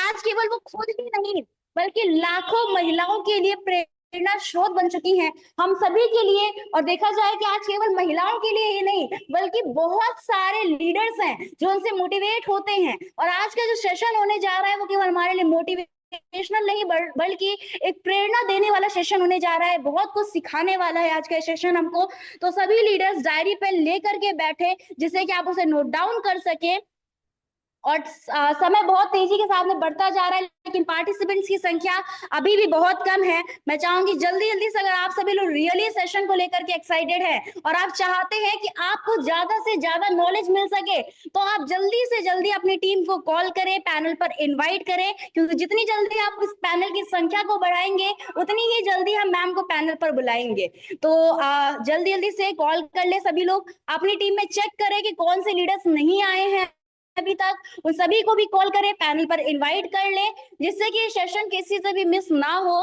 आज केवल वो खुद ही नहीं बल्कि लाखों महिलाओं के लिए प्रेरणा स्रोत बन चुकी हैं, हम सभी के लिए। और देखा जाए कि आज केवल महिलाओं के लिए ही नहीं बल्कि बहुत सारे लीडर्स हैं जो उनसे मोटिवेट होते हैं। और आज का जो सेशन होने जा रहा है वो केवल हमारे लिए मोटिवेशनल नहीं बल्कि एक प्रेरणा देने वाला सेशन होने जा रहा है, बहुत कुछ सिखाने वाला है आज का सेशन हमको। तो सभी लीडर्स डायरी पेन लेकर के बैठे जिससे कि आप उसे नोट डाउन कर सके। और समय बहुत तेजी के साथ में बढ़ता जा रहा है लेकिन पार्टिसिपेंट्स की संख्या अभी भी बहुत कम है। मैं चाहूंगी जल्दी जल्दी से, अगर आप सभी लोग रियली सेशन को लेकर के एक्साइटेड है और आप चाहते हैं कि आपको ज्यादा से ज्यादा नॉलेज मिल सके, तो आप जल्दी से जल्दी अपनी टीम को कॉल करें, पैनल पर इनवाइट करें, क्योंकि जितनी जल्दी आप इस पैनल की संख्या को बढ़ाएंगे उतनी ही जल्दी हम मैम को पैनल पर बुलाएंगे। तो जल्दी जल्दी से कॉल कर ले सभी लोग, अपनी टीम में चेक करें कि कौन से लीडर्स नहीं आए हैं अभी तक, उन सभी को भी कॉल करें, पैनल पर इनवाइट कर ले, जिससे कि सेशन किसी से भी मिस ना हो।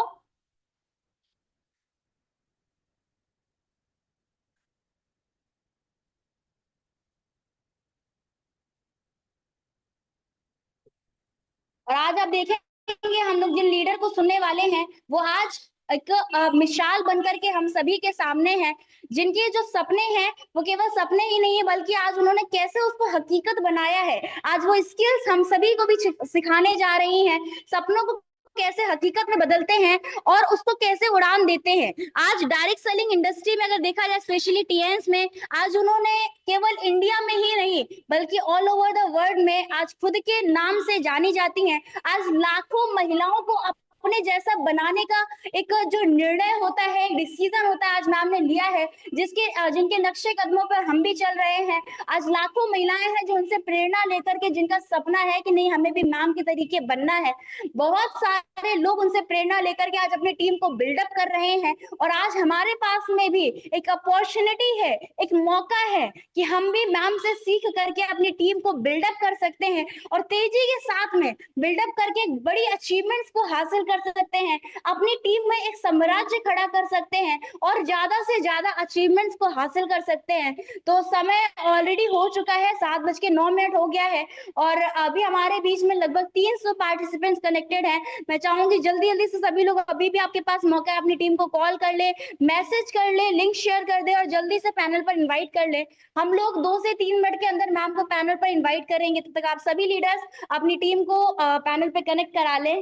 और आज आप देखेंगे हम लोग जिन लीडर को सुनने वाले हैं वो आज एक मिसाल बनकर के हम सभी के सामने हैं, जिनके जो सपने हैं वो केवल सपने ही नहीं है बल्कि आज उन्होंने कैसे उसको हकीकत बनाया है। आज वो स्किल्स हम सभी को भी सिखाने जा रही हैं, सपनों को कैसे हकीकत में बदलते हैं और उसको कैसे उड़ान देते हैं। आज डायरेक्ट सेलिंग इंडस्ट्री में अगर देखा जाए, स्पेशली टीएन्स में, आज उन्होंने केवल इंडिया में ही नहीं बल्कि ऑल ओवर द वर्ल्ड में आज खुद के नाम से जानी जाती हैं। आज लाखों महिलाओं को अपने जैसा बनाने का एक जो निर्णय होता है, डिसीजन होता है, आज मैम ने लिया है, जिनके नक्शे कदमों पर हम भी चल रहे हैं। आज लाखों महिलाएं हैं जो उनसे प्रेरणा लेकर के, जिनका सपना है कि नहीं हमें भी मैम के तरीके बनना है। बहुत सारे लोग उनसे प्रेरणा लेकर के आज अपनी टीम को बिल्डअप कर रहे हैं। और आज हमारे पास में भी एक अपॉर्चुनिटी है, एक मौका है कि हम भी मैम से सीख करके अपनी टीम को बिल्डअप कर सकते हैं और तेजी के साथ में बिल्डअप करके बड़ी अचीवमेंट्स को हासिल कर सकते हैं, अपनी टीम में एक साम्राज्य खड़ा कर सकते हैं और ज्यादा से ज्यादा अचीवमेंट्स को हासिल कर सकते हैं। तो समय ऑलरेडी हो चुका है, 7:09 हो गया है और अभी हमारे बीच में लगभग 300 पार्टिसिपेंट्स कनेक्टेड हैं। मैं चाहूंगी जल्दी जल्दी से सभी लोग, अभी भी आपके पास मौका है, अपनी टीम को कॉल कर ले, मैसेज कर ले, लिंक शेयर कर दे और जल्दी से पैनल पर इनवाइट कर ले। हम लोग 2 से 3 मिनट के अंदर मैम को पैनल पर इनवाइट करेंगे, तब तक आप सभी लीडर्स अपनी टीम को पैनल पे कनेक्ट करा ले।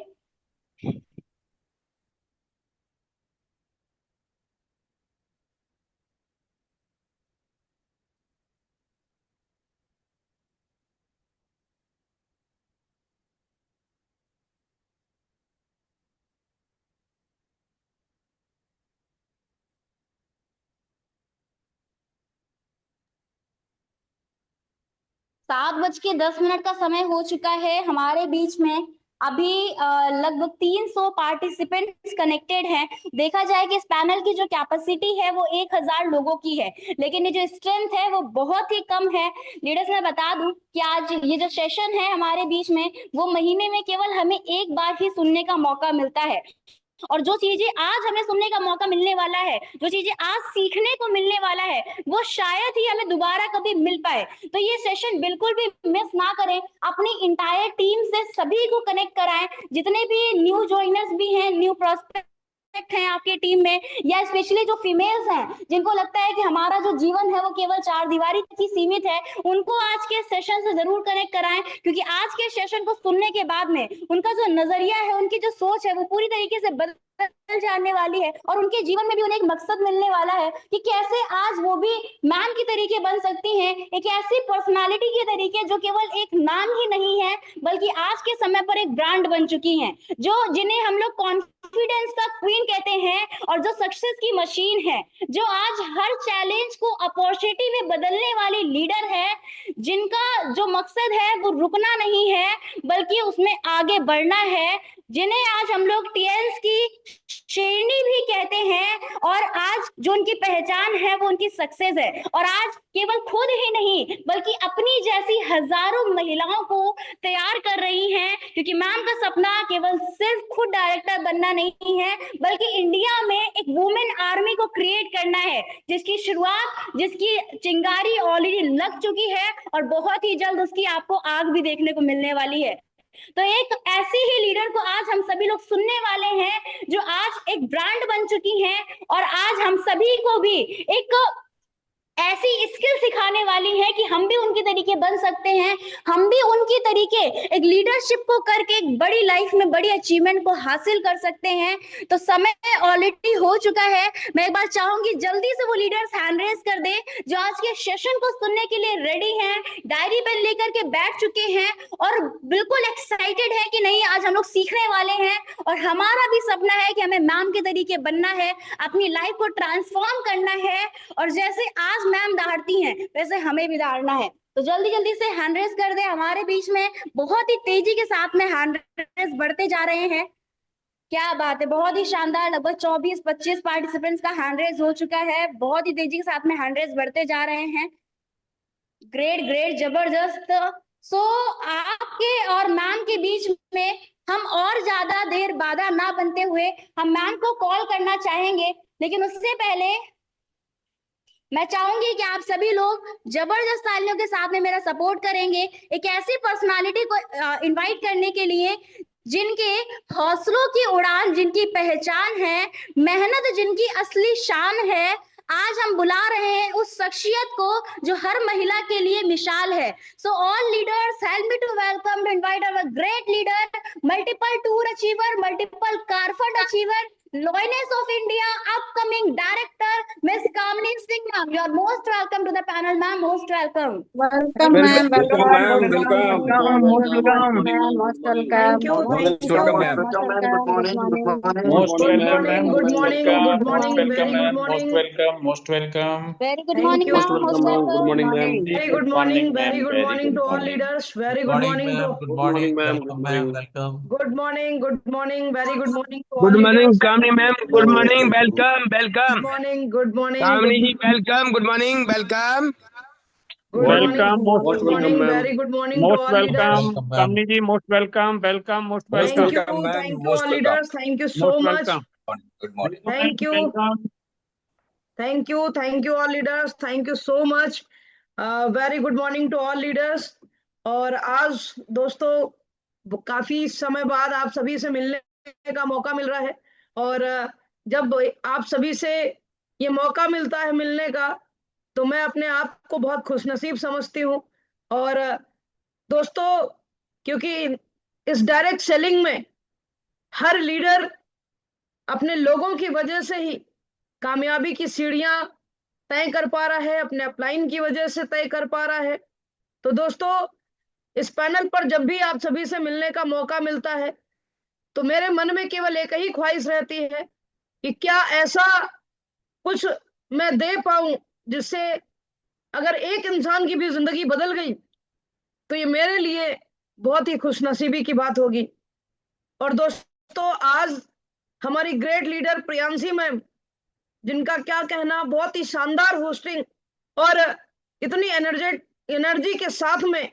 7:10 का समय हो चुका है हमारे बीच में। अभी लगभग 300 पार्टिसिपेंट्स कनेक्टेड हैं। देखा जाए कि इस पैनल की जो कैपेसिटी है वो 1000 लोगों की है, लेकिन ये जो स्ट्रेंथ है वो बहुत ही कम है। लीडर्स, मैं बता दूं कि आज ये जो सेशन है हमारे बीच में वो महीने में केवल हमें एक बार ही सुनने का मौका मिलता है। और जो चीजें आज हमें सुनने का मौका मिलने वाला है, जो चीजें आज सीखने को मिलने वाला है, वो शायद ही हमें दोबारा कभी मिल पाए। तो ये सेशन बिल्कुल भी मिस ना करें, अपनी इंटायर टीम से सभी को कनेक्ट कराएं, जितने भी न्यू ज्वाइनर्स भी हैं, न्यू प्रोस्पेक्ट हैं आपकी टीम में, या स्पेशली जो फीमेल्स हैं जिनको लगता है कि हमारा जो जीवन है वो केवल चार दीवारी तक ही सीमित है, उनको आज के सेशन से जरूर कनेक्ट कराएं, क्योंकि आज के सेशन को सुनने के बाद में उनका जो नजरिया है, उनकी जो सोच है वो पूरी तरीके से बदल जाने वाली है और उनके जीवन में भी उन्हें एक मकसद मिलने वाला है कि कैसे आज वो भी मैम की तरीके बन सकती हैं, एक ऐसी पर्सनालिटी के तरीके जो केवल एक नाम ही नहीं है बल्कि आज के समय पर एक ब्रांड बन चुकी हैं, जो जिन्हें हम लोग कॉन्फिडेंस का क्वीन कहते हैं और जो सक्सेस की मशीन है, जो आज हर चैलेंज को अपॉर्चुनिटी में बदलने वाली लीडर है, जिनका जो मकसद है वो रुकना नहीं है बल्कि उसमें आगे बढ़ना है, जिन्हें आज हम लोग टीएन्स की शेरनी भी कहते हैं। और आज जो उनकी पहचान है वो उनकी सक्सेस है और आज केवल खुद ही नहीं बल्कि अपनी जैसी हजारों महिलाओं को तैयार कर रही हैं, क्योंकि मैम का सपना केवल सिर्फ खुद डायरेक्टर बनना नहीं है बल्कि इंडिया में एक वुमेन आर्मी को क्रिएट करना है, जिसकी शुरुआत, जिसकी चिंगारी ऑलरेडी लग चुकी है और बहुत ही जल्द उसकी आपको आग भी देखने को मिलने वाली है। तो एक ऐसी ही लीडर को आज हम सभी लोग सुनने वाले हैं, जो आज एक ब्रांड बन चुकी हैं और आज हम सभी को भी एक ऐसी स्किल सिखाने वाली है कि हम भी उनके तरीके बन सकते हैं, हम भी उनकी तरीके एक लीडरशिप को करके एक बड़ी लाइफ में बड़ी अचीवमेंट को हासिल कर सकते हैं। तो समय ऑलरेडी हो चुका है। मैं एक बार चाहूंगी जल्दी से वो लीडर्स हैंड रेज कर दे जो आज के सेशन को सुनने के लिए रेडी हैं, डायरी पेन लेकर के बैठ चुके हैं और बिल्कुल एक्साइटेड है कि नहीं आज हम लोग सीखने वाले हैं और हमारा भी सपना है कि हमें मैम के तरीके बनना है, अपनी लाइफ को ट्रांसफॉर्म करना है और जैसे आज मैम दहाड़ती हैं वैसे हमें भी दहाड़ना है। तो जल्दी जल्दी से हैंड रेज कर दे। हमारे बीच में बहुत ही तेजी के साथ में हैंड रेज बढ़ते जा रहे हैं। क्या बात है, बहुत ही शानदार। लगभग 24-25 पार्टिसिपेंट्स का हैंड रेज हो चुका है। बहुत ही तेजी के साथ में हैंड रेज बढ़ते जा रहे हैं। ग्रेट ग्रेट, जबरदस्त। सो आपके और मैम के बीच में हम और ज्यादा देर बाधा ना बनते हुए हम मैम को कॉल करना चाहेंगे, लेकिन उससे पहले मैं चाहूंगी कि आप सभी लोग जबरदस्त तालियों के साथ में मेरा सपोर्ट करेंगे एक ऐसी पर्सनालिटी को इनवाइट करने के लिए जिनके हौसलों की उड़ान, जिनकी पहचान है, मेहनत जिनकी असली शान है। आज हम बुला रहे हैं उस शख्सियत को जो हर महिला के लिए मिसाल है। So all leaders help me to welcome invite our great leader, multiple tour achiever, multiple car fund achiever, Lioness of India, upcoming director, Miss Kamini Singh, ma'am. You are most welcome to the panel, ma'am. Most welcome. Welcome, ma'am. Welcome, ma'am. Welcome. Most welcome, ma'am. Most welcome. Thank you. Most welcome, ma'am. Most welcome. Good morning. Most Good welcome, ma'am. morning. Most welcome. Good Most morning. welcome, Very ma'am. good Most morning. welcome. Most welcome. Very good Thank morning, you. ma'am. Most welcome. Good morning, ma'am. Very Good good morning. morning, Very ma'am. good Very morning good to all morning. leaders. Very Good good morning, morning ma'am. to. Good morning. ma'am. Welcome, Good ma'am. morning. Welcome. Good morning. Good morning. Very good morning to all Good morning, leaders. Kamini ma'am. Good morning, welcome, Good welcome. morning. Good morning. Kamini Good ji, welcome. Good morning, welcome. good morning. Welcome. Most Good welcome, morning. ma'am. Very good morning to Most all leaders. welcome. Welcome, ma'am. Kamini ji, most welcome. Welcome. Most Most Thank welcome. you. welcome, ma'am. Thank you Most all welcome. leaders. Thank you so Most much. welcome. Good morning. Thank you. Welcome. Thank you. Thank you all leaders. Thank you so much. Very good morning to all leaders. और आज दोस्तों काफी समय बाद आप सभी से मिलने का मौका मिल रहा है और जब आप सभी से ये मौका मिलता है मिलने का तो मैं अपने आप को बहुत खुशनसीब समझती हूँ। और दोस्तों क्योंकि इस डायरेक्ट सेलिंग में हर लीडर अपने लोगों की वजह से ही कामयाबी की सीढ़ियां तय कर पा रहा है, अपने अपलाइन की वजह से तय कर पा रहा है। तो दोस्तों इस पैनल पर जब भी आप सभी से मिलने का मौका मिलता है तो मेरे मन में केवल एक ही ख्वाहिश रहती है कि क्या ऐसा कुछ मैं दे पाऊं जिससे अगर एक इंसान की भी जिंदगी बदल गई तो ये मेरे लिए बहुत ही खुशनसीबी की बात होगी। और दोस्तों आज हमारी ग्रेट लीडर प्रियांशी मैम, जिनका क्या कहना, बहुत ही शानदार होस्टिंग और इतनी एनर्जी के साथ में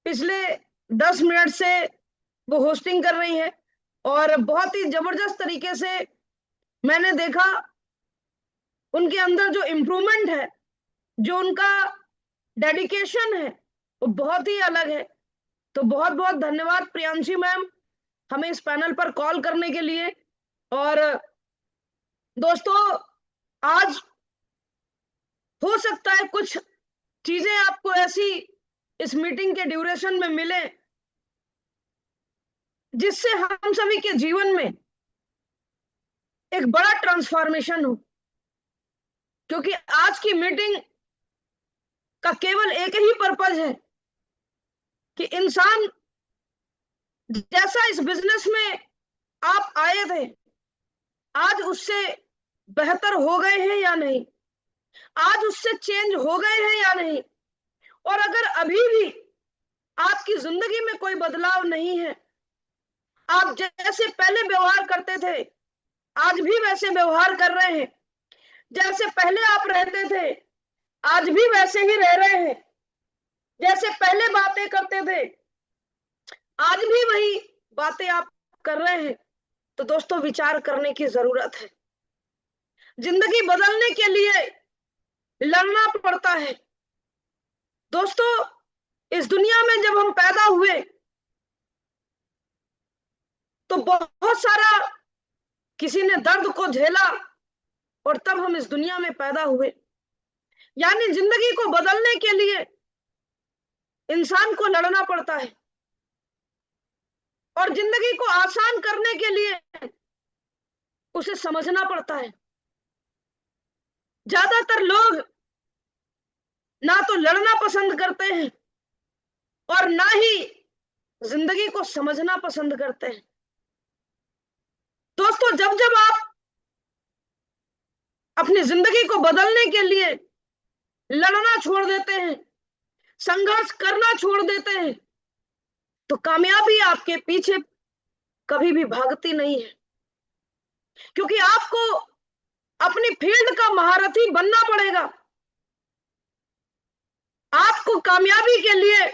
पिछले 10 मिनट से वो होस्टिंग कर रही है और बहुत ही जबरदस्त तरीके से मैंने देखा उनके अंदर जो इम्प्रूवमेंट है, जो उनका डेडिकेशन है वो बहुत ही अलग है। तो बहुत बहुत धन्यवाद प्रियांशी मैम हमें इस पैनल पर कॉल करने के लिए। और दोस्तों आज हो सकता है कुछ चीजें आपको ऐसी इस मीटिंग के ड्यूरेशन में मिले जिससे हम सभी के जीवन में एक बड़ा ट्रांसफॉर्मेशन हो, क्योंकि आज की मीटिंग का केवल एक ही पर्पज है कि इंसान जैसा इस बिजनेस में आप आए थे आज उससे बेहतर हो गए हैं या नहीं, आज उससे चेंज हो गए हैं या नहीं। और अगर अभी भी आपकी जिंदगी में कोई बदलाव नहीं है, आप जैसे पहले व्यवहार करते थे आज भी वैसे व्यवहार कर रहे हैं, जैसे पहले आप रहते थे आज भी वैसे ही रह रहे हैं, जैसे पहले बातें करते थे आज भी वही बातें आप कर रहे हैं, तो दोस्तों विचार करने की जरूरत है। जिंदगी बदलने के लिए लड़ना पड़ता है। दोस्तों इस दुनिया में जब हम पैदा हुए तो बहुत सारा किसी ने दर्द को झेला और तब हम इस दुनिया में पैदा हुए। यानी जिंदगी को बदलने के लिए इंसान को लड़ना पड़ता है और जिंदगी को आसान करने के लिए उसे समझना पड़ता है। ज्यादातर लोग ना तो लड़ना पसंद करते हैं और ना ही जिंदगी को समझना पसंद करते हैं। दोस्तों, जब जब आप अपनी जिंदगी को बदलने के लिए लड़ना छोड़ देते हैं, संघर्ष करना छोड़ देते हैं, तो कामयाबी आपके पीछे कभी भी भागती नहीं है, क्योंकि आपको अपनी फील्ड का महारथी बनना पड़ेगा। आपको कामयाबी के लिए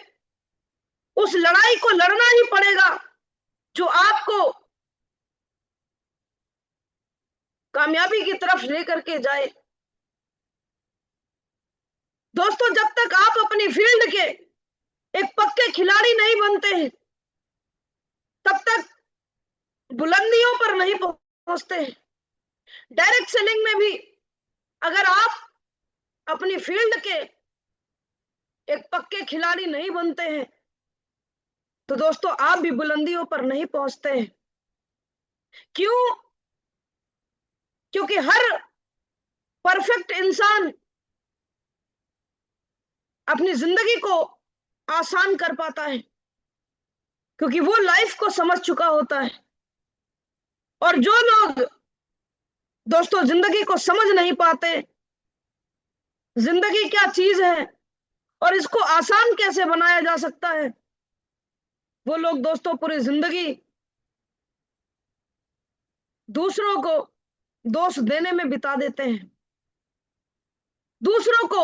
उस लड़ाई को लड़ना ही पड़ेगा जो आपको कामयाबी की तरफ लेकर के जाए। दोस्तों, जब तक आप अपनी फील्ड के एक पक्के खिलाड़ी नहीं बनते हैं, तब तक बुलंदियों पर नहीं पहुंचते हैं। डायरेक्ट सेलिंग में भी अगर आप अपनी फील्ड के एक पक्के खिलाड़ी नहीं बनते हैं, तो दोस्तों आप भी बुलंदियों पर नहीं पहुंचते हैं। क्यों? क्योंकि हर परफेक्ट इंसान अपनी जिंदगी को आसान कर पाता है, क्योंकि वो लाइफ को समझ चुका होता है। और जो लोग दोस्तों जिंदगी को समझ नहीं पाते, जिंदगी क्या चीज है और इसको आसान कैसे बनाया जा सकता है, वो लोग दोस्तों पूरी जिंदगी दूसरों को दोष देने में बिता देते हैं, दूसरों को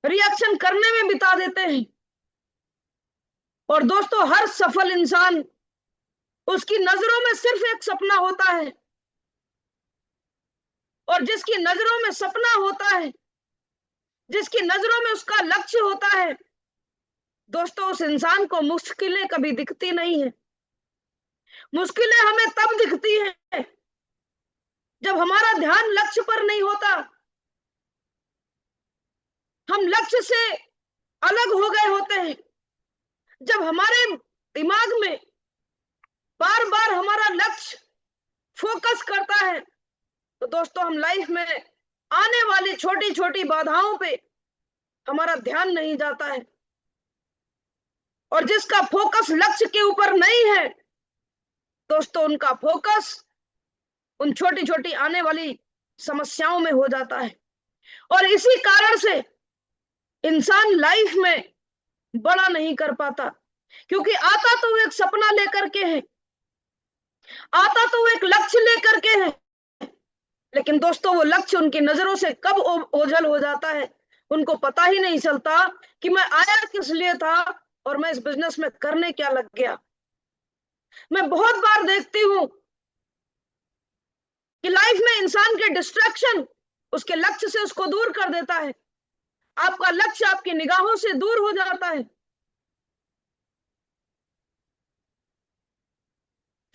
रिएक्शन करने में बिता देते हैं। और दोस्तों, हर सफल इंसान, उसकी नजरों में सिर्फ एक सपना होता है, और जिसकी नजरों में सपना होता है, जिसकी नजरों में उसका लक्ष्य होता है, दोस्तों उस इंसान को मुश्किलें कभी दिखती नहीं है। मुश्किलें हमें तब दिखती हैं जब हमारा ध्यान लक्ष्य पर नहीं होता, हम लक्ष्य से अलग हो गए होते हैं। जब हमारे दिमाग में बार बार हमारा लक्ष्य फोकस करता है, तो दोस्तों हम लाइफ में आने वाली छोटी छोटी बाधाओं पे हमारा ध्यान नहीं जाता है। और जिसका फोकस लक्ष्य के ऊपर नहीं है, दोस्तों उनका फोकस उन छोटी छोटी आने वाली समस्याओं में हो जाता है। और इसी कारण से इंसान लाइफ में बड़ा नहीं कर पाता, क्योंकि आता तो वो एक सपना लेकर के है, आता तो वो एक लक्ष्य लेकर के है, लेकिन दोस्तों वो लक्ष्य उनकी नजरों से कब ओझल हो जाता है, उनको पता ही नहीं चलता कि मैं आया किस लिए था और मैं इस बिजनेस में करने क्या लग गया। मैं बहुत बार देखती हूं कि लाइफ में इंसान के डिस्ट्रैक्शन उसके लक्ष्य से उसको दूर कर देता है। आपका लक्ष्य आपकी निगाहों से दूर हो जाता है।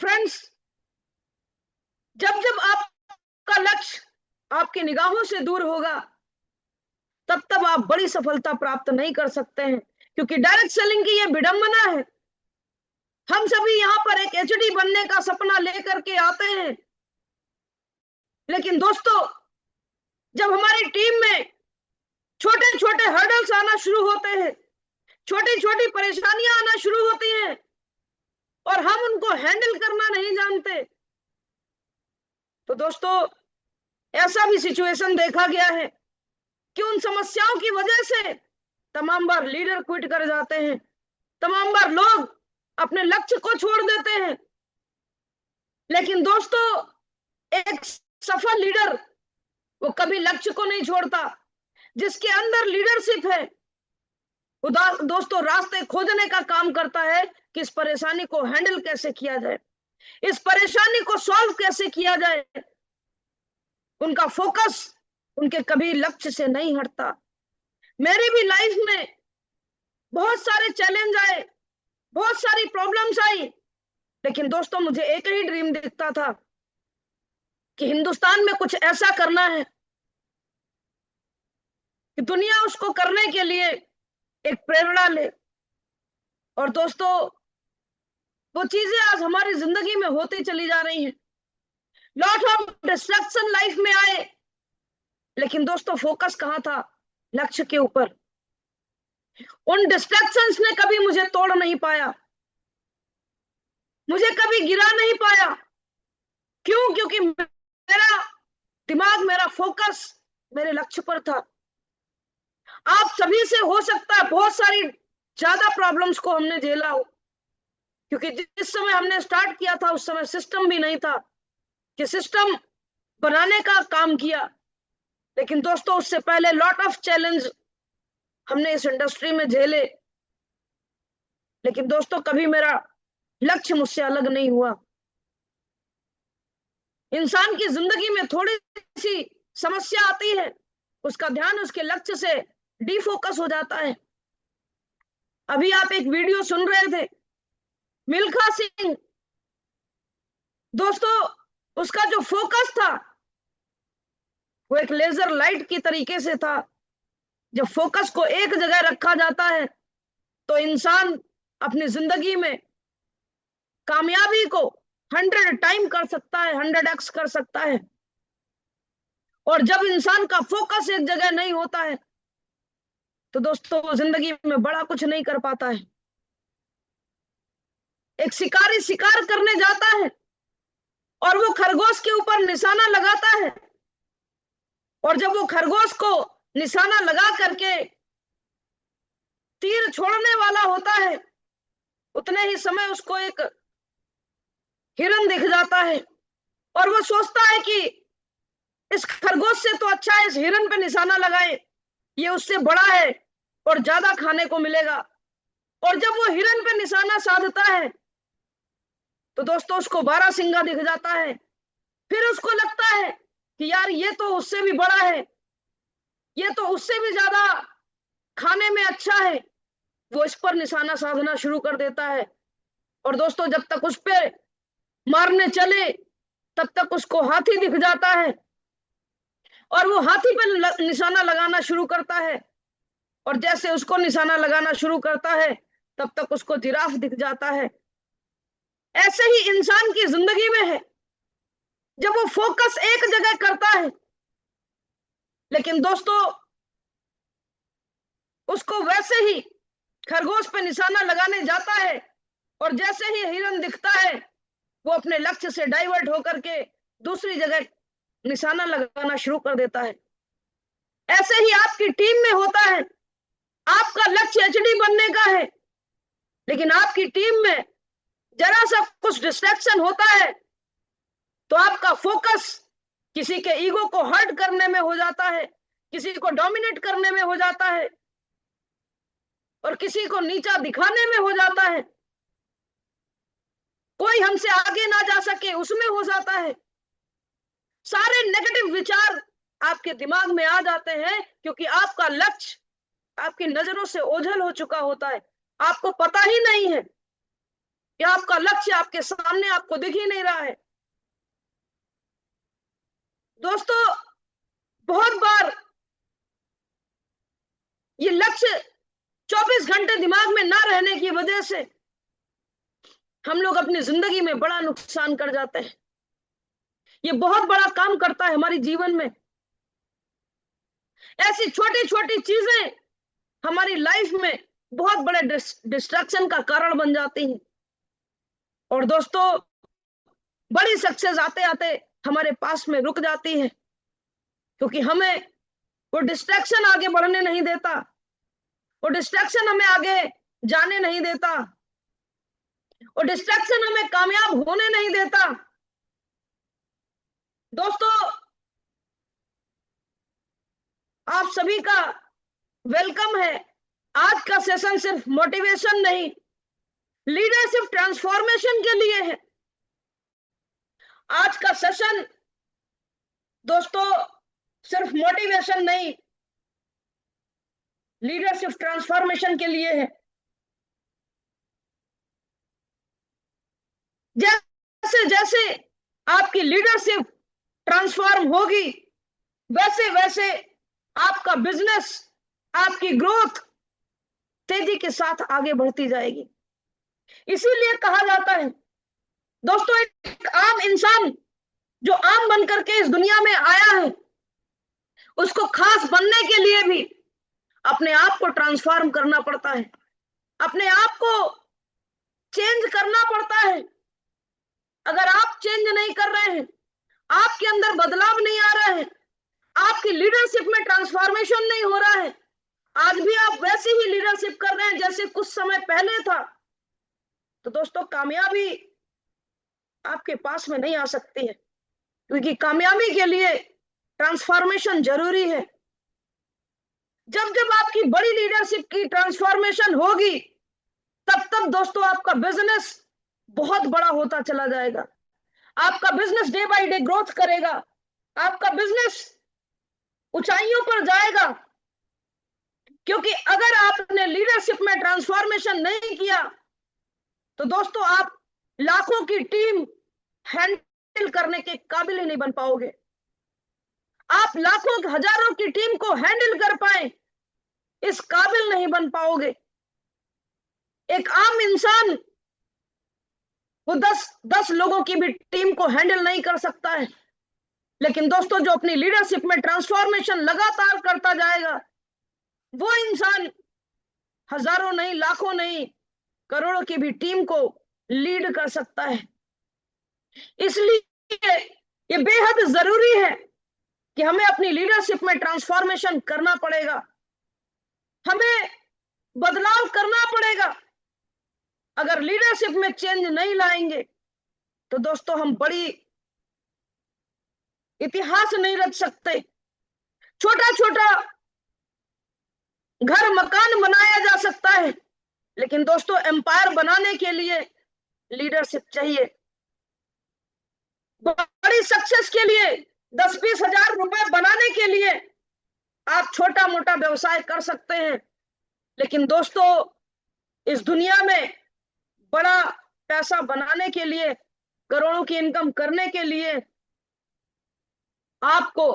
फ्रेंड्स, जब जब आपका लक्ष्य आपकी निगाहों से दूर होगा, तब तब आप बड़ी सफलता प्राप्त नहीं कर सकते हैं, क्योंकि डायरेक्ट सेलिंग की यह विडंबना है। हम सभी यहाँ पर एक एचडी बनने का सपना लेकर के आते हैं, लेकिन दोस्तों जब हमारी टीम में छोटे छोटे हर्डल्स आना शुरू होते हैं, छोटी छोटी परेशानियां आना शुरू होती हैं और हम उनको हैंडल करना नहीं जानते, तो दोस्तों ऐसा भी सिचुएशन देखा गया है कि उन समस्याओं की वजह से तमाम बार लीडर क्विट कर जाते हैं, तमाम बार लोग अपने लक्ष्य को छोड़ देते हैं। लेकिन दोस्तों एक सफल लीडर वो कभी लक्ष्य को नहीं छोड़ता। जिसके अंदर लीडरशिप है वो दोस्तों रास्ते खोजने का काम करता है कि इस परेशानी को हैंडल कैसे किया जाए, इस परेशानी को सॉल्व कैसे किया जाए। उनका फोकस उनके कभी लक्ष्य से नहीं हटता। मेरी भी लाइफ में बहुत सारे चैलेंज आए, बहुत सारी प्रॉब्लम्स आई, लेकिन दोस्तों मुझे एक ही ड्रीम दिखता था कि हिंदुस्तान में कुछ ऐसा करना है कि दुनिया उसको करने के लिए एक प्रेरणा ले। और दोस्तों वो चीजें आज हमारी जिंदगी में होती चली जा रही हैं। लॉट ऑफ डिस्ट्रैक्शन लाइफ में आए, लेकिन दोस्तों फोकस कहाँ था? लक्ष्य के ऊपर। उन डिस्ट्रैक्शंस ने कभी मुझे तोड़ नहीं पाया, मुझे कभी गिरा नहीं पाया। क्यों? क्योंकि मेरा दिमाग, मेरा फोकस मेरे लक्ष्य पर था। आप सभी से हो सकता है बहुत सारी ज्यादा प्रॉब्लम्स को हमने झेला हो, क्योंकि जिस समय हमने स्टार्ट किया था उस समय सिस्टम भी नहीं था कि सिस्टम बनाने का काम किया। लेकिन दोस्तों उससे पहले लॉट ऑफ चैलेंज हमने इस इंडस्ट्री में झेले, लेकिन दोस्तों कभी मेरा लक्ष्य मुझसे अलग नहीं हुआ। इंसान की जिंदगी में थोड़ी सी समस्या आती है, उसका ध्यान उसके लक्ष्य से डिफोकस हो जाता है। अभी आप एक वीडियो सुन रहे थे, मिल्खा सिंह, दोस्तों उसका जो फोकस था वो एक लेजर लाइट की तरीके से था। जब फोकस को एक जगह रखा जाता है तो इंसान अपनी जिंदगी में कामयाबी को 100 टाइम कर सकता है, 100x कर सकता है। और जब इंसान का फोकस एक जगह नहीं होता है तो दोस्तों वो जिंदगी में बड़ा कुछ नहीं कर पाता है। एक शिकारी शिकार करने जाता है और वो खरगोश के ऊपर निशाना लगाता है, और जब वो खरगोश को निशाना लगा करके तीर छोड़ने वाला होता है, उतने ही समय उसको एक हिरन दिख जाता है और वो सोचता है कि इस खरगोश से तो अच्छा है इस हिरन पे निशाना लगाए, ये उससे बड़ा है और ज्यादा खाने को मिलेगा। और जब वो हिरन पे निशाना साधता है तो दोस्तों उसको बारहसिंगा दिख जाता है। फिर उसको लगता है कि यार ये तो उससे भी बड़ा है, ये तो उससे भी ज्यादा खाने में अच्छा है। वो इस पर निशाना साधना शुरू कर देता है, और दोस्तों जब तक उस पे मारने चले तब तक उसको हाथी दिख जाता है और वो हाथी पर निशाना लगाना शुरू करता है, और जैसे उसको निशाना लगाना शुरू करता है तब तक उसको जिराफ दिख जाता है। ऐसे ही इंसान की जिंदगी में है, जब वो फोकस एक जगह करता है, लेकिन दोस्तों उसको वैसे ही खरगोश पे निशाना लगाने जाता है और जैसे ही हिरन दिखता है वो अपने लक्ष्य से डाइवर्ट होकर के दूसरी जगह निशाना लगाना शुरू कर देता है। ऐसे ही आपकी टीम में होता है, आपका लक्ष्य एचडी बनने का है, लेकिन आपकी टीम में जरा सा कुछ डिस्ट्रैक्शन होता है तो आपका फोकस किसी के ईगो को हर्ट करने में हो जाता है, किसी को डोमिनेट करने में हो जाता है और किसी को नीचा दिखाने में हो जाता है, कोई हमसे आगे ना जा सके उसमें हो जाता है। सारे नेगेटिव विचार आपके दिमाग में आ जाते हैं क्योंकि आपका लक्ष्य आपकी नजरों से ओझल हो चुका होता है। आपको पता ही नहीं है कि आपका लक्ष्य आपके सामने आपको दिख ही नहीं रहा है। दोस्तों बहुत बार ये लक्ष्य 24 घंटे दिमाग में ना रहने की वजह से हम लोग अपनी जिंदगी में बड़ा नुकसान कर जाते हैं। ये बहुत बड़ा काम करता है हमारी जीवन में। ऐसी छोटी छोटी चीजें हमारी लाइफ में बहुत बड़े डिस्ट्रैक्शन का कारण बन जाती हैं, और दोस्तों बड़ी सक्सेस आते आते हमारे पास में रुक जाती है क्योंकि हमें वो डिस्ट्रैक्शन आगे बढ़ने नहीं देता, वो डिस्ट्रैक्शन हमें आगे जाने नहीं देता, वो डिस्ट्रैक्शन हमें कामयाब होने नहीं देता। दोस्तों आप सभी का वेलकम है। आज का सेशन सिर्फ मोटिवेशन नहीं, लीडरशिप ट्रांसफॉर्मेशन के लिए है। आज का सेशन दोस्तों सिर्फ मोटिवेशन नहीं, लीडरशिप ट्रांसफॉर्मेशन के लिए है। जैसे आपकी लीडरशिप ट्रांसफॉर्म होगी, वैसे वैसे आपका बिजनेस, आपकी ग्रोथ तेजी के साथ आगे बढ़ती जाएगी। इसीलिए कहा जाता है दोस्तों, एक आम इंसान जो आम बन करके इस दुनिया में आया है, उसको खास बनने के लिए भी अपने आप को ट्रांसफॉर्म करना पड़ता है, अपने आप को चेंज करना पड़ता है। अगर आप चेंज नहीं कर रहे हैं, आपके अंदर बदलाव नहीं आ रहा है, आपकी लीडरशिप में ट्रांसफॉर्मेशन नहीं हो रहा है, आज भी आप वैसे ही लीडरशिप कर रहे हैं जैसे कुछ समय पहले था, तो दोस्तों कामयाबी आपके पास में नहीं आ सकती है। क्योंकि कामयाबी के लिए ट्रांसफॉर्मेशन जरूरी है। जब जब आपकी बड़ी लीडरशिप की ट्रांसफॉर्मेशन होगी, तब तब दोस्तों आपका बिजनेस बहुत बड़ा होता चला जाएगा, आपका business day by day growth करेगा, आपका बिजनेस ऊंचाइयों पर जाएगा। क्योंकि अगर आपने लीडरशिप में ट्रांसफॉर्मेशन नहीं किया, तो दोस्तों आप लाखों की टीम हैंडल करने के काबिल ही नहीं बन पाओगे। आप लाखों हजारों की टीम को हैंडल कर पाए, इस काबिल नहीं बन पाओगे। एक आम इंसान वो 10 लोगों की भी टीम को हैंडल नहीं कर सकता है। लेकिन दोस्तों जो अपनी लीडरशिप में ट्रांसफॉर्मेशन लगातार करता जाएगा, वो इंसान हजारों नहीं, लाखों नहीं, करोड़ों की भी टीम को लीड कर सकता है। इसलिए ये बेहद जरूरी है कि हमें अपनी लीडरशिप में ट्रांसफॉर्मेशन करना पड़ेगा, हमें बदलाव करना पड़ेगा। अगर लीडरशिप में चेंज नहीं लाएंगे तो दोस्तों हम बड़ी इतिहास नहीं रच सकते। छोटा छोटा घर मकान बनाया जा सकता है, लेकिन दोस्तों एम्पायर बनाने के लिए लीडरशिप चाहिए। बड़ी सक्सेस के लिए 10-20 हजार रुपए बनाने के लिए आप छोटा मोटा व्यवसाय कर सकते हैं, लेकिन दोस्तों इस दुनिया में बड़ा पैसा बनाने के लिए, करोड़ों की इनकम करने के लिए आपको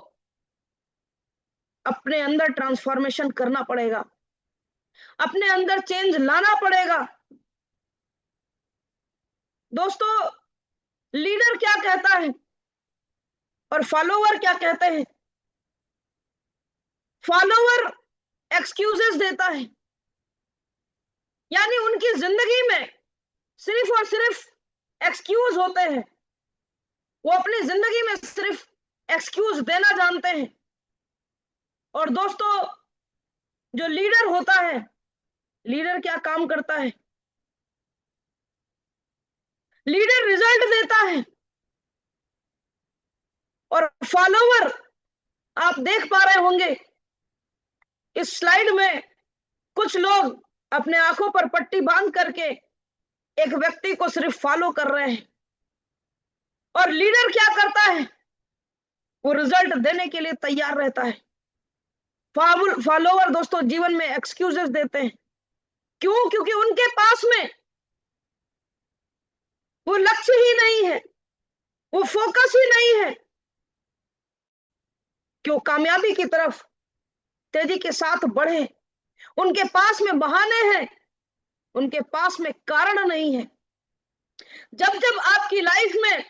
अपने अंदर ट्रांसफॉर्मेशन करना पड़ेगा, अपने अंदर चेंज लाना पड़ेगा। दोस्तों लीडर क्या कहता है और फॉलोवर क्या कहते हैं? फॉलोवर एक्सक्यूजेस देता है, यानी उनकी जिंदगी में सिर्फ और सिर्फ एक्सक्यूज होते हैं, वो अपनी जिंदगी में सिर्फ एक्सक्यूज देना जानते हैं। और दोस्तों जो लीडर होता है, लीडर क्या काम करता है? लीडर रिजल्ट देता है। और फॉलोवर, आप देख पा रहे होंगे इस स्लाइड में कुछ लोग अपने आंखों पर पट्टी बांध करके एक व्यक्ति को सिर्फ फॉलो कर रहे हैं। और लीडर क्या करता है? वो रिजल्ट देने के लिए तैयार रहता है। फॉलोवर दोस्तों जीवन में एक्सक्यूजेस देते हैं। क्यों? क्योंकि उनके पास में वो लक्ष्य ही नहीं है, वो फोकस ही नहीं है कि वो कामयाबी की तरफ तेजी के साथ बढ़े। उनके पास में बहाने हैं, उनके पास में कारण नहीं है। जब जब आपकी लाइफ में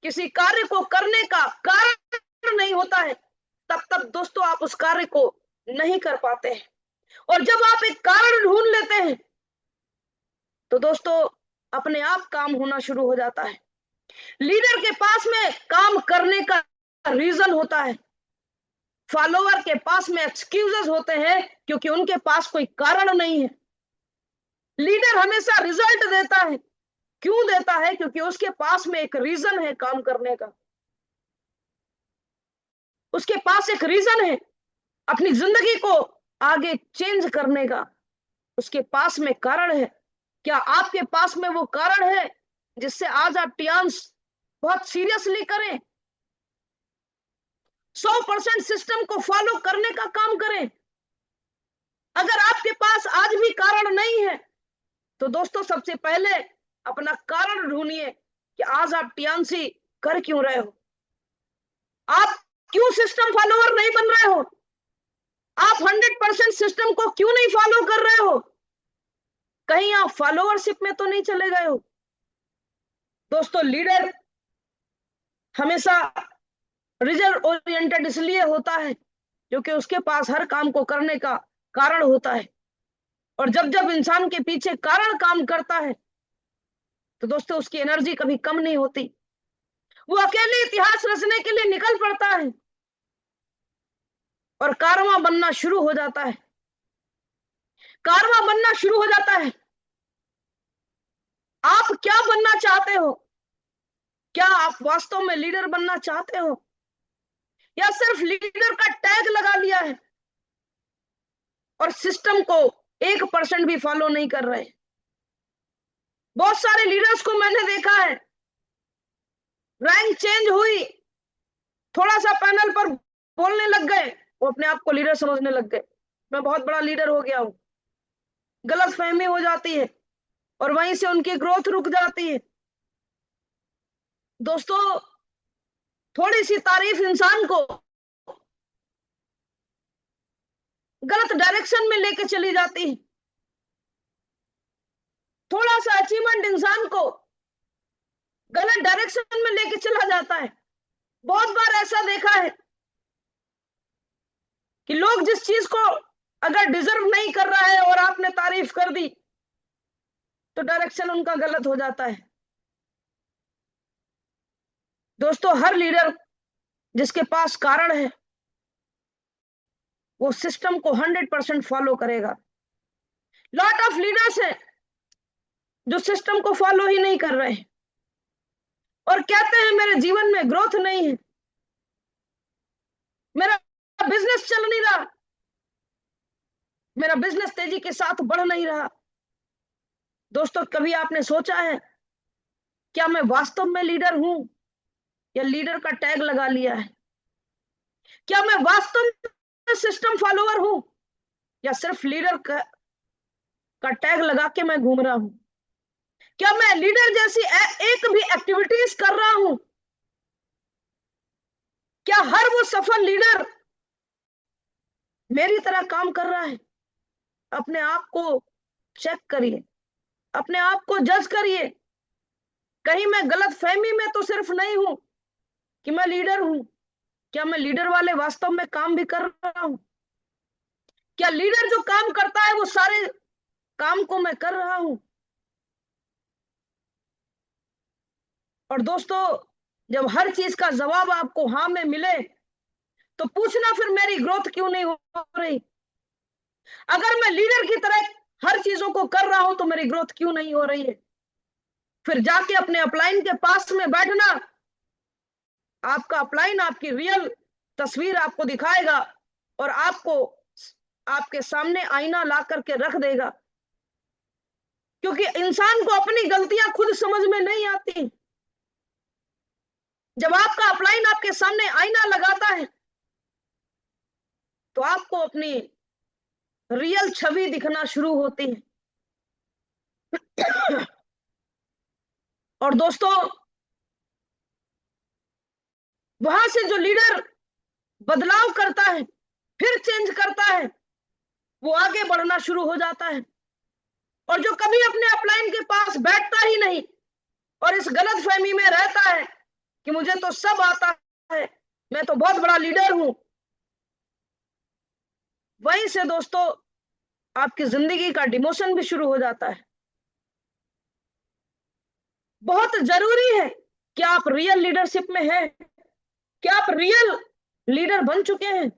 किसी कार्य को करने का कारण नहीं होता है, तब तब दोस्तों आप उस कार्य को नहीं कर पाते हैं। और जब आप एक कारण ढूंढ लेते हैं तो दोस्तों अपने आप काम होना शुरू हो जाता है। लीडर के पास में काम करने का रीजन होता है, फॉलोवर के पास में एक्सक्यूजेस होते हैं क्योंकि उनके पास कोई कारण नहीं है। लीडर हमेशा रिजल्ट देता है। क्यों देता है? क्योंकि उसके पास में एक रीजन है काम करने का, उसके पास एक रीजन है अपनी जिंदगी को आगे चेंज करने का, उसके पास में कारण है। क्या आपके पास में वो कारण है जिससे आज आप टियान्स बहुत सीरियसली करें, 100% सिस्टम को फॉलो करने का काम करें? अगर आपके पास आज भी कारण नहीं है तो दोस्तों सबसे पहले अपना कारण ढूंढिए, कि आज आप टीएमसी कर क्यों रहे हो, आप क्यों सिस्टम फॉलोअर नहीं बन रहे हो, आप 100% सिस्टम को क्यों नहीं फॉलो कर रहे हो, कहीं आप फॉलोअरशिप में तो नहीं चले गए हो। दोस्तों, लीडर हमेशा रिजल्ट ओरिएंटेड इसलिए होता है क्योंकि उसके पास हर काम को करने का कारण होता है, और जब जब इंसान के पीछे कारण काम करता है तो दोस्तों उसकी एनर्जी कभी कम नहीं होती, वो अकेले इतिहास रचने के लिए निकल पड़ता है और कारवां बनना शुरू हो जाता है, कारवां बनना शुरू हो जाता है। आप क्या बनना चाहते हो, क्या आप वास्तव में लीडर बनना चाहते हो, या सिर्फ लीडर का टैग लगा लिया है और सिस्टम को 1% भी फॉलो नहीं कर रहे। बहुत सारे लीडर्स को मैंने देखा है, रैंक चेंज हुई, थोड़ा सा पैनल पर बोलने लग गए, वो अपने आप को लीडर समझने लग गए, मैं बहुत बड़ा लीडर हो गया हूं, गलत फहमी हो जाती है और वहीं से उनकी ग्रोथ रुक जाती है। दोस्तों, थोड़ी सी तारीफ इंसान को गलत डायरेक्शन में लेके चली जाती है, थोड़ा सा अचीवमेंट इंसान को गलत डायरेक्शन में लेके चला जाता है। बहुत बार ऐसा देखा है कि लोग जिस चीज को अगर डिजर्व नहीं कर रहा है और आपने तारीफ कर दी तो डायरेक्शन उनका गलत हो जाता है। दोस्तों, हर लीडर जिसके पास कारण है वो सिस्टम को 100% फॉलो करेगा। लॉट ऑफ लीडर्स हैं जो सिस्टम को फॉलो ही नहीं कर रहे हैं और कहते हैं मेरे जीवन में ग्रोथ नहीं है, मेरा बिजनेस चल नहीं रहा, मेरा बिजनेस तेजी के साथ बढ़ नहीं रहा। दोस्तों, कभी आपने सोचा है क्या मैं वास्तव में लीडर हूं या लीडर का टैग लगा लिया है? क्या मैं वास्तव में सिस्टम फॉलोअर हूं या सिर्फ लीडर का टैग लगा के मैं घूम रहा हूं? क्या मैं लीडर जैसी एक भी एक्टिविटीज कर रहा हूं? क्या हर वो सफल लीडर मेरी तरह काम कर रहा है? अपने आप को चेक करिए, अपने आप को जज करिए, कहीं मैं गलत फहमी में तो सिर्फ नहीं हूं कि मैं लीडर हूं। क्या मैं लीडर वाले वास्तव में काम भी कर रहा हूं? क्या लीडर जो काम करता है वो सारे काम को मैं कर रहा हूं? और दोस्तों, जब हर चीज का जवाब आपको हाँ में मिले तो पूछना फिर मेरी ग्रोथ क्यों नहीं हो रही? अगर मैं लीडर की तरह हर चीजों को कर रहा हूं तो मेरी ग्रोथ क्यों नहीं हो रही है? फिर जाके अपने अपलाइन के पास में बैठना, आपका अपलाइन आपकी रियल तस्वीर आपको दिखाएगा और आपको आपके सामने आईना ला करके रख देगा, क्योंकि इंसान को अपनी गलतियां खुद समझ में नहीं आती। जब आपका अपलाइन आपके सामने आईना लगाता है तो आपको अपनी रियल छवि दिखना शुरू होती है। और दोस्तों, वहां से जो लीडर बदलाव करता है, फिर चेंज करता है, वो आगे बढ़ना शुरू हो जाता है। और जो कभी अपने अपलाइन के पास बैठता ही नहीं और इस गलत फहमी में रहता है कि मुझे तो सब आता है, मैं तो बहुत बड़ा लीडर हूं, वहीं से दोस्तों आपकी जिंदगी का डिमोशन भी शुरू हो जाता है। बहुत जरूरी है कि आप रियल लीडरशिप में हैं, क्या आप रियल लीडर बन चुके हैं?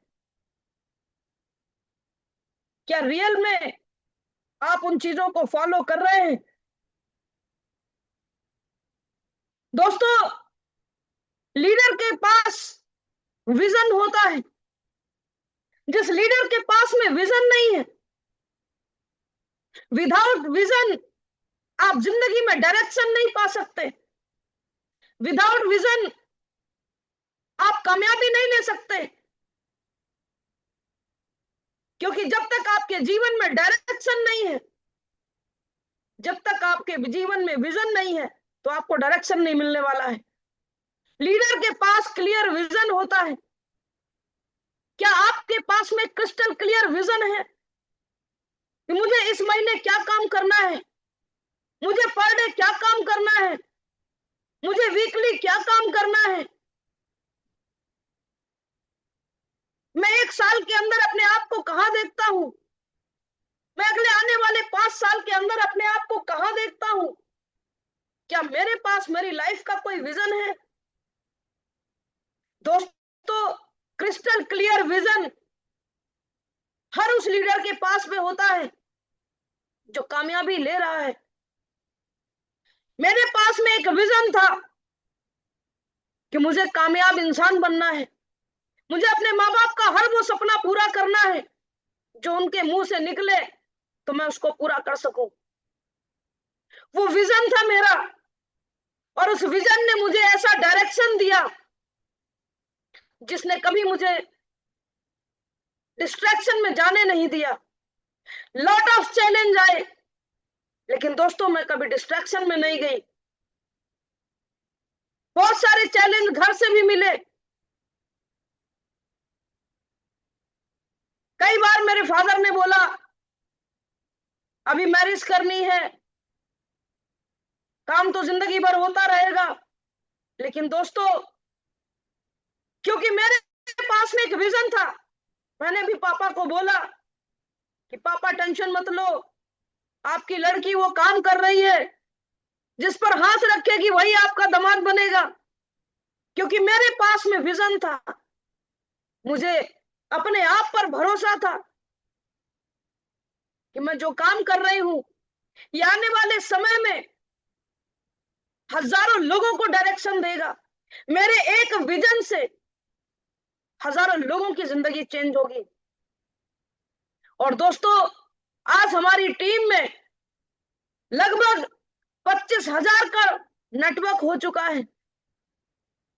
क्या रियल में आप उन चीजों को फॉलो कर रहे हैं? दोस्तों, लीडर के पास विजन होता है। जिस लीडर के पास में विजन नहीं है, विदाउट विजन आप जिंदगी में डायरेक्शन नहीं पा सकते, विदाउट विजन आप कामयाबी नहीं ले सकते, क्योंकि जब तक आपके जीवन में डायरेक्शन नहीं है, जब तक आपके जीवन में विजन नहीं है, तो आपको डायरेक्शन नहीं मिलने वाला है। लीडर के पास क्लियर विजन होता है। क्या आपके पास में क्रिस्टल क्लियर विजन है कि मुझे इस महीने क्या काम करना है, मुझे पर डे क्या काम करना है, मुझे वीकली क्या काम करना है? मैं 1 साल के अंदर अपने आप को कहां देखता हूं? मैं अगले आने वाले 5 साल के अंदर अपने आप को कहां देखता हूं? क्या मेरे पास मेरी लाइफ का कोई विजन है? दोस्तों, क्रिस्टल क्लियर विजन हर उस लीडर के पास में होता है जो कामयाबी ले रहा है। मेरे पास में एक विजन था कि मुझे कामयाब इंसान बनना है, मुझे अपने माँ बाप का हर वो सपना पूरा करना है जो उनके मुंह से निकले तो मैं उसको पूरा कर सकूं। वो विजन था मेरा, और उस विजन ने मुझे ऐसा डायरेक्शन दिया जिसने कभी मुझे डिस्ट्रैक्शन में जाने नहीं दिया। लॉट ऑफ चैलेंज आए, लेकिन दोस्तों मैं कभी डिस्ट्रैक्शन में नहीं गई। बहुत सारे चैलेंज घर से भी मिले। कई बार मेरे फादर ने बोला अभी मैरिज करनी है, काम तो जिंदगी भर होता रहेगा। लेकिन दोस्तों, क्योंकि मेरे पास में एक विजन था, मैंने भी पापा को बोला कि पापा टेंशन मत लो, आपकी लड़की वो काम कर रही है, जिस पर हाथ रखेगी वही आपका दामाद बनेगा। क्योंकि मेरे पास में विजन था, मुझे अपने आप पर भरोसा था कि मैं जो काम कर रही हूं ये आने वाले समय में हजारों लोगों को डायरेक्शन देगा। मेरे एक विजन से हजारों लोगों की जिंदगी चेंज होगी। और दोस्तों, आज हमारी टीम में लगभग 25,000 का नेटवर्क हो चुका है।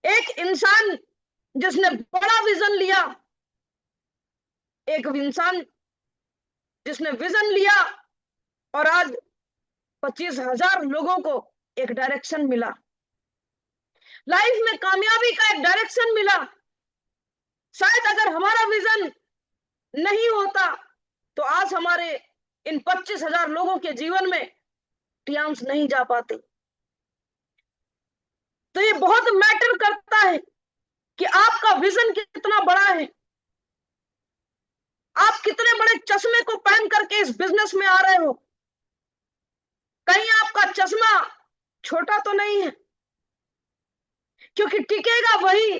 एक इंसान जिसने बड़ा विजन लिया, एक इंसान जिसने विजन लिया, और आज 25,000 लोगों को एक डायरेक्शन मिला, लाइफ में कामयाबी का एक डायरेक्शन मिला। शायद अगर हमारा विजन नहीं होता तो आज हमारे इन 25,000 लोगों के जीवन में टियांस नहीं जा पाते। तो ये बहुत मैटर करता है कि आपका विजन कितना बड़ा है, आप कितने बड़े चश्मे को पहन करके इस बिजनेस में आ रहे हो। कहीं आपका चश्मा छोटा तो नहीं है, क्योंकि टिकेगा वही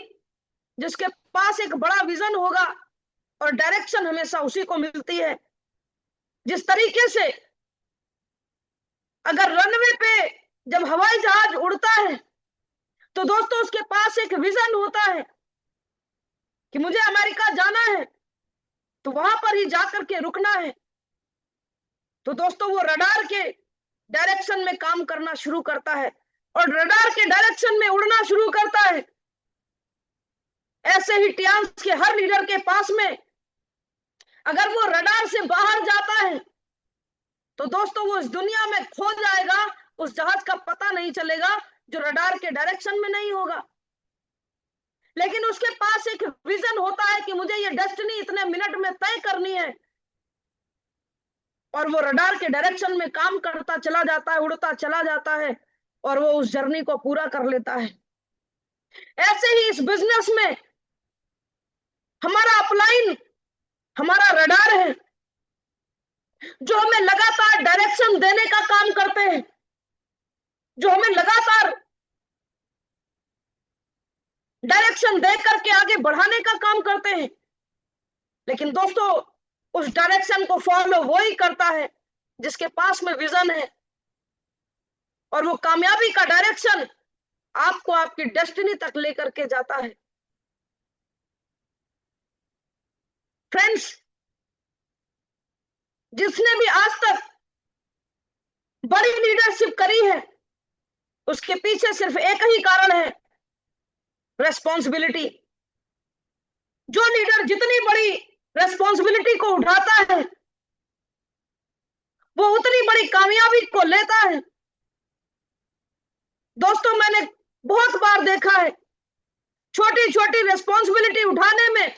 जिसके पास एक बड़ा विजन होगा, और डायरेक्शन हमेशा उसी को मिलती है। जिस तरीके से अगर रनवे पे जब हवाई जहाज उड़ता है तो दोस्तों उसके पास एक विजन होता है कि मुझे अमेरिका जाना है, तो वहां पर ही जाकर के रुकना है। तो दोस्तों वो रडार के डायरेक्शन में काम करना शुरू करता है और रडार के डायरेक्शन में उड़ना शुरू करता है। ऐसे ही टियांस के हर लीडर के पास में अगर वो रडार से बाहर जाता है तो दोस्तों वो इस दुनिया में खो जाएगा, उस जहाज का पता नहीं चलेगा जो रडार के डायरेक्शन में नहीं होगा। लेकिन उसके पास एक विजन होता है कि मुझे ये डेस्टिनी इतने मिनट में तय करनी है, और वो रडार के डायरेक्शन में काम करता चला जाता है, उड़ता चला जाता है, और वो उस जर्नी को पूरा कर लेता है। ऐसे ही इस बिजनेस में हमारा अपलाइन, हमारा रडार है, जो हमें लगातार डायरेक्शन देने का काम करते हैं, जो हमें लगातार डायरेक्शन दे करके आगे बढ़ाने का काम करते हैं। लेकिन दोस्तों उस डायरेक्शन को फॉलो वो ही करता है जिसके पास में विजन है, और वो कामयाबी का डायरेक्शन आपको आपकी डेस्टिनी तक लेकर के जाता है। फ्रेंड्स, जिसने भी आज तक बड़ी लीडरशिप करी है उसके पीछे सिर्फ एक ही कारण है, रेस्पॉन्सिबिलिटी। जो लीडर जितनी बड़ी रेस्पॉन्सिबिलिटी को उठाता है वो उतनी बड़ी कामयाबी को लेता है। दोस्तों मैंने बहुत बार देखा है, छोटी छोटी रिस्पॉन्सिबिलिटी उठाने में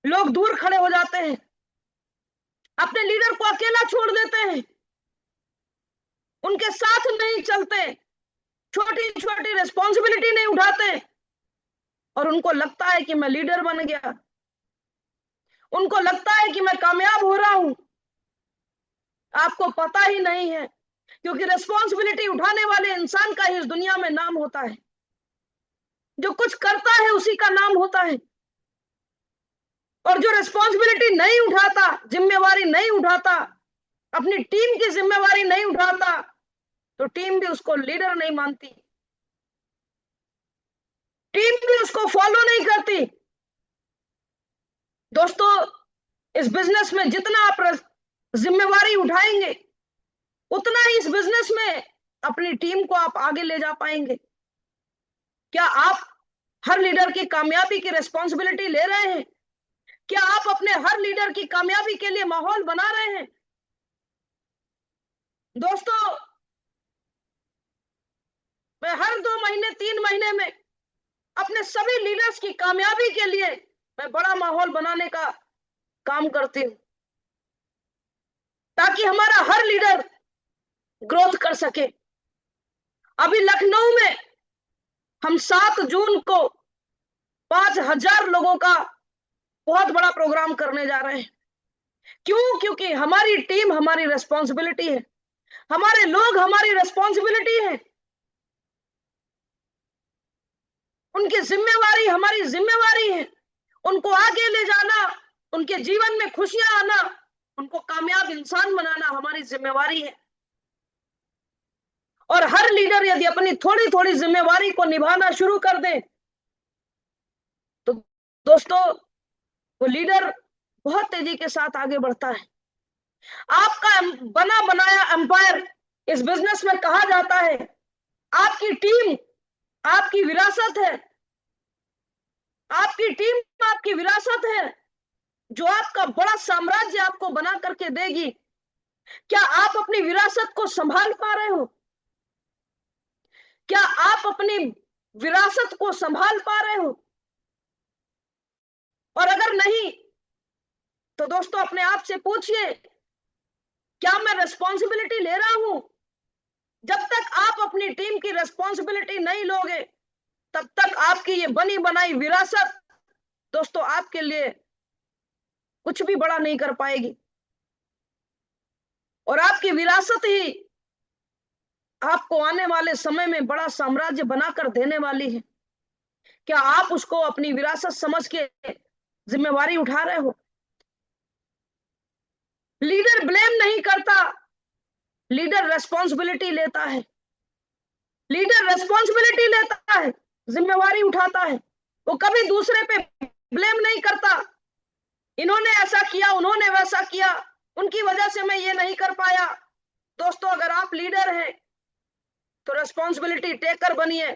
लोग दूर खड़े हो जाते हैं, अपने लीडर को अकेला छोड़ देते हैं, उनके साथ नहीं चलते, छोटी छोटी रिस्पॉन्सिबिलिटी नहीं उठाते, और उनको लगता है कि मैं लीडर बन गया, उनको लगता है कि मैं कामयाब हो रहा हूं। आपको पता ही नहीं है, क्योंकि रिस्पॉन्सिबिलिटी उठाने वाले इंसान का ही इस दुनिया में नाम होता है। जो कुछ करता है उसी का नाम होता है, और जो रिस्पॉन्सिबिलिटी नहीं उठाता, जिम्मेवारी नहीं उठाता, अपनी टीम की जिम्मेवारी नहीं उठाता, तो टीम भी उसको लीडर नहीं मानती, टीम भी उसको फॉलो नहीं करती। दोस्तों, इस बिजनेस में जितना आप जिम्मेवारी उठाएंगे, उतना ही इस बिजनेस में अपनी टीम को आप आगे ले जा पाएंगे। क्या आप हर लीडर की कामयाबी की रिस्पॉन्सिबिलिटी ले रहे हैं? क्या आप अपने हर लीडर की कामयाबी के लिए माहौल बना रहे हैं? दोस्तों, मैं हर 2 महीने 3 महीने में अपने सभी लीडर्स की कामयाबी के लिए मैं बड़ा माहौल बनाने का काम करती हूं, ताकि हमारा हर लीडर ग्रोथ कर सके। अभी लखनऊ में हम 7 जून को 5000 लोगों का बहुत बड़ा प्रोग्राम करने जा रहे हैं। क्यों? क्योंकि हमारी टीम हमारी रिस्पॉन्सिबिलिटी है, हमारे लोग हमारी रिस्पॉन्सिबिलिटी है, उनकी जिम्मेवारी हमारी जिम्मेवारी है। उनको आगे ले जाना, उनके जीवन में खुशियां आना, उनको कामयाब इंसान बनाना हमारी जिम्मेवारी है। और हर लीडर यदि अपनी थोड़ी थोड़ी जिम्मेवारी को निभाना शुरू कर दे, तो दोस्तों वो लीडर बहुत तेजी के साथ आगे बढ़ता है। आपका बना बनाया एम्पायर इस बिजनेस में कहा जाता है। आपकी टीम आपकी विरासत है, आपकी टीम आपकी विरासत है, जो आपका बड़ा साम्राज्य आपको बना करके देगी। क्या आप अपनी विरासत को संभाल पा रहे हो? क्या आप अपनी विरासत को संभाल पा रहे हो? और अगर नहीं, तो दोस्तों अपने आप से पूछिए, क्या मैं रिस्पॉन्सिबिलिटी ले रहा हूं? जब तक आप अपनी टीम की रिस्पॉन्सिबिलिटी नहीं लोगे, तब तक आपकी ये बनी बनाई विरासत दोस्तों आपके लिए कुछ भी बड़ा नहीं कर पाएगी, और आपकी विरासत ही आपको आने वाले समय में बड़ा साम्राज्य बनाकर देने वाली है। क्या आप उसको अपनी विरासत समझ के जिम्मेवारी उठा रहे हो? लीडर ब्लेम नहीं करता, लीडर रेस्पॉन्सिबिलिटी लेता है, लीडर रेस्पॉन्सिबिलिटी लेता है, जिम्मेवारी उठाता है। वो कभी दूसरे पे ब्लेम नहीं करता, इन्होंने ऐसा किया, उन्होंने वैसा किया, उनकी वजह से मैं ये नहीं कर पाया। दोस्तों, अगर आप लीडर हैं तो रेस्पॉन्सिबिलिटी टेकर बनिए,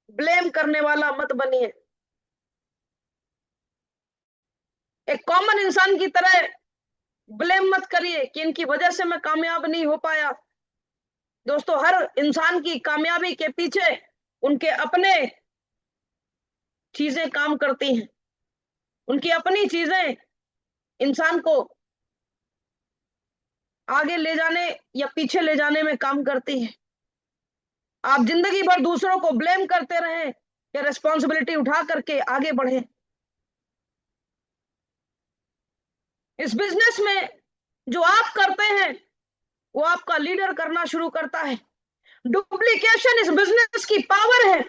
ब्लेम करने वाला मत बनिए। एक कॉमन इंसान की तरह ब्लेम मत करिए कि इनकी वजह से मैं कामयाब नहीं हो पाया। दोस्तों, हर इंसान की कामयाबी के पीछे उनके अपने चीजें काम करती हैं, उनकी अपनी चीजें इंसान को आगे ले जाने या पीछे ले जाने में काम करती हैं। आप जिंदगी भर दूसरों को ब्लेम करते रहें या रिस्पॉन्सिबिलिटी उठा करके आगे बढ़ें। इस बिजनेस में जो आप करते हैं वो आपका लीडर करना शुरू करता है। डुप्लीकेशन इस बिजनेस की पावर है।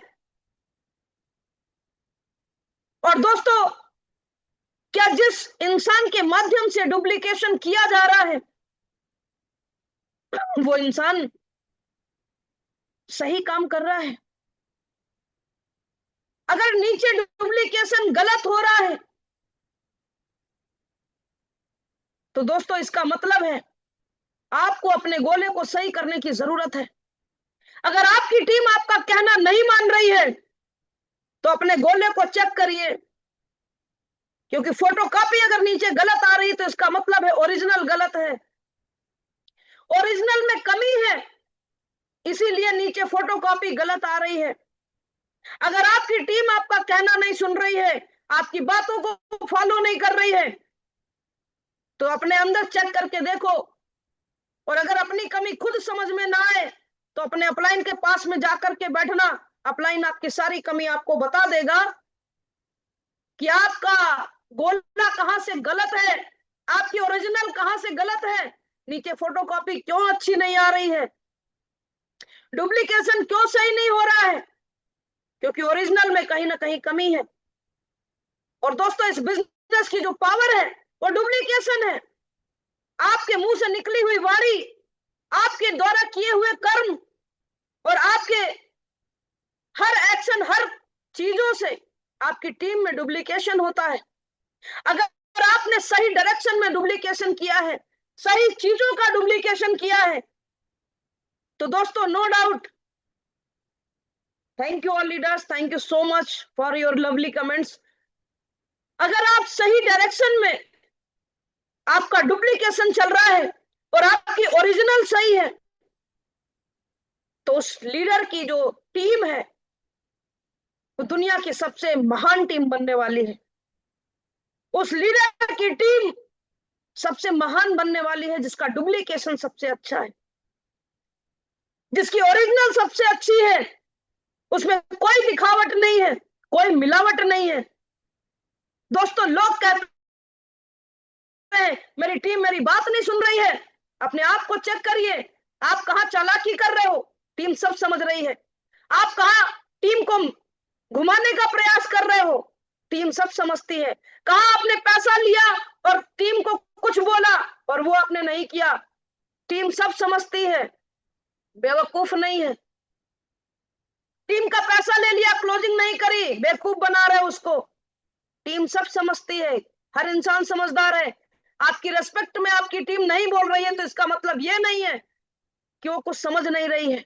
और दोस्तों, क्या जिस इंसान के माध्यम से डुप्लीकेशन किया जा रहा है वो इंसान सही काम कर रहा है? अगर नीचे डुप्लीकेशन गलत हो रहा है तो दोस्तों इसका मतलब है आपको अपने गोले को सही करने की जरूरत है। अगर आपकी टीम आपका कहना नहीं मान रही है तो अपने गोले को चेक करिए, क्योंकि फोटोकॉपी अगर नीचे गलत आ रही तो इसका मतलब है ओरिजिनल गलत है, ओरिजिनल में कमी है, इसीलिए नीचे फोटोकॉपी गलत आ रही है। अगर आपकी टीम आपका कहना नहीं सुन रही है, आपकी बातों को फॉलो नहीं कर रही है, तो अपने अंदर चेक करके देखो। और अगर अपनी कमी खुद समझ में ना आए तो अपने अपलाइन के पास में जाकर के बैठना। अपलाइन आपकी सारी कमी आपको बता देगा कि आपका गोला कहां से गलत है, आपकी ओरिजिनल कहां से गलत है, नीचे फोटोकॉपी क्यों अच्छी नहीं आ रही है, डुप्लीकेशन क्यों सही नहीं हो रहा है, क्योंकि ओरिजिनल में कहीं ना कहीं कमी है। और दोस्तों, इस बिजनेस की जो पावर है वो डुप्लीकेशन है। आपके मुंह से निकली हुई वाणी, आपके द्वारा किए हुए कर्म और आपके हर एक्शन, हर चीजों से आपकी टीम में डुप्लीकेशन होता है। अगर आपने सही डायरेक्शन में डुप्लीकेशन किया है, सही चीजों का डुप्लीकेशन किया है, तो दोस्तों no doubt, thank you all leaders, thank you so much for your lovely comments. अगर आप सही डायरेक्शन में आपका डुप्लीकेशन चल रहा है और आपकी ओरिजिनल सही है, तो उस लीडर की जो टीम है वो दुनिया की सबसे महान टीम बनने वाली है। उस लीडर की टीम सबसे महान बनने वाली है जिसका डुप्लीकेशन सबसे अच्छा है, जिसकी ओरिजिनल सबसे अच्छी है, उसमें कोई दिखावट नहीं है, कोई मिलावट नहीं है। दोस्तों, लोग कहते हैं मेरी टीम मेरी बात नहीं सुन रही है। अपने आप को चेक करिए, आप कहां चालाकी कर रहे हो, टीम सब समझ रही है। आप कहां टीम को घुमाने का प्रयास कर रहे हो, टीम सब समझती है। कहां आपने पैसा लिया और टीम को कुछ बोला और वो आपने नहीं किया, टीम सब समझती है, बेवकूफ नहीं है। टीम का पैसा ले लिया, क्लोजिंग नहीं करी, बेवकूफ बना रहे उसको, टीम सब समझती है। हर इंसान समझदार है। आपकी रेस्पेक्ट में आपकी टीम नहीं बोल रही है तो इसका मतलब ये नहीं है कि वो कुछ समझ नहीं रही है।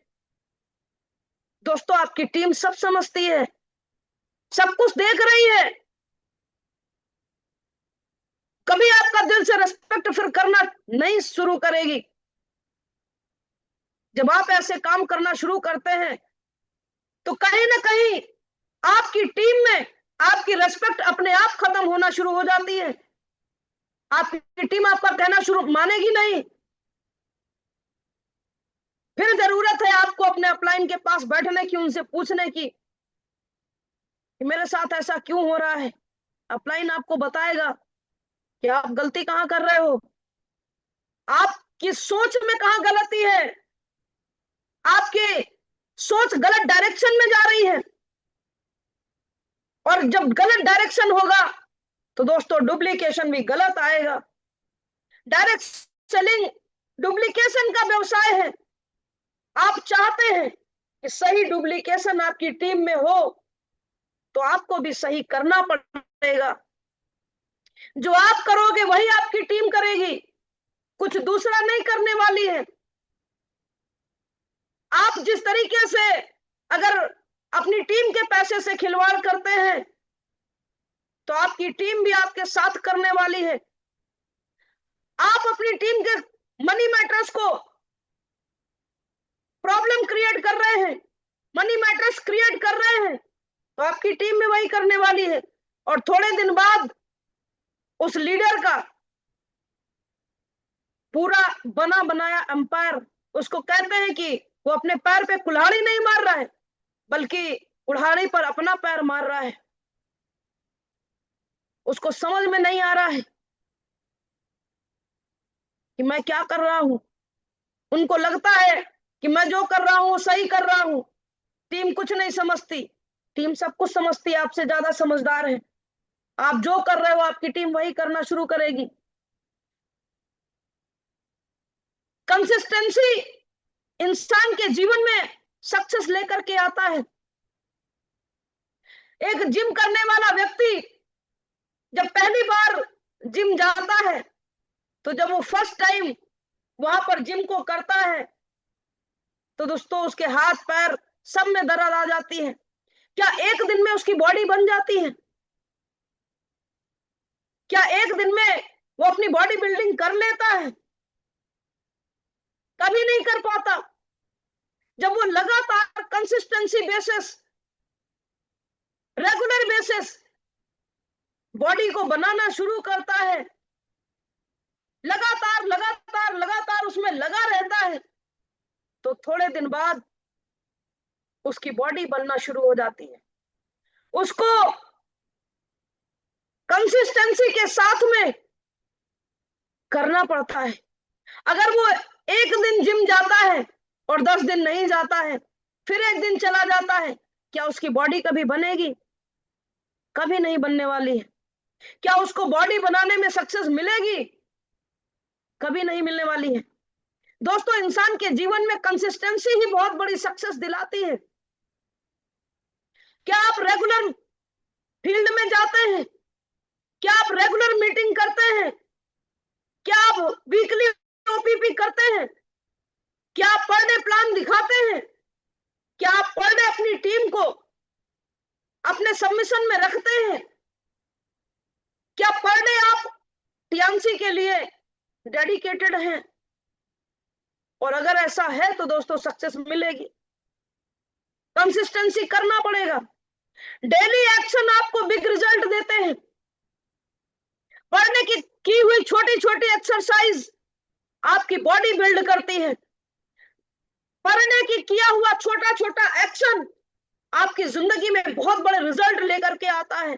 दोस्तों, आपकी टीम सब समझती है, सब कुछ देख रही है। कभी आपका दिल से रेस्पेक्ट फिर करना नहीं शुरू करेगी। जब आप ऐसे काम करना शुरू करते हैं तो कहीं ना कहीं आपकी टीम में आपकी रेस्पेक्ट अपने आप खत्म होना शुरू हो जाती है। आपकी टीम आपका कहना शुरू मानेगी नहीं। फिर जरूरत है आपको अपने अपलाइन के पास बैठने की, उनसे पूछने की कि मेरे साथ ऐसा क्यों हो रहा है। अपलाइन आपको बताएगा कि आप गलती कहां कर रहे हो, आपकी सोच में कहां गलती है, आपकी सोच गलत डायरेक्शन में जा रही है। और जब गलत डायरेक्शन होगा तो दोस्तों डुप्लीकेशन भी गलत आएगा। डायरेक्ट सेलिंग डुप्लीकेशन का व्यवसाय है। आप चाहते हैं कि सही डुप्लीकेशन आपकी टीम में हो तो आपको भी सही करना पड़ेगा। जो आप करोगे वही आपकी टीम करेगी, कुछ दूसरा नहीं करने वाली है। आप जिस तरीके से अगर अपनी टीम के पैसे से खिलवाड़ करते हैं तो आपकी टीम भी आपके साथ करने वाली है। आप अपनी टीम के मनी मैटर्स को प्रॉब्लम क्रिएट कर रहे हैं, मनी मैटर्स क्रिएट कर रहे हैं, तो आपकी टीम में वही करने वाली है। और थोड़े दिन बाद उस लीडर का पूरा बना बनाया एम्पायर, उसको कहते हैं कि वो अपने पैर पे कुल्हाड़ी नहीं मार रहा है बल्कि कुल्हाड़ी पर अपना पैर मार रहा है। उसको समझ में नहीं आ रहा है कि मैं क्या कर रहा हूं। उनको लगता है कि मैं जो कर रहा हूं वो सही कर रहा हूं। टीम कुछ नहीं समझती, टीम सब कुछ समझती है, आपसे ज्यादा समझदार है। आप जो कर रहे हो आपकी टीम वही करना शुरू करेगी। कंसिस्टेंसी इंसान के जीवन में सक्सेस लेकर के आता है। एक जिम करने वाला व्यक्ति जब पहली बार जिम जाता है तो जब वो फर्स्ट टाइम वहां पर जिम को करता है तो दोस्तों उसके हाथ पैर सब में दर्द आ जाती है। क्या एक दिन में उसकी बॉडी बन जाती है? क्या एक दिन में वो अपनी बॉडी बिल्डिंग कर लेता है? कभी नहीं कर पाता। जब वो लगातार consistency basis, regular basis body को बनाना शुरू करता है, लगातार लगातार लगातार उसमें लगा रहता है, तो थोड़े दिन बाद उसकी बॉडी बनना शुरू हो जाती है। उसको कंसिस्टेंसी के साथ में करना पड़ता है। अगर वो एक दिन जिम जाता है और 10 दिन नहीं जाता है, फिर एक दिन चला जाता है, क्या उसकी बॉडी कभी बनेगी? कभी नहीं बनने वाली है। क्या उसको बॉडी बनाने में सक्सेस मिलेगी? कभी नहीं मिलने वाली है। दोस्तों, इंसान के जीवन में कंसिस्टेंसी ही बहुत बड़ी सक्सेस दिलाती है। क्या आप रेगुलर फील्ड में जाते हैं? क्या आप रेगुलर मीटिंग करते हैं? क्या आप वीकली ओपीपी करते हैं? क्या आप पर डे प्लान दिखाते हैं? क्या आप पर डे अपनी टीम को अपने सबमिशन में रखते हैं? क्या पर डे आप टीएमसी के लिए डेडिकेटेड हैं? और अगर ऐसा है तो दोस्तों सक्सेस मिलेगी। कंसिस्टेंसी करना पड़ेगा। डेली एक्शन आपको बिग रिजल्ट देते हैं। पढ़ने की हुई छोटी छोटी एक्सरसाइज आपकी बॉडी बिल्ड करती है। पढ़ने की किया हुआ छोटा छोटा एक्शन आपकी जिंदगी में बहुत बड़े रिजल्ट लेकर के आता है।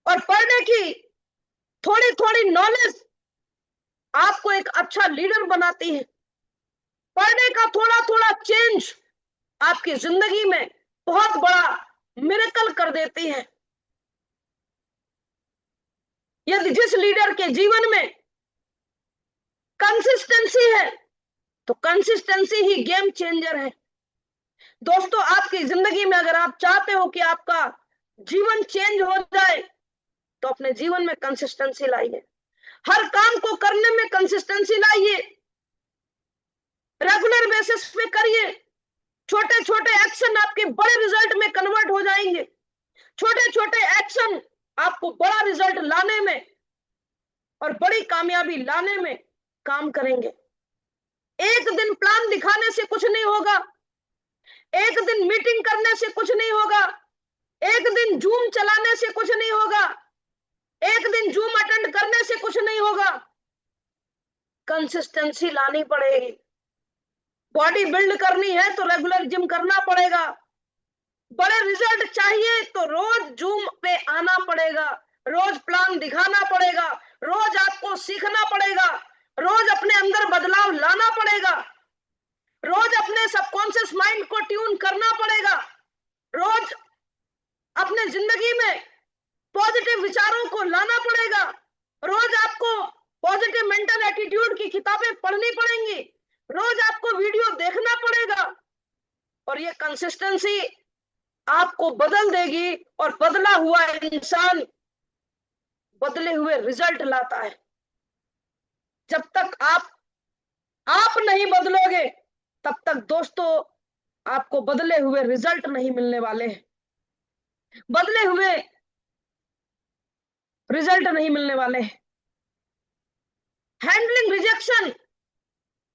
और पढ़ने की थोड़ी थोड़ी नॉलेज आपको एक अच्छा लीडर बनाती है। पढ़ने का थोड़ा थोड़ा चेंज आपकी जिंदगी में बहुत बड़ा मिरेकल कर देती है। यदि जिस लीडर के जीवन में कंसिस्टेंसी है तो कंसिस्टेंसी ही गेम चेंजर है। दोस्तों, आपकी जिंदगी में अगर आप चाहते हो कि आपका जीवन चेंज हो जाए तो अपने जीवन में कंसिस्टेंसी लाइए। हर काम को करने में कंसिस्टेंसी लाइए। रेगुलर बेसिस पे करिए। छोटे छोटे एक्शन आपके बड़े रिजल्ट में कन्वर्ट हो जाएंगे। छोटे छोटे एक्शन आपको बड़ा रिजल्ट लाने में और बड़ी कामयाबी लाने में काम करेंगे। एक दिन प्लान दिखाने से कुछ नहीं होगा। एक दिन मीटिंग करने से कुछ नहीं होगा। एक दिन जूम चलाने से कुछ नहीं होगा। एक दिन जूम अटेंड करने से कुछ नहीं होगा। कंसिस्टेंसी लानी पड़ेगी। बॉडी बिल्ड करनी है तो रेगुलर जिम करना पड़ेगा। बड़े रिजल्ट चाहिए तो रोज जूम पे आना पड़ेगा। रोज प्लान दिखाना पड़ेगा। रोज आपको सीखना पड़ेगा। रोज अपने अंदर बदलाव लाना पड़ेगा। रोज अपने सबकॉन्शियस माइंड को ट्यून करना पड़ेगा। रोज अपने जिंदगी में पॉजिटिव विचारों को लाना पड़ेगा। रोज आपको पॉजिटिव मेंटल एटीट्यूड की किताबें पढ़नी पड़ेंगी। रोज आपको वीडियो देखना पड़ेगा। और ये कंसिस्टेंसी आपको बदल देगी। और बदला हुआ इंसान बदले हुए रिजल्ट लाता है। जब तक आप नहीं बदलोगे तब तक दोस्तों आपको बदले हुए रिजल्ट नहीं मिलने वाले हैं। बदले हुए रिजल्ट नहीं मिलने वाले हैं। हैंडलिंग रिजेक्शन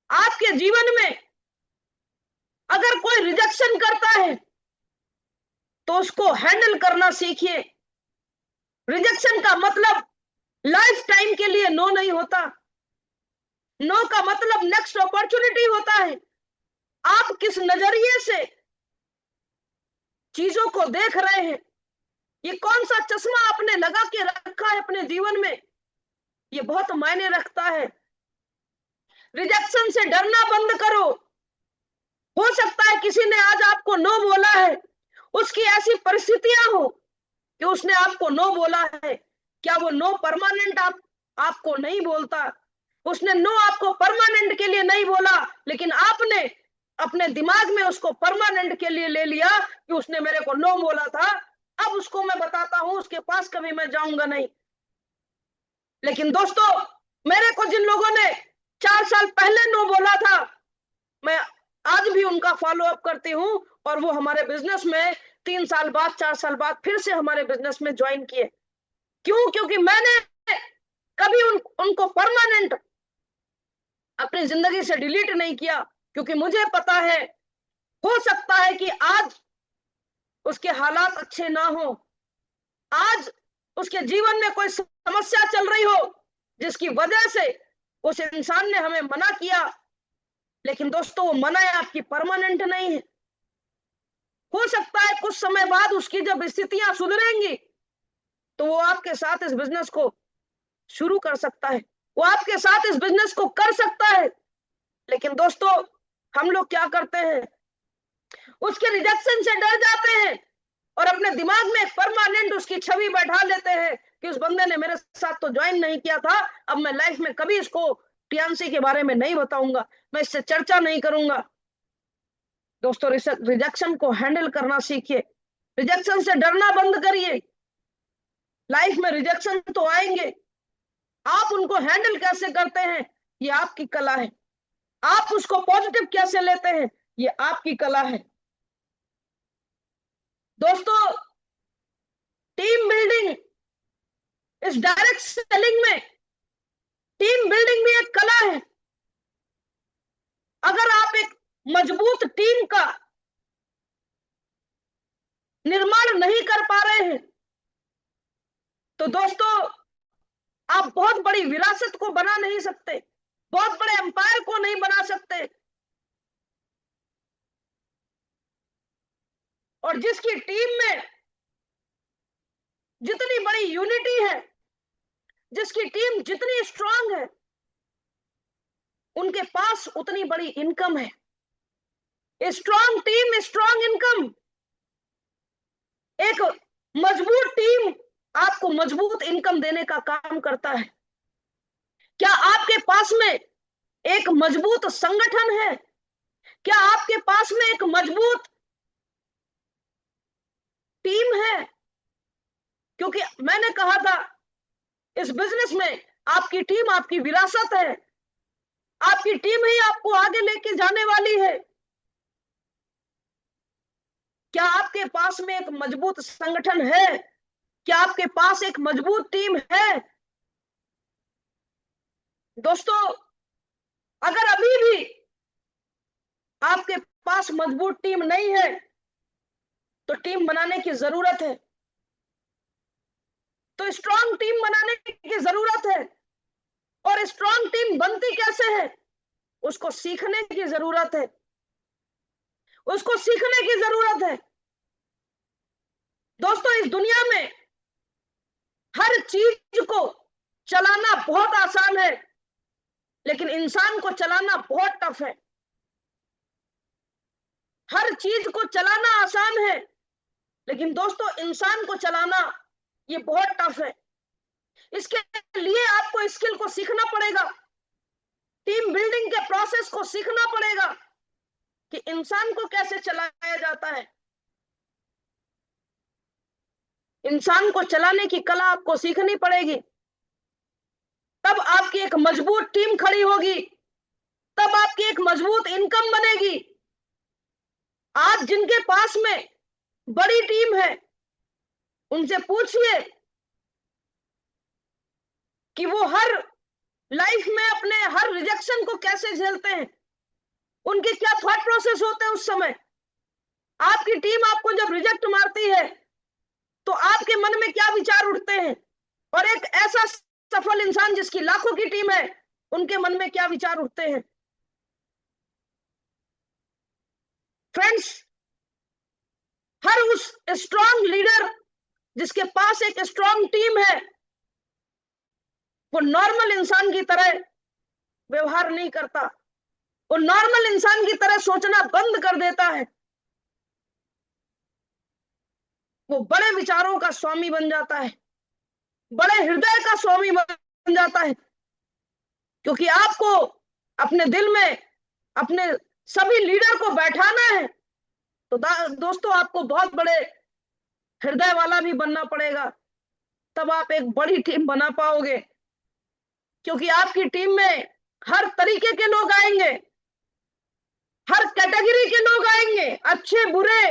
आपके जीवन में अगर कोई रिजेक्शन करता है तो उसको हैंडल करना सीखिए। रिजेक्शन का मतलब लाइफ टाइम के लिए नो नहीं होता। नो का मतलब नेक्स्ट अपॉर्चुनिटी होता है। आप किस नजरिए से चीजों को देख रहे हैं, ये कौन सा चश्मा आपने लगा के रखा है अपने जीवन में, ये बहुत मायने रखता है। रिजेक्शन से डरना बंद करो। हो सकता है किसी ने आज आपको नो बोला है, उसकी ऐसी परिस्थितियां हो कि उसने आपको नो बोला है। क्या वो नो परमानेंट आपको नहीं बोलता? उसने नो आपको परमानेंट के लिए नहीं बोला, लेकिन आपने अपने दिमाग में उसको परमानेंट के लिए ले लिया कि उसने मेरे को नो बोला था, अब उसको मैं बताता हूं, उसके पास कभी मैं जाऊंगा नहीं। लेकिन दोस्तों, मेरे को जिन लोगों ने 4 साल पहले नो बोला था, मैं आज भी उनका फॉलो अप करती हूं और वो हमारे बिजनेस में 3 साल बाद 4 साल बाद फिर से हमारे बिजनेस में ज्वाइन किए। क्यों? क्योंकि मैंने कभी उनको परमानेंट अपनी जिंदगी से डिलीट नहीं किया। क्योंकि मुझे पता है, हो सकता है कि आज उसके हालात अच्छे ना हो, आज उसके जीवन में कोई समस्या चल रही हो जिसकी वजह से उस इंसान ने हमें मना किया, लेकिन दोस्तों वो मना है आपकी परमानेंट नहीं है। हो सकता है कुछ समय बाद उसकी जब स्थितियां सुधरेंगी तो वो आपके साथ इस बिजनेस को शुरू कर सकता है, वो आपके साथ इस बिजनेस को कर सकता है। लेकिन दोस्तों हम लोग क्या करते हैं, उसके रिजेक्शन से डर जाते हैं और अपने दिमाग में परमानेंट उसकी छवि बैठा लेते हैं कि उस बंदे ने मेरे साथ तो ज्वाइन नहीं किया था, अब मैं लाइफ में कभी इसको टीएनसी के बारे में नहीं बताऊंगा, मैं इससे चर्चा नहीं करूंगा। दोस्तों रिजेक्शन को हैंडल करना सीखिए, रिजेक्शन से डरना बंद करिए। लाइफ में रिजेक्शन तो आएंगे, आप उनको हैंडल कैसे करते हैं ये आपकी कला है, आप उसको पॉजिटिव कैसे लेते हैं ये आपकी कला है। दोस्तों टीम बिल्डिंग, इस डायरेक्ट सेलिंग में टीम बिल्डिंग भी एक कला है। अगर आप एक मजबूत टीम का निर्माण नहीं कर पा रहे हैं तो दोस्तों आप बहुत बड़ी विरासत को बना नहीं सकते, बहुत बड़े एम्पायर को नहीं बना सकते। और जिसकी टीम में जितनी बड़ी यूनिटी है, जिसकी टीम जितनी स्ट्रांग है, उनके पास उतनी बड़ी इनकम है। Strong team strong income. एक मजबूत टीम आपको मजबूत इनकम देने का काम करता है। क्या आपके पास में एक मजबूत संगठन है? क्या आपके पास में एक मजबूत टीम है? क्योंकि मैंने कहा था इस बिजनेस में आपकी टीम आपकी विरासत है, आपकी टीम ही आपको आगे लेके जाने वाली है। क्या आपके पास में एक मजबूत संगठन है? क्या आपके पास एक मजबूत टीम है? दोस्तों अगर अभी भी आपके पास मजबूत टीम नहीं है तो टीम बनाने की जरूरत है, तो स्ट्रांग टीम बनाने की जरूरत है। और स्ट्रांग टीम बनती कैसे है उसको सीखने की जरूरत है, उसको सीखने की जरूरत है। दोस्तों इस दुनिया में हर चीज को चलाना बहुत आसान है, लेकिन इंसान को चलाना बहुत टफ है। हर चीज को चलाना आसान है, लेकिन दोस्तों इंसान को चलाना ये बहुत टफ है। इसके लिए आपको स्किल को सीखना पड़ेगा, टीम बिल्डिंग के प्रोसेस को सीखना पड़ेगा कि इंसान को कैसे चलाया जाता है। इंसान को चलाने की कला आपको सीखनी पड़ेगी, तब आपकी एक मजबूत टीम खड़ी होगी, तब आपकी एक मजबूत इनकम बनेगी। आज जिनके पास में बड़ी टीम है उनसे पूछिए कि वो हर लाइफ में अपने हर रिजेक्शन को कैसे झेलते हैं, उनके क्या थॉट प्रोसेस होते हैं उस समय। आपकी टीम आपको जब रिजेक्ट मारती है तो आपके मन में क्या विचार उठते हैं, और एक ऐसा सफल इंसान जिसकी लाखों की टीम है उनके मन में क्या विचार उठते हैं। फ्रेंड्स हर उस स्ट्रांग लीडर जिसके पास एक स्ट्रांग टीम है वो नॉर्मल इंसान की तरह व्यवहार नहीं करता, वो नॉर्मल इंसान की तरह सोचना बंद कर देता है, वो बड़े विचारों का स्वामी बन जाता है, बड़े हृदय का स्वामी बन जाता है। क्योंकि आपको अपने दिल में अपने सभी लीडर को बैठाना है तो दोस्तों आपको बहुत बड़े हृदय वाला भी बनना पड़ेगा, तब आप एक बड़ी टीम बना पाओगे। क्योंकि आपकी टीम में हर तरीके के लोग आएंगे, हर कैटेगरी के लोग आएंगे, अच्छे बुरे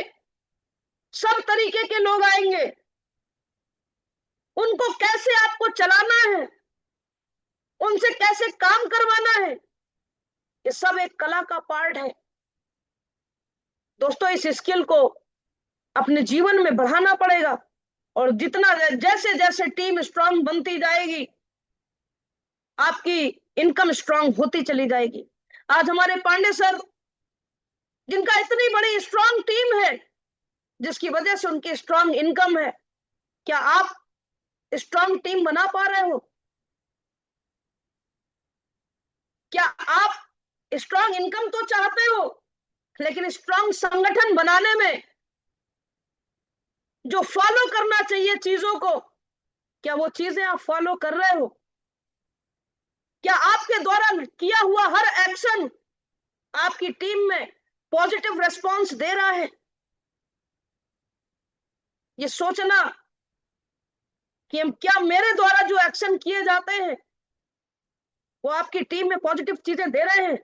सब तरीके के लोग आएंगे। उनको कैसे आपको चलाना है, उनसे कैसे काम करवाना है, ये सब एक कला का पार्ट है दोस्तों। इस स्किल को अपने जीवन में बढ़ाना पड़ेगा, और जितना जैसे जैसे टीम स्ट्रांग बनती जाएगी, आपकी इनकम स्ट्रांग होती चली जाएगी। आज हमारे पांडे सर, जिनका इतनी बड़ी स्ट्रांग टीम है, जिसकी वजह से उनकी स्ट्रांग इनकम है, क्या आप स्ट्रांग टीम बना पा रहे हो? क्या आप स्ट्रांग इनकम तो चाहते हो, लेकिन स्ट्रांग संगठन बनाने में जो फॉलो करना चाहिए चीजों को, क्या वो चीजें आप फॉलो कर रहे हो? क्या आपके द्वारा किया हुआ हर एक्शन आपकी टीम में पॉजिटिव रिस्पांस दे रहा है? ये सोचना कि हम क्या मेरे द्वारा जो एक्शन किए जाते हैं वो आपकी टीम में पॉजिटिव चीजें दे रहे हैं।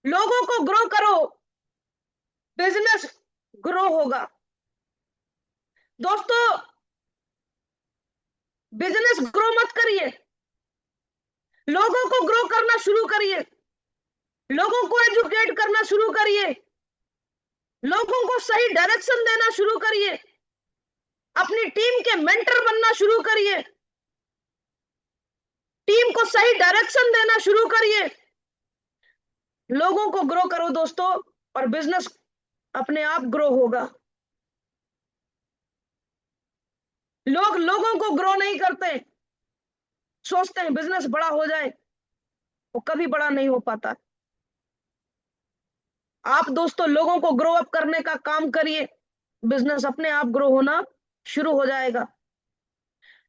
लोगों को ग्रो करो, बिजनेस ग्रो होगा। दोस्तों, बिजनेस ग्रो मत करिए, लोगों को ग्रो करना शुरू करिए, लोगों को एजुकेट करना शुरू करिए, लोगों को सही डायरेक्शन देना शुरू करिए, अपनी टीम के मेंटर बनना शुरू करिए, टीम को सही डायरेक्शन देना शुरू करिए, लोगों को ग्रो करो दोस्तों, और बिजनेस अपने आप ग्रो होगा। लोग लोगों को ग्रो नहीं करते, सोचते हैं बिजनेस बड़ा हो जाए, वो कभी बड़ा नहीं हो पाता। आप दोस्तों लोगों को ग्रो अप करने का काम करिए, बिजनेस अपने आप ग्रो होना शुरू हो जाएगा।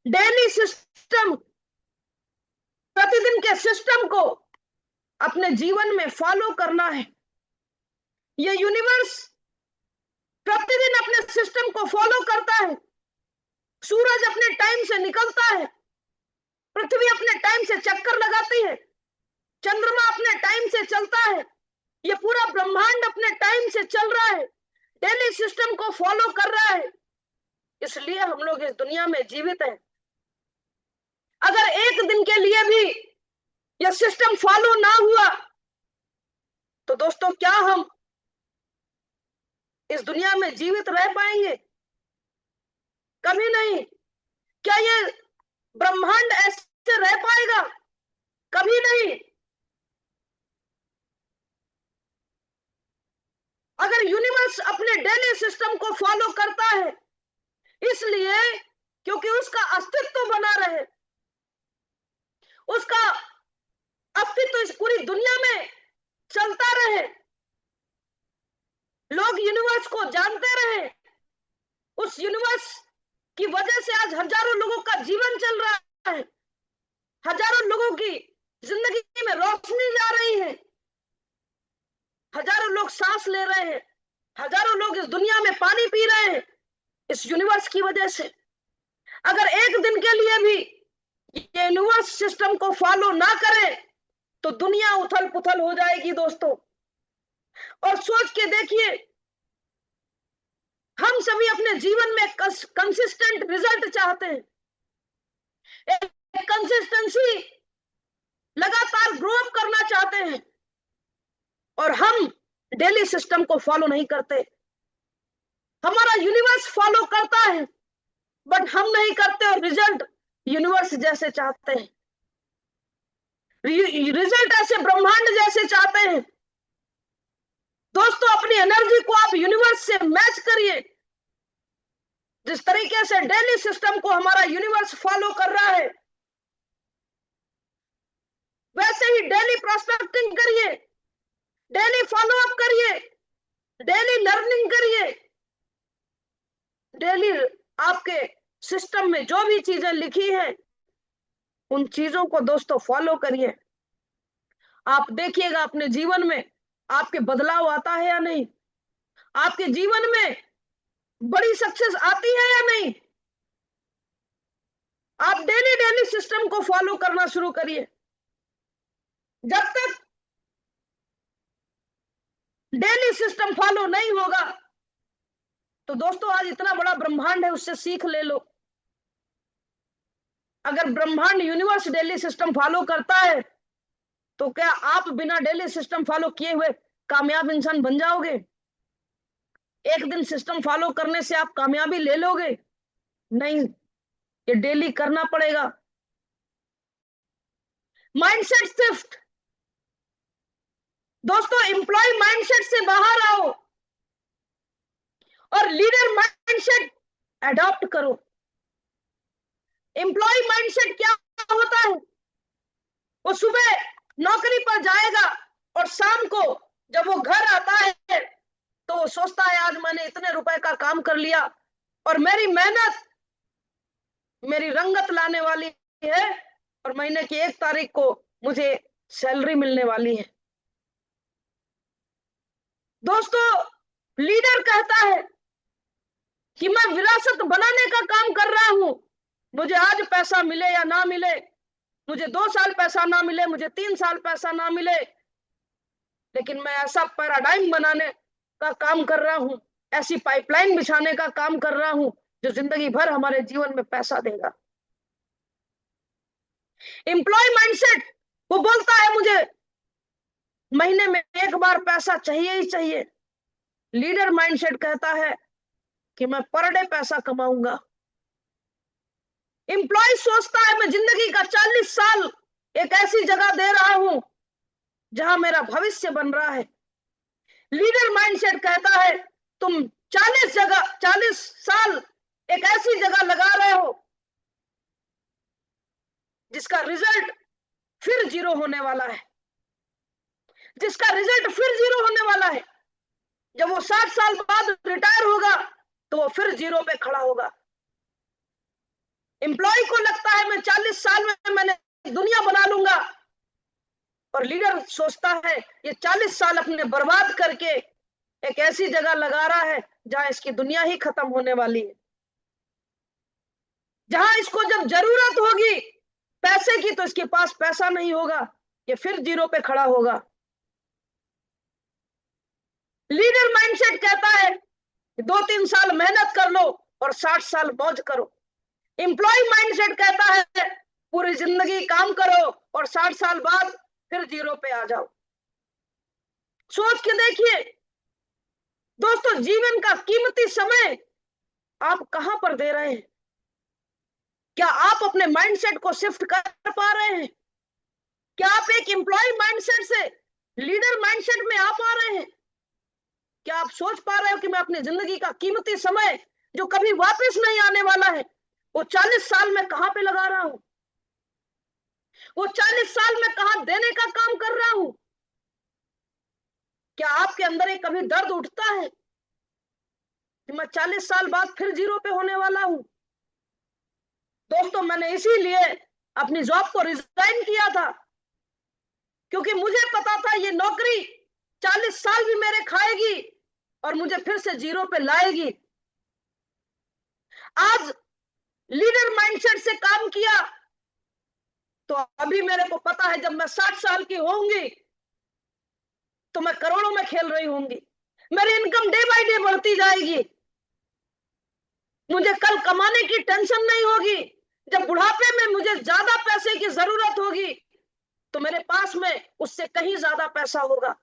डेली सिस्टम, प्रतिदिन के सिस्टम को अपने जीवन में फॉलो करना है। ये यूनिवर्स प्रतिदिन अपने सिस्टम को फॉलो करता है। सूरज अपने टाइम से निकलता है, पृथ्वी अपने टाइम से चक्कर लगाती है, चंद्रमा अपने टाइम से चलता है, ये पूरा ब्रह्मांड अपने टाइम से चल रहा है, डेली सिस्टम को फॉलो कर रहा है। इसलिए हम लोग इस दुनिया में जीवित हैं। अगर एक दिन के लिए भी यह सिस्टम फॉलो ना हुआ तो दोस्तों क्या हम इस दुनिया में जीवित रह पाएंगे? कभी नहीं। क्या ये ब्रह्मांड ऐसे रह पाएगा? कभी नहीं। अगर यूनिवर्स अपने डेली सिस्टम को फॉलो करता है, इसलिए क्योंकि उसका अस्तित्व बना रहे, उसका अस्तित्व इस पूरी दुनिया में चलता रहे, लोग यूनिवर्स को जानते रहे, उस यूनिवर्स की वजह से आज हजारों लोगों का जीवन चल रहा है, हजारों लोगों की जिंदगी में रोशनी जा रही है, हजारों लोग सांस ले रहे हैं, हजारों लोग इस दुनिया में पानी पी रहे हैं, इस यूनिवर्स की वजह से। अगर एक दिन के लिए भी ये यूनिवर्स सिस्टम को फॉलो ना करे तो दुनिया उथल पुथल हो जाएगी दोस्तों। और सोच के देखिए, हम सभी अपने जीवन में कंसिस्टेंट रिजल्ट चाहते हैं, एक कंसिस्टेंसी, लगातार ग्रो अप करना चाहते हैं, और हम डेली सिस्टम को फॉलो नहीं करते। हमारा यूनिवर्स फॉलो करता है बट हम नहीं करते, और रिजल्ट यूनिवर्स जैसे चाहते हैं, रिजल्ट ऐसे ब्रह्मांड जैसे चाहते हैं। दोस्तों, अपनी एनर्जी को आप यूनिवर्स से मैच करिए। जिस तरीके से डेली सिस्टम को हमारा यूनिवर्स फॉलो कर रहा है, वैसे ही डेली प्रोस्पेक्टिंग करिए, डेली फॉलो अप करिए, डेली लर्निंग करिए, डेली आपके सिस्टम में जो भी चीजें लिखी हैं उन चीजों को दोस्तों फॉलो करिए। आप देखिएगा अपने जीवन में आपके बदलाव आता है या नहीं, आपके जीवन में बड़ी सक्सेस आती है या नहीं। आप डेली डेली सिस्टम को फॉलो करना शुरू करिए। जब तक डेली सिस्टम फॉलो नहीं होगा तो दोस्तों, आज इतना बड़ा ब्रह्मांड है, उससे सीख ले लो। अगर ब्रह्मांड यूनिवर्स डेली सिस्टम फॉलो करता है तो क्या आप बिना डेली सिस्टम फॉलो किए हुए कामयाब इंसान बन जाओगे? एक दिन सिस्टम फॉलो करने से आप कामयाबी ले लोगे? नहीं, ये डेली करना पड़ेगा। माइंडसेट शिफ्ट, दोस्तों एम्प्लॉय माइंडसेट से बाहर आओ और लीडर माइंडसेट अडॉप्ट करो। एम्प्लॉय माइंडसेट क्या होता है? वो सुबह नौकरी पर जाएगा और शाम को जब वो घर आता है तो वो सोचता है आज मैंने इतने रुपए का काम कर लिया और मेरी मेहनत मेरी रंगत लाने वाली है और महीने की 1 तारीख को मुझे सैलरी मिलने वाली है। दोस्तों लीडर कहता है कि मैं विरासत बनाने का काम कर रहा हूं, मुझे आज पैसा मिले या ना मिले, मुझे 2 साल पैसा ना मिले, मुझे 3 साल पैसा ना मिले, लेकिन मैं ऐसा पैराडाइम बनाने का काम कर रहा हूं, ऐसी पाइपलाइन बिछाने का काम कर रहा हूं जो जिंदगी भर हमारे जीवन में पैसा देगा। एम्प्लॉय माइंडसेट वो बोलता है मुझे महीने में 1 बार पैसा चाहिए ही चाहिए। लीडर माइंडसेट कहता है कि मैं पर डे पैसा कमाऊंगा। एम्प्लॉय सोचता है मैं जिंदगी का 40 साल एक ऐसी जगह दे रहा हूं जहां मेरा भविष्य बन रहा है। लीडर माइंडसेट कहता है तुम 40 साल एक ऐसी जगह लगा रहे हो जिसका रिजल्ट फिर 0 होने वाला है, जिसका रिजल्ट फिर 0 होने वाला है। जब वो 60 साल बाद रिटायर होगा तो वो फिर 0 पे खड़ा होगा। एम्प्लॉय को लगता है मैं 40 साल में मैंने दुनिया बना लूंगा, और लीडर सोचता है ये 40 साल अपने बर्बाद करके एक ऐसी जगह लगा रहा है जहां इसकी दुनिया ही खत्म होने वाली है, जहां इसको जब जरूरत होगी पैसे की तो इसके पास पैसा नहीं होगा, ये फिर 0 पे खड़ा होगा। लीडर माइंडसेट कहता है 2-3 साल मेहनत कर लो और 60 साल मौज करो। एम्प्लॉय माइंडसेट कहता है पूरी जिंदगी काम करो और 60 साल बाद फिर 0 पे आ जाओ। सोच के देखिए दोस्तों, जीवन का कीमती समय आप कहां पर दे रहे हैं? क्या आप अपने माइंडसेट को शिफ्ट कर पा रहे हैं? क्या आप एक एम्प्लॉय माइंडसेट से लीडर माइंडसेट में आ पा रहे हैं? क्या आप सोच पा रहे हो कि मैं अपनी जिंदगी का कीमती समय जो कभी वापस नहीं आने वाला है वो 40 साल में कहां पे लगा रहा हूं? वो 40 साल में कहां देने का काम कर रहा हूं? क्या आपके अंदर एक कभी दर्द उठता है कि मैं 40 साल बाद फिर 0 पे होने वाला हूं? दोस्तों मैंने इसीलिए अपनी जॉब को रिजाइन किया था, क्योंकि मुझे पता था ये नौकरी 40 साल भी मेरे खाएगी और मुझे फिर से 0 पे लाएगी। आज लीडर माइंडसेट से काम किया तो अभी मेरे को पता है जब मैं 60 साल की होंगी तो मैं करोड़ों में खेल रही होंगी, मेरी इनकम डे बाय डे बढ़ती जाएगी, मुझे कल कमाने की टेंशन नहीं होगी। जब बुढ़ापे में मुझे ज्यादा पैसे की जरूरत होगी तो मेरे पास में उससे कहीं ज्यादा पैसा होगा।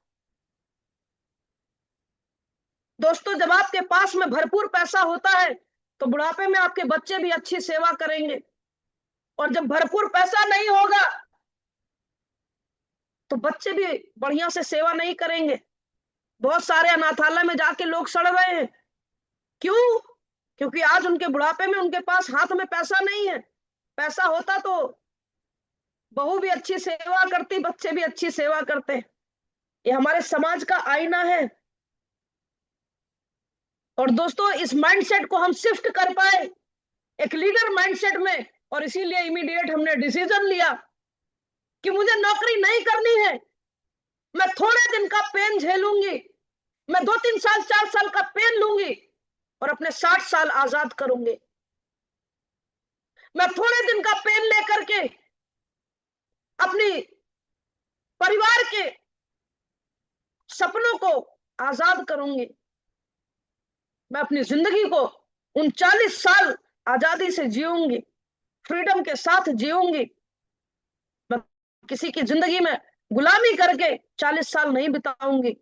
दोस्तों जब आपके पास में भरपूर पैसा होता है तो बुढ़ापे में आपके बच्चे भी अच्छी सेवा करेंगे, और जब भरपूर पैसा नहीं होगा तो बच्चे भी बढ़िया से सेवा नहीं करेंगे। बहुत सारे अनाथालय में जाके लोग सड़ रहे हैं। क्यों? क्योंकि आज उनके बुढ़ापे में उनके पास हाथ में पैसा नहीं है। पैसा होता तो बहू भी अच्छी सेवा करती, बच्चे भी अच्छी सेवा करते। ये हमारे समाज का आईना है। और दोस्तों इस माइंडसेट को हम शिफ्ट कर पाए एक लीडर माइंडसेट में, और इसीलिए इमीडिएट हमने डिसीजन लिया कि मुझे नौकरी नहीं करनी है। मैं थोड़े दिन का पेन झेलूंगी, मैं 2-3 साल 4 साल का पेन लूंगी और अपने 60 साल आजाद करूंगी। मैं थोड़े दिन का पेन लेकर के अपनी परिवार के सपनों को आजाद करूंगी। मैं अपनी जिंदगी को उन 40 साल आजादी से जीऊंगी, फ्रीडम के साथ जीऊंगी। मैं किसी की जिंदगी में गुलामी करके 40 साल नहीं बिताऊंगी।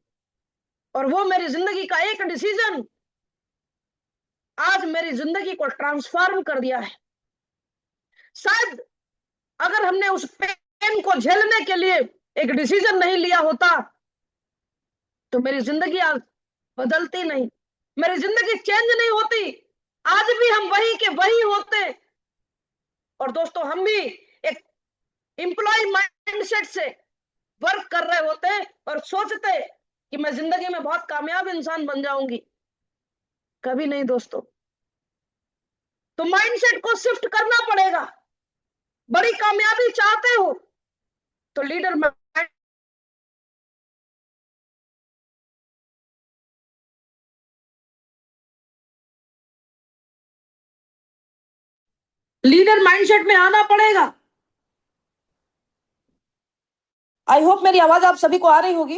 और वो मेरी जिंदगी का एक डिसीजन आज मेरी जिंदगी को ट्रांसफॉर्म कर दिया है। शायद अगर हमने उस पेन को झेलने के लिए एक डिसीजन नहीं लिया होता तो मेरी जिंदगी आज बदलती नहीं, मेरी जिंदगी चेंज नहीं होती, आज भी हम वही के वही होते। और दोस्तों हम भी एक एम्प्लॉय माइंडसेट से वर्क कर रहे होते और सोचते कि मैं जिंदगी में बहुत कामयाब इंसान बन जाऊंगी। कभी नहीं दोस्तों। तो माइंडसेट को शिफ्ट करना पड़ेगा। बड़ी कामयाबी चाहते हो तो लीडर माइंडसेट में आना पड़ेगा। आई होप मेरी आवाज आप सभी को आ रही होगी।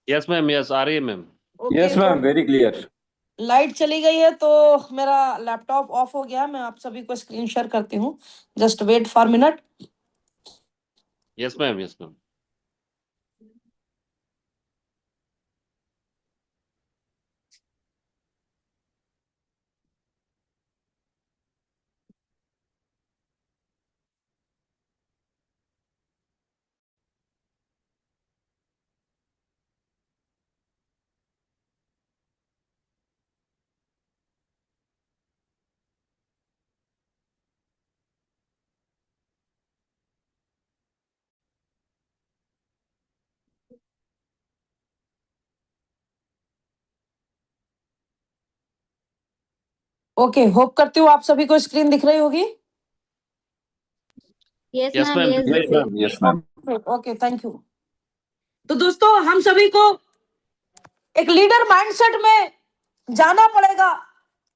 यस मैम, यस आ रही है ma'am. Yes ma'am, very clear. Light चली गई है तो मेरा लैपटॉप ऑफ हो गया। मैं आप सभी को स्क्रीन शेयर करती हूँ। Just wait for minute. Yes ma'am, yes ma'am. Okay, hope करती हूँ आप सभी को स्क्रीन दिख रही होगी। Yes yes ma'am, ma'am, yes yes ma'am, yes ma'am. Okay, thank you. तो दोस्तों हम सभी को एक लीडर माइंडसेट में जाना पड़ेगा,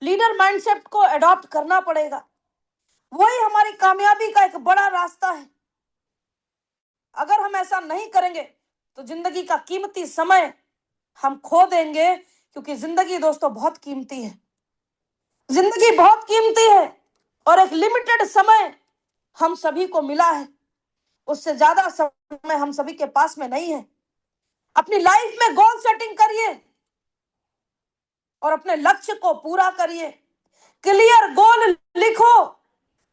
लीडर माइंडसेट को अडॉप्ट करना पड़ेगा। वही हमारी कामयाबी का एक बड़ा रास्ता है। अगर हम ऐसा नहीं करेंगे तो जिंदगी का कीमती समय हम खो देंगे, क्योंकि जिंदगी दोस्तों बहुत कीमती है। जिंदगी बहुत कीमती है और एक लिमिटेड समय हम सभी को मिला है, उससे ज्यादा समय हम सभी के पास में नहीं है। अपनी लाइफ में गोल सेटिंग करिए और अपने लक्ष्य को पूरा करिए। क्लियर गोल लिखो।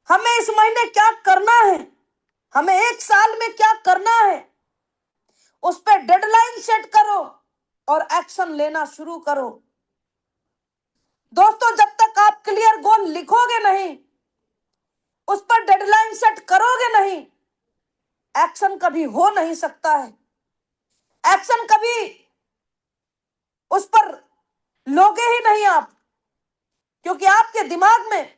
हमें इस महीने क्या करना है, हमें एक साल में क्या करना है, उस पर डेडलाइन सेट करो और एक्शन लेना शुरू करो। दोस्तों जब तक आप क्लियर गोल लिखोगे नहीं, उस पर डेडलाइन सेट करोगे नहीं, एक्शन कभी हो नहीं सकता है। एक्शन कभी उस पर लोगे ही नहीं आप, क्योंकि आपके दिमाग में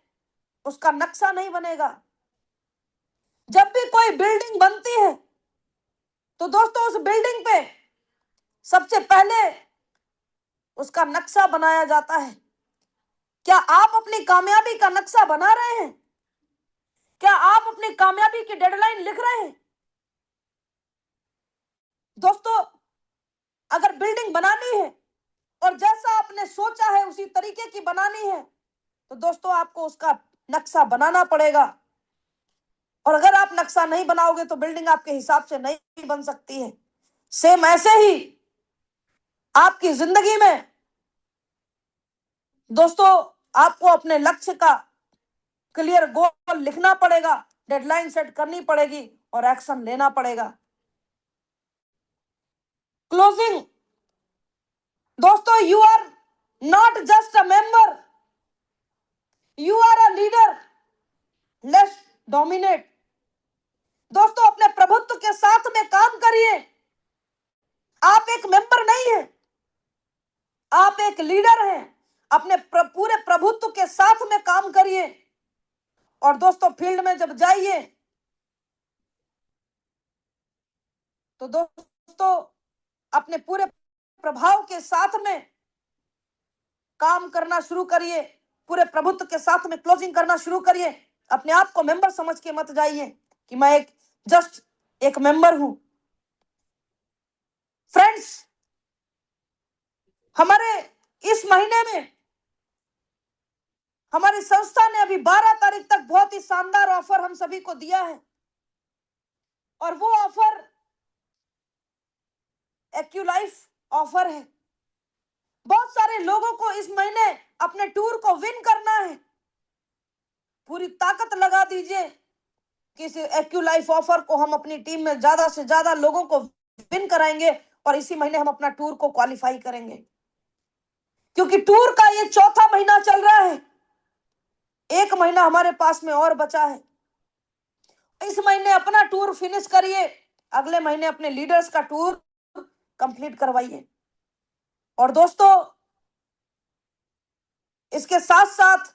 उसका नक्शा नहीं बनेगा। जब भी कोई बिल्डिंग बनती है तो दोस्तों उस बिल्डिंग पे सबसे पहले उसका नक्शा बनाया जाता है। क्या आप अपनी कामयाबी का नक्शा बना रहे हैं? क्या आप अपनी कामयाबी की डेडलाइन लिख रहे हैं? दोस्तों अगर बिल्डिंग बनानी है और जैसा आपने सोचा है उसी तरीके की बनानी है तो दोस्तों आपको उसका नक्शा बनाना पड़ेगा। और अगर आप नक्शा नहीं बनाओगे तो बिल्डिंग आपके हिसाब से नहीं बन सकती है। सेम ऐसे ही आपकी जिंदगी में दोस्तों आपको अपने लक्ष्य का क्लियर गोल लिखना पड़ेगा, डेडलाइन सेट करनी पड़ेगी और एक्शन लेना पड़ेगा। क्लोजिंग। दोस्तों you are not just a member, you are a leader. Let's dominate. दोस्तों अपने प्रभुत्व के साथ में काम करिए। आप एक मेंबर नहीं हैं, आप एक लीडर हैं। अपने पूरे प्रभुत्व के साथ में काम करिए। और दोस्तों फील्ड में जब जाइए तो दोस्तों अपने पूरे प्रभाव के साथ में काम करना शुरू करिए। पूरे प्रभुत्व के साथ में क्लोजिंग करना शुरू करिए। अपने आप को मेंबर समझ के मत जाइए कि मैं एक जस्ट एक मेंबर हूं। फ्रेंड्स हमारे इस महीने में हमारी संस्था ने अभी 12 तारीख तक बहुत ही शानदार ऑफर हम सभी को दिया है। और वो ऑफर एक्यूलाइफ ऑफर है। बहुत सारे लोगों को इस महीने अपने टूर को विन करना है। पूरी ताकत लगा दीजिए कि इस एक्यूलाइफ ऑफर को हम अपनी टीम में ज्यादा से ज्यादा लोगों को विन कराएंगे और इसी महीने हम अपना टूर को क्वालिफाई करेंगे, क्योंकि टूर का ये चौथा महीना चल रहा है। एक महीना हमारे पास में और बचा है। इस महीने अपना टूर फिनिश करिए, अगले महीने अपने लीडर्स का टूर कंप्लीट करवाइए। और दोस्तों, इसके साथ साथ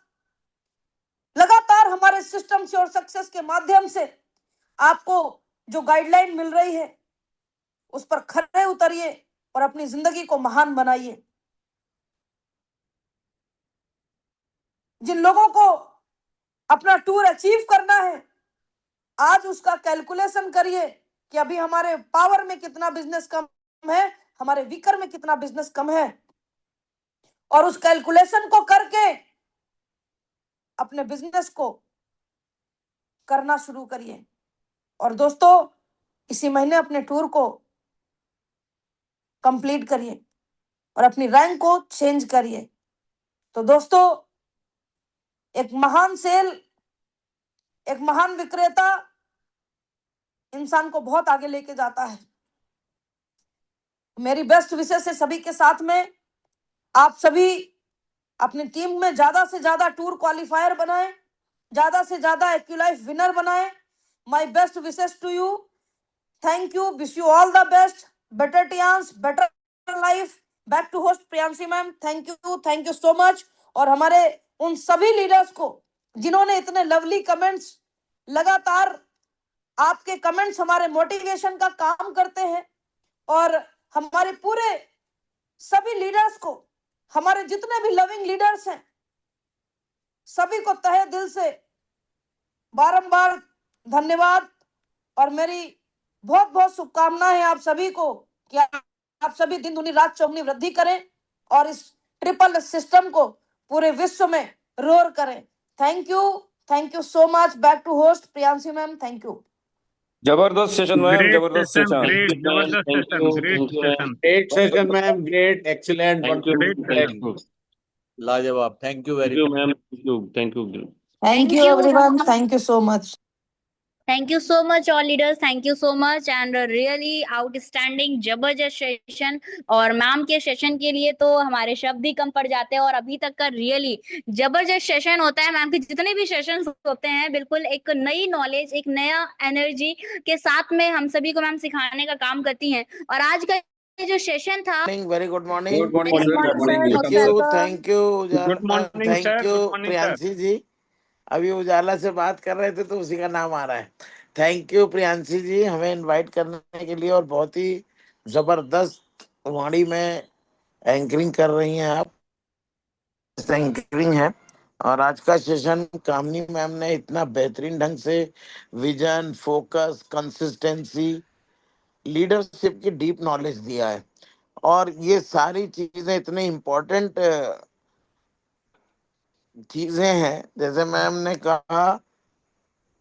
लगातार हमारे सिस्टम से और सक्सेस के माध्यम से आपको जो गाइडलाइन मिल रही है उस पर खरे उतरिए और अपनी जिंदगी को महान बनाइए। जिन लोगों को अपना टूर अचीव करना है, आज उसका कैलकुलेशन करिए कि अभी हमारे पावर में कितना बिजनेस कम है, हमारे वीकर में कितना बिजनेस कम है, और उस कैलकुलेशन को करके अपने बिजनेस को करना शुरू करिए। और दोस्तों, इसी महीने अपने टूर को कंप्लीट करिए और अपनी रैंक को चेंज करिए। तो दोस्तों, एक महान सेल, एक महान विक्रेता इंसान को बहुत आगे लेके जाता है। मेरी बेस्ट विशेष है सभी के साथ में, आप सभी अपनी टीम में ज्यादा से ज्यादा टूर क्वालिफायर बनाएं, ज्यादा से ज्यादा एक्यूलाइफ विनर बनाएं। My best wishes to you. Thank you, wish you all the best, better Tiens, better life. Back to host Priyanshi ma'am. Thank you so much. और हमारे उन सभी लीडर्स को जिन्होंने इतने लवली कमेंट्स, लगातार आपके कमेंट्स हमारे मोटिवेशन का काम करते हैं। और हमारे पूरे सभी लीडर्स को, हमारे जितने भी लविंग लीडर्स हैं, सभी को तहे दिल से बारंबार धन्यवाद। और मेरी बहुत बहुत शुभकामनाएं हैं आप सभी को कि आप सभी दिन दुनी रात चौगुनी वृद्धि करें और इस ट्रिपल सिस्टम को पूरे विश्व में रोर करें। Thank you so much. Back to host Priyanshi ma'am. Thank you. जबरदस्त सेशन मैम, Great जबरदस्त session, session. great, Thank you, जबरदस्त thank session, you, great thank you, session. Great session, ma'am. Great, excellent. thank you, Great thank session. you, Lajawab. Thank you thank very you, much. ma'am, thank you. Thank you everyone. Thank you so much. Thank you so much all leaders. Thank you so much and really outstanding जबरदस्त session. और ma'am के session के लिए तो हमारे शब्द ही कम पड़ जाते हैं। और अभी तक का रियली जबरदस्त सेशन होता है। मैम के जितने भी सेशन होते हैं बिल्कुल एक नई नॉलेज, एक नया एनर्जी के साथ में हम सभी को मैम सिखाने का काम करती हैं। और आज का ये जो सेशन था, Very good morning. Good morning sir, good morning, Thank welcome you, sir. thank you, Good morning, thank sir. you, Good morning, sir. Priyanshi ji. अभी उजाला से बात कर रहे थे तो उसी का नाम आ रहा है। थैंक यू प्रियांशी जी, हमें इनवाइट करने के लिए। और बहुत ही जबरदस्त वाणी में एंकरिंग कर रही हैं आप, एंकरिंग है। और आज का सेशन कामनी मैम ने इतना बेहतरीन ढंग से विजन, फोकस, कंसिस्टेंसी, लीडरशिप की डीप नॉलेज दिया है। और ये सारी चीजें इतने इम्पोर्टेंट चीजें हैं, जैसे मैम ने कहा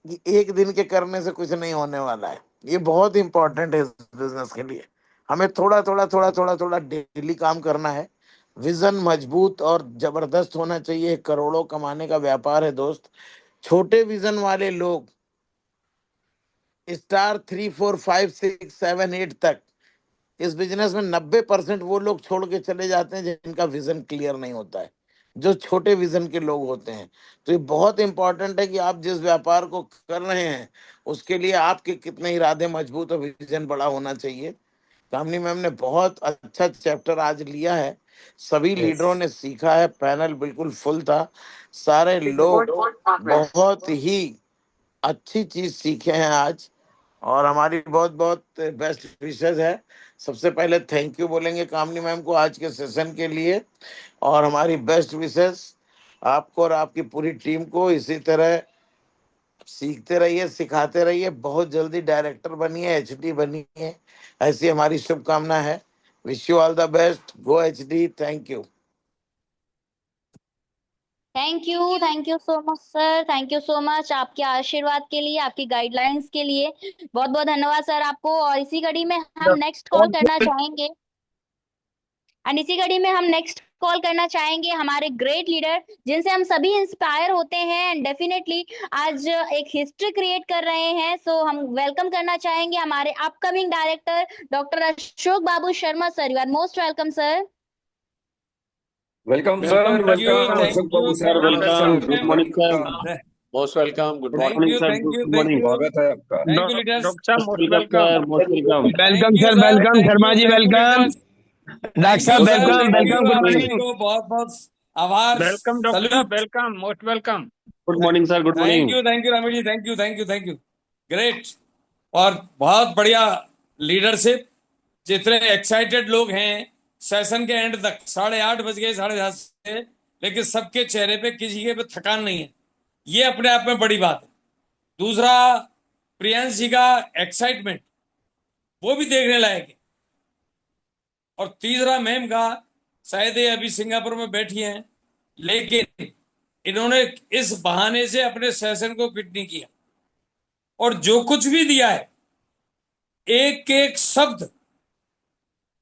कि एक दिन के करने से कुछ नहीं होने वाला है। ये बहुत इंपॉर्टेंट है इस बिजनेस के लिए। हमें थोड़ा थोड़ा थोड़ा थोड़ा थोड़ा डेली काम करना है। विजन मजबूत और जबरदस्त होना चाहिए। करोड़ों कमाने का व्यापार है दोस्त। छोटे विजन वाले लोग स्टार 3, 4, 5, 6, 7, 8 तक इस बिजनेस में 90% वो लोग छोड़ के चले जाते हैं जिनका विजन क्लियर नहीं होता है, जो छोटे विजन के लोग होते हैं। तो ये बहुत इंपॉर्टेंट है कि आप जिस व्यापार को कर रहे हैं उसके लिए आपके कितने इरादे मजबूत और विजन बड़ा होना चाहिए। कामनी मैम ने बहुत अच्छा चैप्टर आज लिया है। सभी लीडरों ने सीखा है। पैनल बिल्कुल फुल था। सारे लोग बहुत ही अच्छी चीज सीखे हैं आज। और हमारी बहुत बहुत बेस्ट विशेष है। सबसे पहले थैंक यू बोलेंगे कामनी मैम को आज के सेशन के लिए। और हमारी बेस्ट विशेष आपको और आपकी पूरी टीम को इसी तरह सीखते रहिए, सिखाते रहिए। बहुत जल्दी डायरेक्टर बनिए, एचडी बनिए, ऐसी हमारी शुभकामना है। Wish you all the best. Go HD. Thank you. Thank you so much sir, thank you so much आपके आशीर्वाद के लिए, आपकी गाइडलाइंस के लिए बहुत बहुत धन्यवाद सर आपको। और इसी कड़ी में हम नेक्स्ट कॉल करना चाहेंगे हमारे ग्रेट लीडर जिनसे हम सभी इंस्पायर होते हैं एंड डेफिनेटली आज एक हिस्ट्री क्रिएट कर रहे हैं। सो हम वेलकम करना चाहेंगे हमारे upcoming director doctor Ashok Babu Sharma sir. You are most welcome sir. Welcome sir, welcome thank Ashok Babu sir, sir, welcome, good morning sir, welcome. Most welcome, good Thank morning you, sir, thank you, good thank morning, you. स्वागत है आपका। Thank you, leaders. Most welcome sir, most welcome, welcome Thank you, sir, sir. Welcome Thank Sharma you, ji, thank you, welcome leaders. Doctor साहब, Sir, welcome, thank welcome, you. Good morning. को बहुत बहुत आभार। Welcome doctor साहब, salute. Welcome, most welcome. Good morning sir, good morning. Thank you Ramesh ji, thank you, thank you, thank you. Great और बहुत बढ़िया leadership. जितने एक्साइटेड लोग हैं सेशन के एंड तक, 8:30 बज गए, 10:30 से, लेकिन सबके चेहरे पे किसी के पे थकान नहीं है। ये अपने आप में बड़ी बात है। दूसरा, प्रियांश जी का एक्साइटमेंट वो भी देखने लायक है। और तीसरा, मैम का, शायद ये अभी सिंगापुर में बैठी हैं, लेकिन इन्होंने इस बहाने से अपने सेशन को क्विट नहीं किया और जो कुछ भी दिया है एक एक शब्द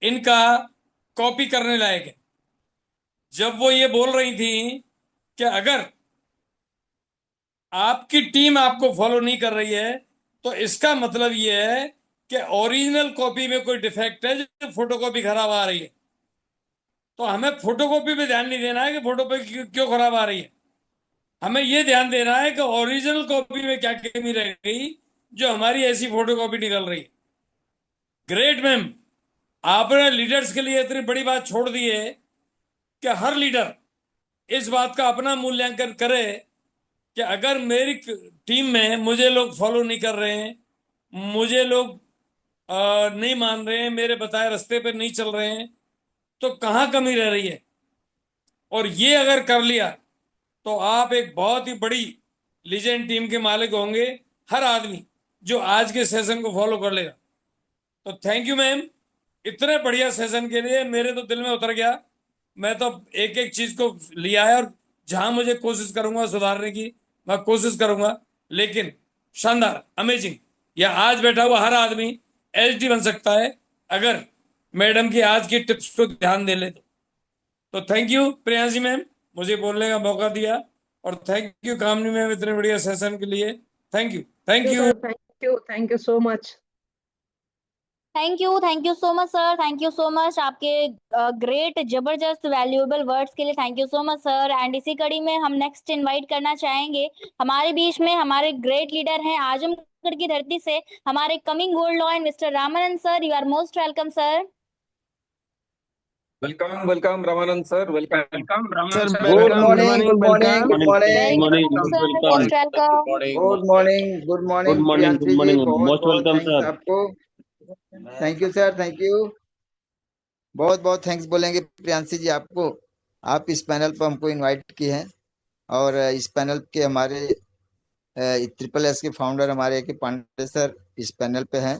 इनका कॉपी करने लायक है। जब वो ये बोल रही थी कि अगर आपकी टीम आपको फॉलो नहीं कर रही है तो इसका मतलब ये है कि ओरिजिनल कॉपी में कोई डिफेक्ट है, जो फोटोकॉपी खराब आ रही है। तो हमें फोटोकॉपी पे ध्यान नहीं देना है कि फोटोकॉपी क्यों खराब आ रही है, हमें यह ध्यान देना है कि ओरिजिनल कॉपी में क्या कमी रह गई जो हमारी ऐसी फोटोकॉपी निकल रही है। ग्रेट मैम, आपने लीडर्स के लिए इतनी बड़ी बात छोड़ दी है कि हर लीडर इस बात का अपना मूल्यांकन करे कि अगर मेरी टीम में मुझे लोग फॉलो नहीं कर रहे हैं, मुझे लोग नहीं मान रहे हैं, मेरे बताए रास्ते पर नहीं चल रहे हैं, तो कहाँ कमी रह रही है। और ये अगर कर लिया तो आप एक बहुत ही बड़ी लीजेंड टीम के मालिक होंगे, हर आदमी जो आज के सेशन को फॉलो कर लेगा। तो थैंक यू मैम, इतने बढ़िया सेशन के लिए मेरे तो दिल में उतर गया। मैं तो एक एक चीज को लिया है और जहां मुझे कोशिश करूंगा सुधारने की मैं कोशिश करूंगा। लेकिन शानदार, अमेजिंग, या आज बैठा हुआ हर आदमी एचडी बन सकता है अगर मैडम की आज की टिप्स को ध्यान दे ले तो थैंक यू प्रियांशी मैम, मुझे बोलने का मौका दिया। और थैंक यू कामनी मैम इतने बढ़िया सेशन के लिए। Thank you, thank you. Thank you so much. Thank you so much sir, thank you so much आपके ग्रेट जबरदस्त वैल्यूएबल वर्ड्स के लिए। Thank you so much sir. And इसी कड़ी में हम नेक्स्ट इनवाइट करना चाहेंगे हमारे बीच में हमारे ग्रेट लीडर हैं आजमगढ़ की धरती से, हमारे coming gold lion mister Ramanand sir. You are most welcome sir. Welcome, welcome Ramanand sir, welcome. Welcome sir, Ramanand sir, welcome, welcome. Good morning, good morning, good morning, morning, sir, most welcome. Good morning, good good morning morning, Priyanshi good ji, morning, बहुत most बहुत welcome thanks sir. आपको। Thank you sir, thank you, बहुत बहुत thanks बोलेंगे प्रियांशी जी आपको। आप इस panel पर हमको इनवाइट किए हैं और इस पैनल के हमारे ट्रिपल एस के फाउंडर हमारे के पांडे सर इस पैनल पे हैं।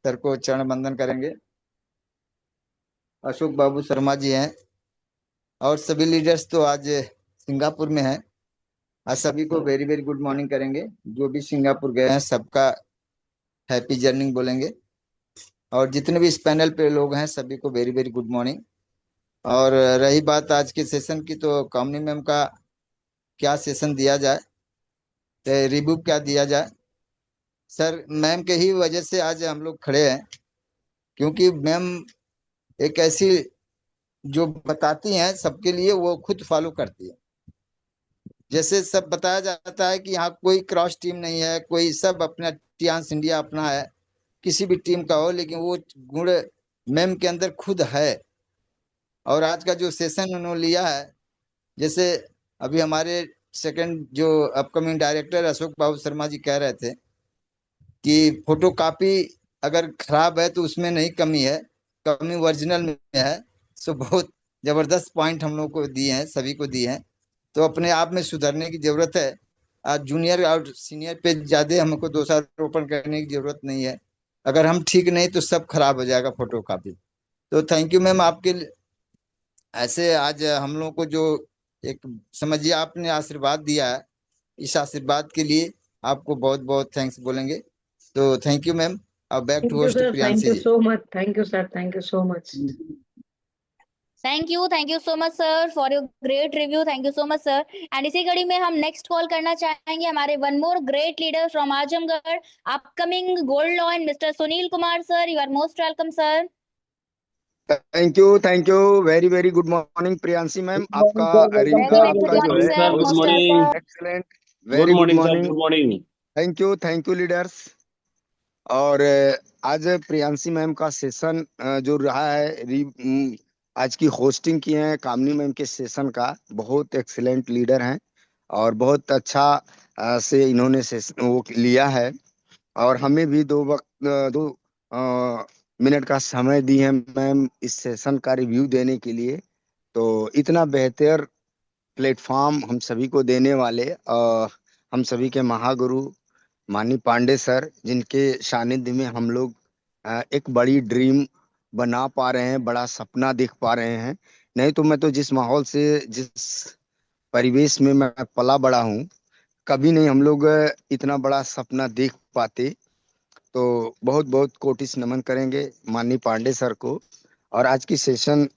सर को चरण वंदन करेंगे। अशोक बाबू शर्मा जी हैं और सभी लीडर्स तो आज सिंगापुर में हैं। आज सभी को वेरी वेरी गुड मॉर्निंग करेंगे। जो भी सिंगापुर गए हैं सबका हैप्पी जर्नी बोलेंगे। और जितने भी इस पैनल पे लोग हैं सभी को वेरी वेरी गुड मॉर्निंग। और रही बात आज के सेशन की, तो कामनी मैम का क्या सेशन दिया जाए, तो रिव्यू क्या दिया जाए। सर, मैम के ही वजह से आज हम लोग खड़े हैं, क्योंकि मैम एक ऐसी जो बताती हैं सबके लिए वो खुद फॉलो करती है। जैसे सब बताया जाता है कि यहाँ कोई क्रॉस टीम नहीं है, कोई सब अपना टियांस इंडिया अपना है, किसी भी टीम का हो, लेकिन वो गुण मैम के अंदर खुद है। और आज का जो सेशन उन्होंने लिया है, जैसे अभी हमारे सेकंड जो अपकमिंग डायरेक्टर अशोक बाबू शर्मा जी कह रहे थे कि फोटो कॉपी अगर खराब है तो उसमें नहीं कमी है, कमी ओरिजिनल में है। सो बहुत जबरदस्त पॉइंट हम लोग को दिए हैं, सभी को दिए हैं। तो अपने आप में सुधरने की जरूरत है। आज जूनियर और सीनियर पे ज्यादा हमको दोषारोपण करने की जरूरत नहीं है। अगर हम ठीक नहीं तो सब खराब हो जाएगा फोटो कॉपी। तो थैंक यू मैम आपके ऐसे आज हम लोग को जो एक समझिए आपने आशीर्वाद दिया है, इस आशीर्वाद के लिए आपको बहुत बहुत थैंक्स बोलेंगे। तो थैंक यू मैम। अब back to thank you host sir, thank Priyanshi you ji. So much, thank you sir, thank you so much. Thank you so much sir for your great review, thank you so much sir. And इसी कड़ी में हम next call करना चाहेंगे हमारे one more great leader from Azamgarh, upcoming gold lion, mister Sunil Kumar sir. You are most welcome sir. Thank you very very good morning Priyanshi ma'am. आपका very very good आपका जो मॉर्निंग है sir, good most morning. Welcome. Excellent, good very good morning sir, morning. Good morning. Thank you leaders. और आज Priyanshi ma'am का session जो रहा है आज की होस्टिंग की है कामनी मैम के सेशन का, बहुत एक्सीलेंट लीडर हैं और बहुत अच्छा से इन्होंने सेशन वो लिया है। और हमें भी दो मिनट का समय दी है मैम इस सेशन का रिव्यू देने के लिए। तो इतना बेहतर प्लेटफॉर्म हम सभी को देने वाले हम सभी के महागुरु माननीय पांडे सर, जिनके सानिध्य में हम लोग एक बड़ी ड्रीम बना पा रहे हैं, बड़ा सपना देख पा रहे हैं। नहीं तो मैं तो जिस माहौल से, जिस परिवेश में मैं पला बड़ा हूँ, कभी नहीं हम लोग इतना बड़ा सपना देख पाते। तो बहुत बहुत कोटिस नमन करेंगे माननीय पांडे सर को। और आज की सेशन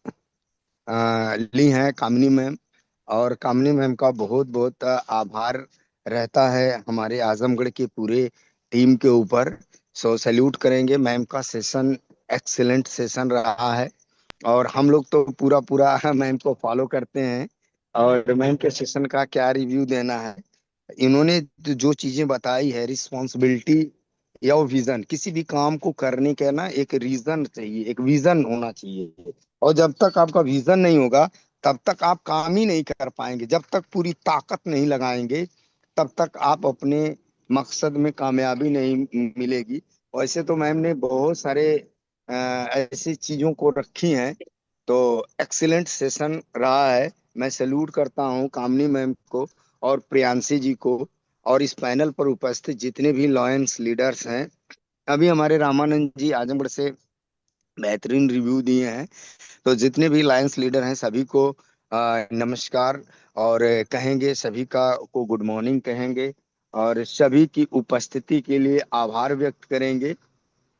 ली हैं कामिनी मैम, और कामिनी मैम का बहुत बहुत आभार रहता है हमारे आजमगढ़ के पूरे टीम के ऊपर। सो सैल्यूट करेंगे मैम का। सेशन एक्सीलेंट सेशन रहा है और हम लोग तो पूरा पूरा मैम को फॉलो करते हैं। और मैम के सेशन का क्या रिव्यू देना है, इन्होंने जो चीजें बताई है, रिस्पॉन्सिबिलिटी या वो विजन, किसी भी काम को करने का ना एक रीजन चाहिए, एक विजन होना चाहिए। और जब तक आपका विजन नहीं होगा तब तक आप काम ही नहीं कर पाएंगे। जब तक पूरी ताकत नहीं लगाएंगे तब तक आप अपने मकसद में कामयाबी नहीं मिलेगी। वैसे तो मैम ने बहुत सारे ऐसी चीजों को रखी हैं। तो एक्सीलेंट सेशन रहा है। मैं सैल्यूट करता हूँ कामनी मैम को और प्रियांशी जी को और इस पैनल पर उपस्थित जितने भी लॉयंस लीडर्स हैं। अभी हमारे रामानंद जी आजमगढ़ से बेहतरीन रिव्यू दिए हैं। तो जितने भी लायंस लीडर हैं सभी को नमस्कार और कहेंगे, सभी का को गुड मॉर्निंग कहेंगे और सभी की उपस्थिति के लिए आभार व्यक्त करेंगे।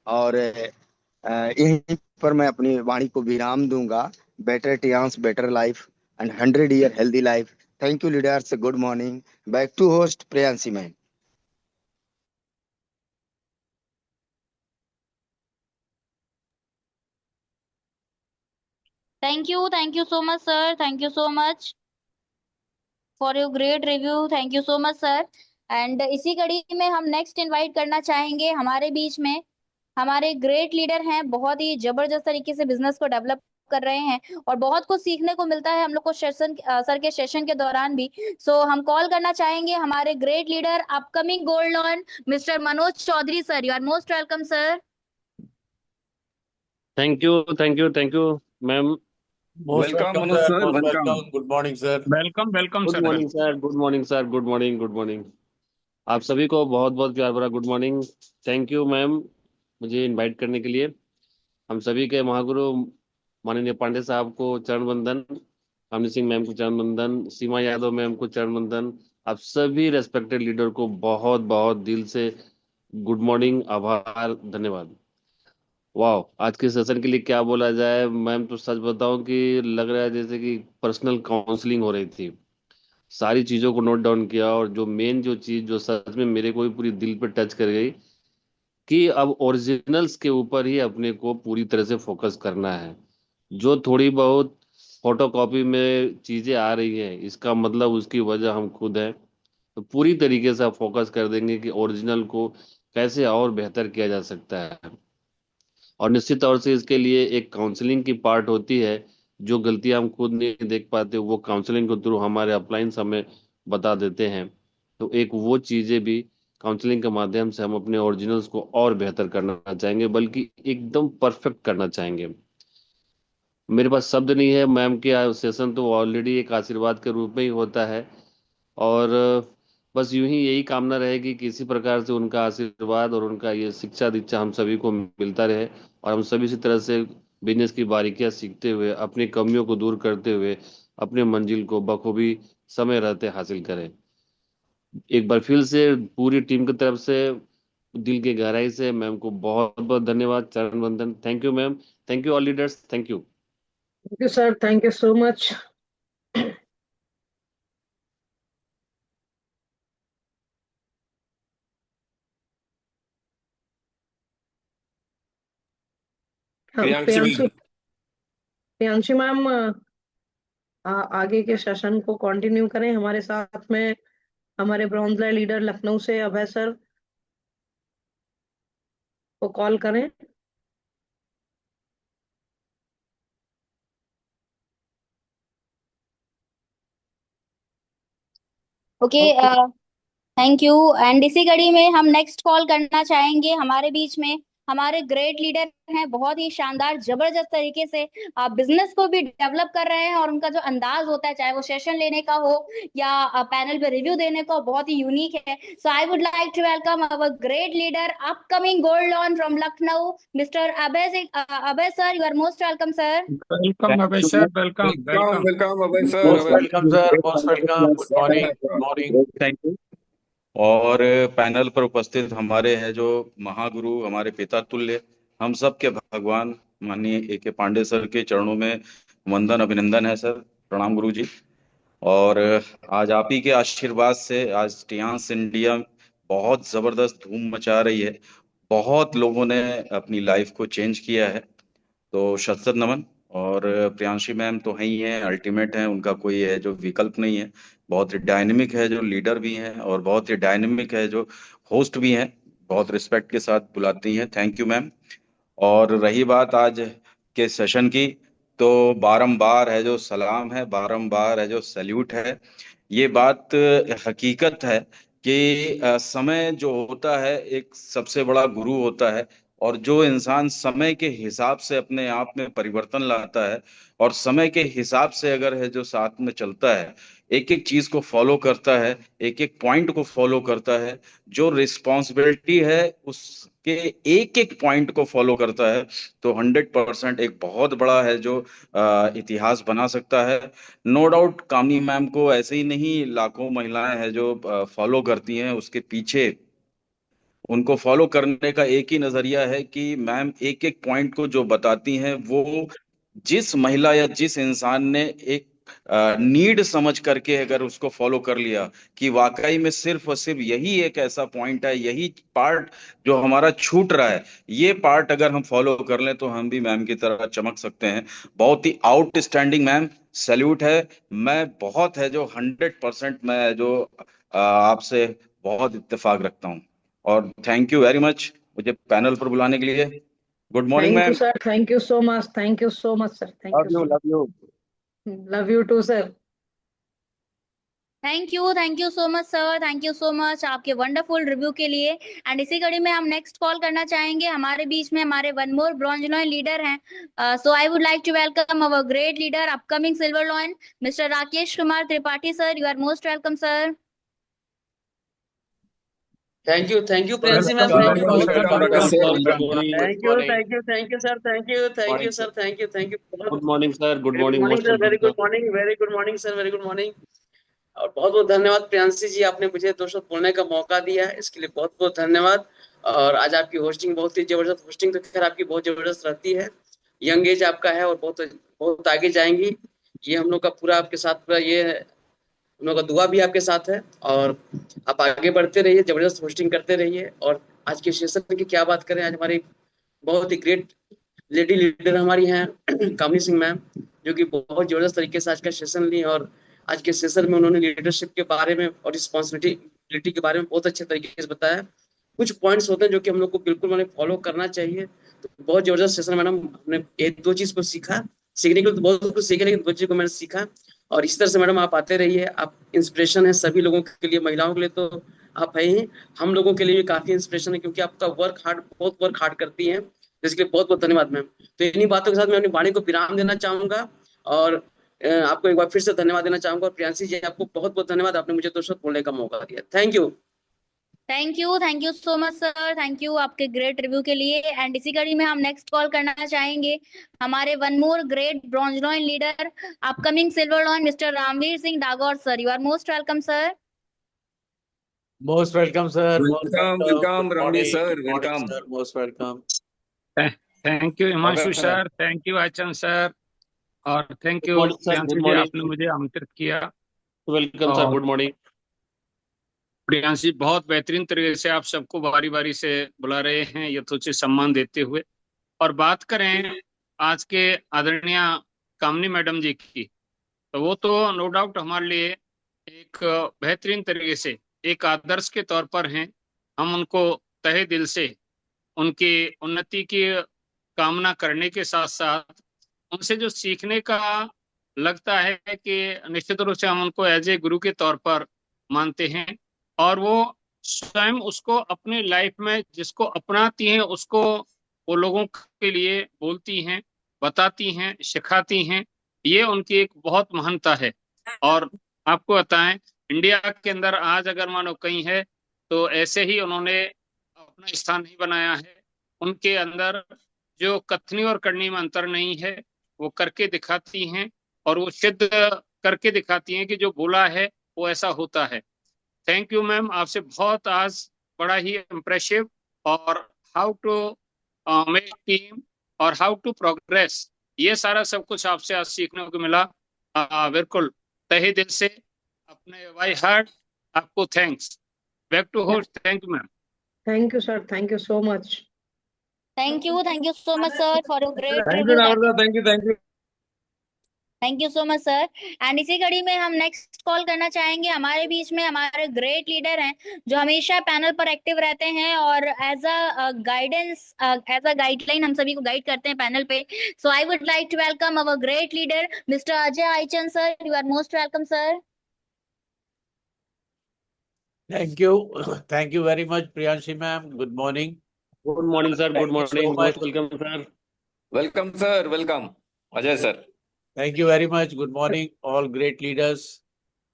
और यहीं पर मैं अपनी वाणी को विराम दूंगा। Better Tiens better life and 100 year healthy life. Thank you leaders, good morning. Back to host Priyanshi ma'am. Thank you so much sir, thank you so much for your great review, thank you so much sir. And इसी कड़ी में हम next invite करना चाहेंगे हमारे बीच में हमारे ग्रेट लीडर हैं, बहुत ही जबरदस्त तरीके से बिजनेस को डेवलप कर रहे हैं और बहुत कुछ सीखने को मिलता है हम लोग को सेशन सर के सेशन के दौरान भी। सो हम कॉल करना चाहेंगे हमारे great leader, upcoming gold lion, mister Manoj Chaudhary sir. You are most welcome sir. Thank you, thank you, thank you ma'am. Most welcome welcome Manoj sir, sir, most welcome. Welcome. Good morning sir. Welcome welcome good sir, morning welcome. Sir, good morning sir, good morning, good morning. आप सभी को बहुत बहुत प्यार भरा good morning. Thank you ma'am मुझे invite करने के लिए। हम सभी के महागुरु माननीय पांडे साहब को चरण वंदन, कामनी सिंह मैम को चरण वंदन, सीमा यादव मैम को चरण वंदन। आप सभी रेस्पेक्टेड लीडर को बहुत बहुत दिल से गुड मॉर्निंग, आभार, धन्यवाद। वाह, आज के सेशन के लिए क्या बोला जाए मैम। तो सच बताऊं कि लग रहा है जैसे कि पर्सनल काउंसलिंग हो रही थी। सारी चीजों को नोट डाउन किया और जो मेन जो चीज जो सच में मेरे को भी पूरी दिल पे टच कर गई कि अब ओरिजिनल्स के ऊपर ही अपने को पूरी तरह से फोकस करना है। जो थोड़ी बहुत फोटोकॉपी में चीजें आ रही हैं इसका मतलब उसकी वजह हम खुद हैं। तो पूरी तरीके से फोकस कर देंगे कि ओरिजिनल को कैसे और बेहतर किया जा सकता है। और निश्चित तौर से इसके लिए एक काउंसलिंग की पार्ट होती है। जो गलतियां हम खुद नहीं देख पाते वो काउंसलिंग के थ्रू हमारे अपलाइंस हमें बता देते हैं। तो एक वो चीजें भी काउंसलिंग के माध्यम से हम अपने ओरिजिनल्स को और बेहतर करना चाहेंगे, बल्कि एकदम परफेक्ट करना चाहेंगे। मेरे पास शब्द नहीं है। मैम के सेशन तो ऑलरेडी एक आशीर्वाद के रूप में ही होता है। और बस यूं ही यही कामना रहेगी कि इसी प्रकार से उनका आशीर्वाद और उनका ये शिक्षा दीक्षा हम सभी को मिलता रहे और हम सभी इसी तरह से बिजनेस की बारीकियां सीखते हुए अपनी कमियों को दूर करते हुए अपने मंजिल को बखूबी समय रहते हासिल करें। एक बार फिर से पूरी टीम की तरफ से दिल की गहराई से मैम को बहुत बहुत धन्यवाद, चरण वंदन। Thank you ma'am, thank you all leaders, thank you. Thank you sir, thank you so much. Priyanshi Priyanshi ma'am आगे के सेशन को कंटिन्यू करें। हमारे साथ में हमारे ब्रॉन्ज लीडर लखनऊ से अभय सर को कॉल करें। Okay, thank you. एंड इसी कड़ी में हम नेक्स्ट कॉल करना चाहेंगे हमारे बीच में हमारे ग्रेट लीडर हैं, बहुत ही शानदार जबरदस्त तरीके से बिजनेस को भी डेवलप कर रहे हैं, और उनका जो अंदाज होता है चाहे वो सेशन लेने का हो या पैनल पे रिव्यू देने का, बहुत ही यूनिक है। So I would like to welcome our great leader upcoming gold lion from Lucknow, mister Abhay sir. You are most welcome sir. Welcome Abhay sir, welcome welcome welcome Abhay sir. Most welcome sir, most welcome. Good morning, good morning. Thank you. और panel पर उपस्थित हमारे हैं जो महागुरु, हमारे पिता तुल्य, हम सब के भगवान माननीय A.K. पांडे सर के चरणों में वंदन अभिनंदन है सर। प्रणाम गुरु जी। और आज आप ही के आशीर्वाद से आज टियांस इंडिया बहुत जबरदस्त धूम मचा रही है। बहुत लोगों ने अपनी लाइफ को चेंज किया है, तो शत शत नमन। और प्रियांशी मैम तो है ही है, अल्टीमेट है, उनका कोई है जो विकल्प नहीं है। बहुत ही डायनेमिक है जो लीडर भी हैं, और बहुत ही डायनेमिक है जो होस्ट भी हैं, बहुत रिस्पेक्ट के साथ बुलाती हैं। Thank you ma'am. और रही बात आज के सेशन की, तो बारंबार है जो सलाम है, बारंबार है जो सैल्यूट है। ये बात हकीकत है कि समय जो होता है एक सबसे बड़ा गुरु होता है, और जो इंसान समय के हिसाब से अपने आप में परिवर्तन लाता है और समय के हिसाब से अगर है जो साथ में चलता है, एक एक चीज को फॉलो करता है, एक एक पॉइंट को फॉलो करता है, जो रिस्पॉन्सिबिलिटी है उसके एक एक पॉइंट को फॉलो करता है, तो 100% एक बहुत बड़ा है जो इतिहास बना सकता है। नो डाउट कामनी मैम को ऐसे ही नहीं लाखों महिलाएं हैं जो फॉलो करती हैं, उसके पीछे उनको फॉलो करने का एक ही नजरिया है कि मैम एक एक पॉइंट को जो बताती हैं वो जिस महिला या जिस इंसान ने एक नीड समझ करके अगर उसको फॉलो कर लिया कि वाकई में सिर्फ और सिर्फ यही एक ऐसा पॉइंट है, यही पार्ट जो हमारा छूट रहा है, ये पार्ट अगर हम फॉलो कर लें तो हम भी मैम की तरह चमक सकते हैं। बहुत ही आउटस्टैंडिंग मैम, सैल्यूट है। मैं बहुत है जो 100% मैं जो आपसे बहुत इत्तेफाक रखता हूँ, और थैंक यू वेरी मच मुझे पैनल पर बुलाने के लिए। Good morning thank you ma'am. Sir, thank you so much, thank you so much sir, thank love you you, so love you. Love you too sir. Thank you so much sir, thank you so much आपके wonderful review के लिए। And इसी कड़ी में हम next call करना चाहेंगे हमारे बीच में हमारे one more bronze lion leader हैं। So I would like to welcome our great leader upcoming silver lion, mister Rakesh Kumar Tripathi sir. You are most welcome sir. Thank you Priyanshi ma'am, thank you, welcome बहुत welcome बहुत Rakesh sir, good welcome. Morning, thank you thank you thank you sir, thank you sir, thank you good बहुत morning sir, good very good morning, morning most sir, welcome sir. Very good morning sir, very good morning. और बहुत बहुत धन्यवाद प्रियांशी जी, आपने मुझे 2 शब्द बोलने का मौका दिया है, इसके लिए बहुत बहुत धन्यवाद। और आज आपकी होस्टिंग बहुत ही जबरदस्त, होस्टिंग तो खैर आपकी बहुत जबरदस्त रहती है, यंग एज आपका है और बहुत बहुत आगे जाएंगी, ये हम लोग का पूरा आपके साथ पूरा ये हम लोग का दुआ भी आपके साथ है। और आप आगे बढ़ते रहिए, जबरदस्त होस्टिंग करते रहिए। और आज के सेशन की क्या बात करें, आज हमारी बहुत ही ग्रेट लेडी लीडर हमारी हैं कामनी सिंह मैम, जो कि बहुत जबरदस्त तरीके से आज का सेशन ली, और आज के सेशन में उन्होंने लीडरशिप के बारे में और रिस्पॉन्सिबिलिटी के बारे में बहुत अच्छे तरीके से बताया। कुछ पॉइंट्स होते हैं जो कि हम लोग को बिल्कुल मैंने फॉलो करना चाहिए। तो बहुत जबरदस्त सेशन मैडम, हमने एक दो चीज को सीखा, सीखने के लिए तो बहुत कुछ सीखे, लेकिन दो चीज को मैंने सीखा। और इस तरह से मैडम आप आते रहिए, आप इंस्पिरेशन है सभी लोगों के लिए, महिलाओं के लिए तो आप है ही, हम लोगों के लिए भी काफी इंस्पिरेशन है, क्योंकि आपका बहुत वर्क हार्ड करती हैं, जिसके लिए बहुत बहुत धन्यवाद मैम। तो इन्हीं बातों के साथ मैं अपनी वाणी को विराम देना चाहूंगा, और आपको एक बार फिर से धन्यवाद देना चाहूंगा। और प्रियांशी जी आपको बहुत बहुत धन्यवाद, आपने मुझे 2 शब्द बोलने का मौका दिया। Thank you. Thank you so much sir, thank you आपके ग्रेट रिव्यू के लिए। एंड इसी कड़ी में हम नेक्स्ट कॉल करना चाहेंगे हमारे one more great bronze lion leader, upcoming silver lion, mister Ramveer Singh Dagaur sir. You are most welcome sir. Most welcome, sir. Most Welcome, welcome. welcome, Good Ramveer morning. sir. Good morning, Welcome. sir. Most welcome. Thank you Himanshu स्वागत है। Sir, thank you Aichan sir, और thank good you morning sir, Priyanshi good ji, आपने morning. मुझे आमंत्रित किया। Welcome sir, और good morning. Priyanshi बहुत बेहतरीन तरीके से आप सबको बारी बारी से बुला रहे हैं, यथोचित सम्मान देते हुए। और बात करें आज के आदरणीय कामनी मैडम जी की, तो वो तो नो डाउट हमारे लिए एक बेहतरीन तरीके से एक आदर्श के तौर पर हैं। हम उनको तहे दिल से उनकी उन्नति की कामना करने के साथ साथ उनसे जो सीखने का लगता है कि निश्चित रूप से हम उनको एज ए गुरु के तौर पर मानते हैं। और वो स्वयं उसको अपनी लाइफ में जिसको अपनाती हैं उसको वो लोगों के लिए बोलती हैं, बताती हैं, सिखाती हैं। ये उनकी एक बहुत महानता है। और आपको बताएं, इंडिया के अंदर आज अगर मानो कहीं है तो ऐसे ही उन्होंने अपना स्थान नहीं बनाया है। उनके अंदर जो कथनी और करनी में अंतर नहीं है, वो करके दिखाती हैं और वो सिद्ध करके दिखाती हैं कि जो बोला है वो ऐसा होता है। थैंक यू मैम, आपसे बहुत आज बड़ा ही इम्प्रेसिव और हाउ टू मेक टीम और हाउ टू प्रोग्रेस, ये सारा सब कुछ आपसे आज सीखने को मिला। बिल्कुल तहे दिल से अपने बाय हार्ट आपको thanks. Back to host. Thank you ma'am. Thank you sir, thank you so much. Thank you so much sir for your great thank you review. नावरदा, thank you. Thank you so much sir. And इसी कड़ी में हम next call करना चाहेंगे हमारे बीच में हमारे ग्रेट लीडर हैं जो हमेशा पैनल पर एक्टिव रहते हैं और as a guidance, as a guideline हम सभी को गाइड करते हैं पैनल पे। So I would like to welcome our great leader mister Ajay Aichan sir. You are most welcome sir. Thank you very much, Priyanshi ma'am. Good morning. Good morning sir, good Thank you so morning, much. Most welcome sir. Welcome, sir. Welcome. Ajay, sir. Thank you very much. Good morning, all great leaders.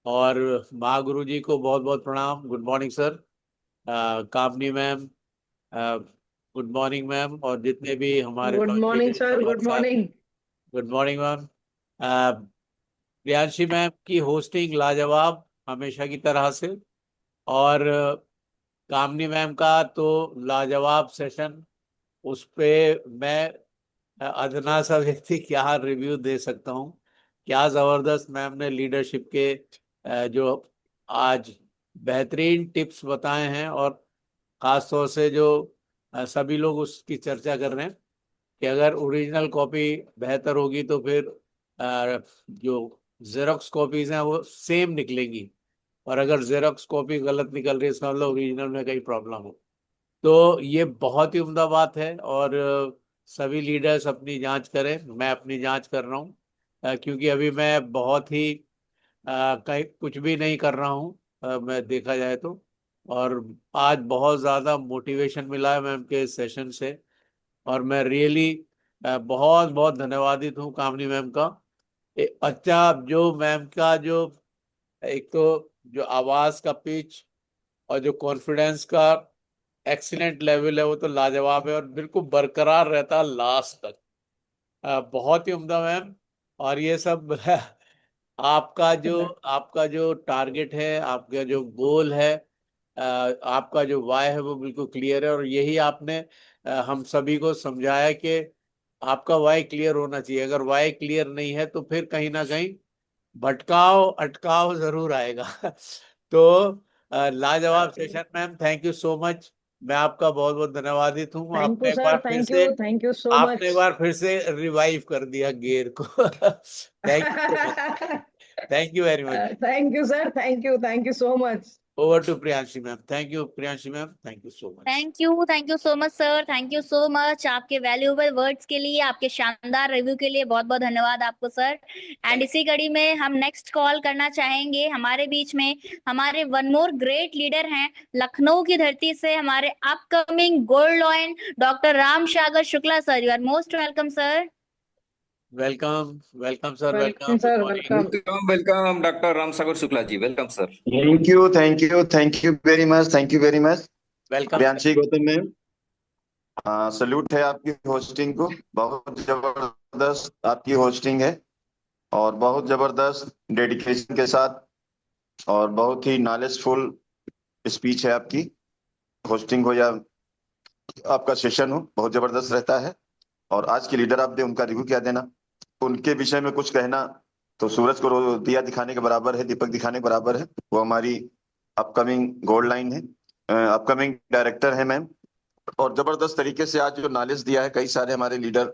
और महागुरु जी को बहुत बहुत प्रणाम। Good morning sir. Kamini ma'am, good morning ma'am, और जितने भी हमारे good morning sir, good morning. Good morning ma'am. Priyanshi ma'am की होस्टिंग लाजवाब हमेशा की तरह से, और कामनी मैम का तो लाजवाब सेशन। उस पे मैं अदना सा व्यक्ति क्या रिव्यू दे सकता हूँ। क्या जबरदस्त मैम ने लीडरशिप के जो आज बेहतरीन टिप्स बताए हैं, और खास तौर से जो सभी लोग उसकी चर्चा कर रहे हैं कि अगर ओरिजिनल कॉपी बेहतर होगी तो फिर जो जेरोक्स कॉपीज हैं वो सेम निकलेंगी, और अगर जेरोक्स कॉपी गलत निकल रही है इसका मतलब ओरिजिनल में कहीं प्रॉब्लम हो। तो ये बहुत ही उम्दा बात है, और सभी लीडर्स अपनी जांच करें। मैं अपनी जांच कर रहा हूँ, क्योंकि अभी मैं बहुत ही कहीं कुछ भी नहीं कर रहा हूँ, मैं देखा जाए तो। और आज बहुत ज़्यादा मोटिवेशन मिला है मैम के सेशन से, और मैं रियली बहुत बहुत धन्यवादित हूँ कामनी मैम का। अच्छा, जो मैम का जो एक तो जो आवाज़ का पिच और जो कॉन्फिडेंस का एक्सीलेंट लेवल है वो तो लाजवाब है, और बिल्कुल बरकरार रहता है लास्ट तक। बहुत ही उम्दा मैम। और ये सब आपका जो टारगेट है, आपका जो गोल है, आपका जो वाय है वो बिल्कुल क्लियर है, और यही आपने हम सभी को समझाया कि आपका वाय क्लियर होना चाहिए। अगर वाय क्लियर नहीं है तो फिर कहीं ना कहीं भटकाव अटकाव जरूर आएगा। तो लाजवाब session ma'am, thank you so much. मैं आपका बहुत बहुत धन्यवादित हूँ। Thank you sir, thank you सो आपने मच। एक बार फिर से रिवाइव कर दिया गियर को। Thank you so much. Thank you very much. Thank you sir, thank you so much. Over to Priyanshi ma'am. Thank you Priyanshi ma'am, thank you so much. Thank you so much sir, thank you so much आपके valuable words के लिए, आपके शानदार review के लिए बहुत बहुत धन्यवाद आपको सर। एंड इसी कड़ी में हम नेक्स्ट कॉल करना चाहेंगे हमारे बीच में हमारे वन मोर ग्रेट लीडर हैं लखनऊ की धरती से हमारे upcoming gold lion doctor Ram Sagar Shukla sir. You are most welcome sir. Welcome welcome sir, welcome welcome, good sir, morning. Welcome. Welcome doctor Ramsagar Shukla ji, welcome sir. Thank you very much, thank you very much. Welcome sir. Priyanshi Gautam ma'am, salute है आपकी hosting को। बहुत जबरदस्त आपकी hosting है और बहुत जबरदस्त डेडिकेशन के साथ और बहुत ही नॉलेजफुल स्पीच है आपकी। होस्टिंग हो या आपका सेशन हो, बहुत जबरदस्त रहता है। और आज के लीडर आप दे, उनका रिव्यू क्या देना, उनके विषय में कुछ कहना तो सूरज को दिया दिखाने के बराबर है, दीपक दिखाने के बराबर है। वो हमारी अपकमिंग गोल्ड लाइन है, अपकमिंग डायरेक्टर है मैम। और जबरदस्त तरीके से आज जो नॉलेज दिया है, कई सारे हमारे लीडर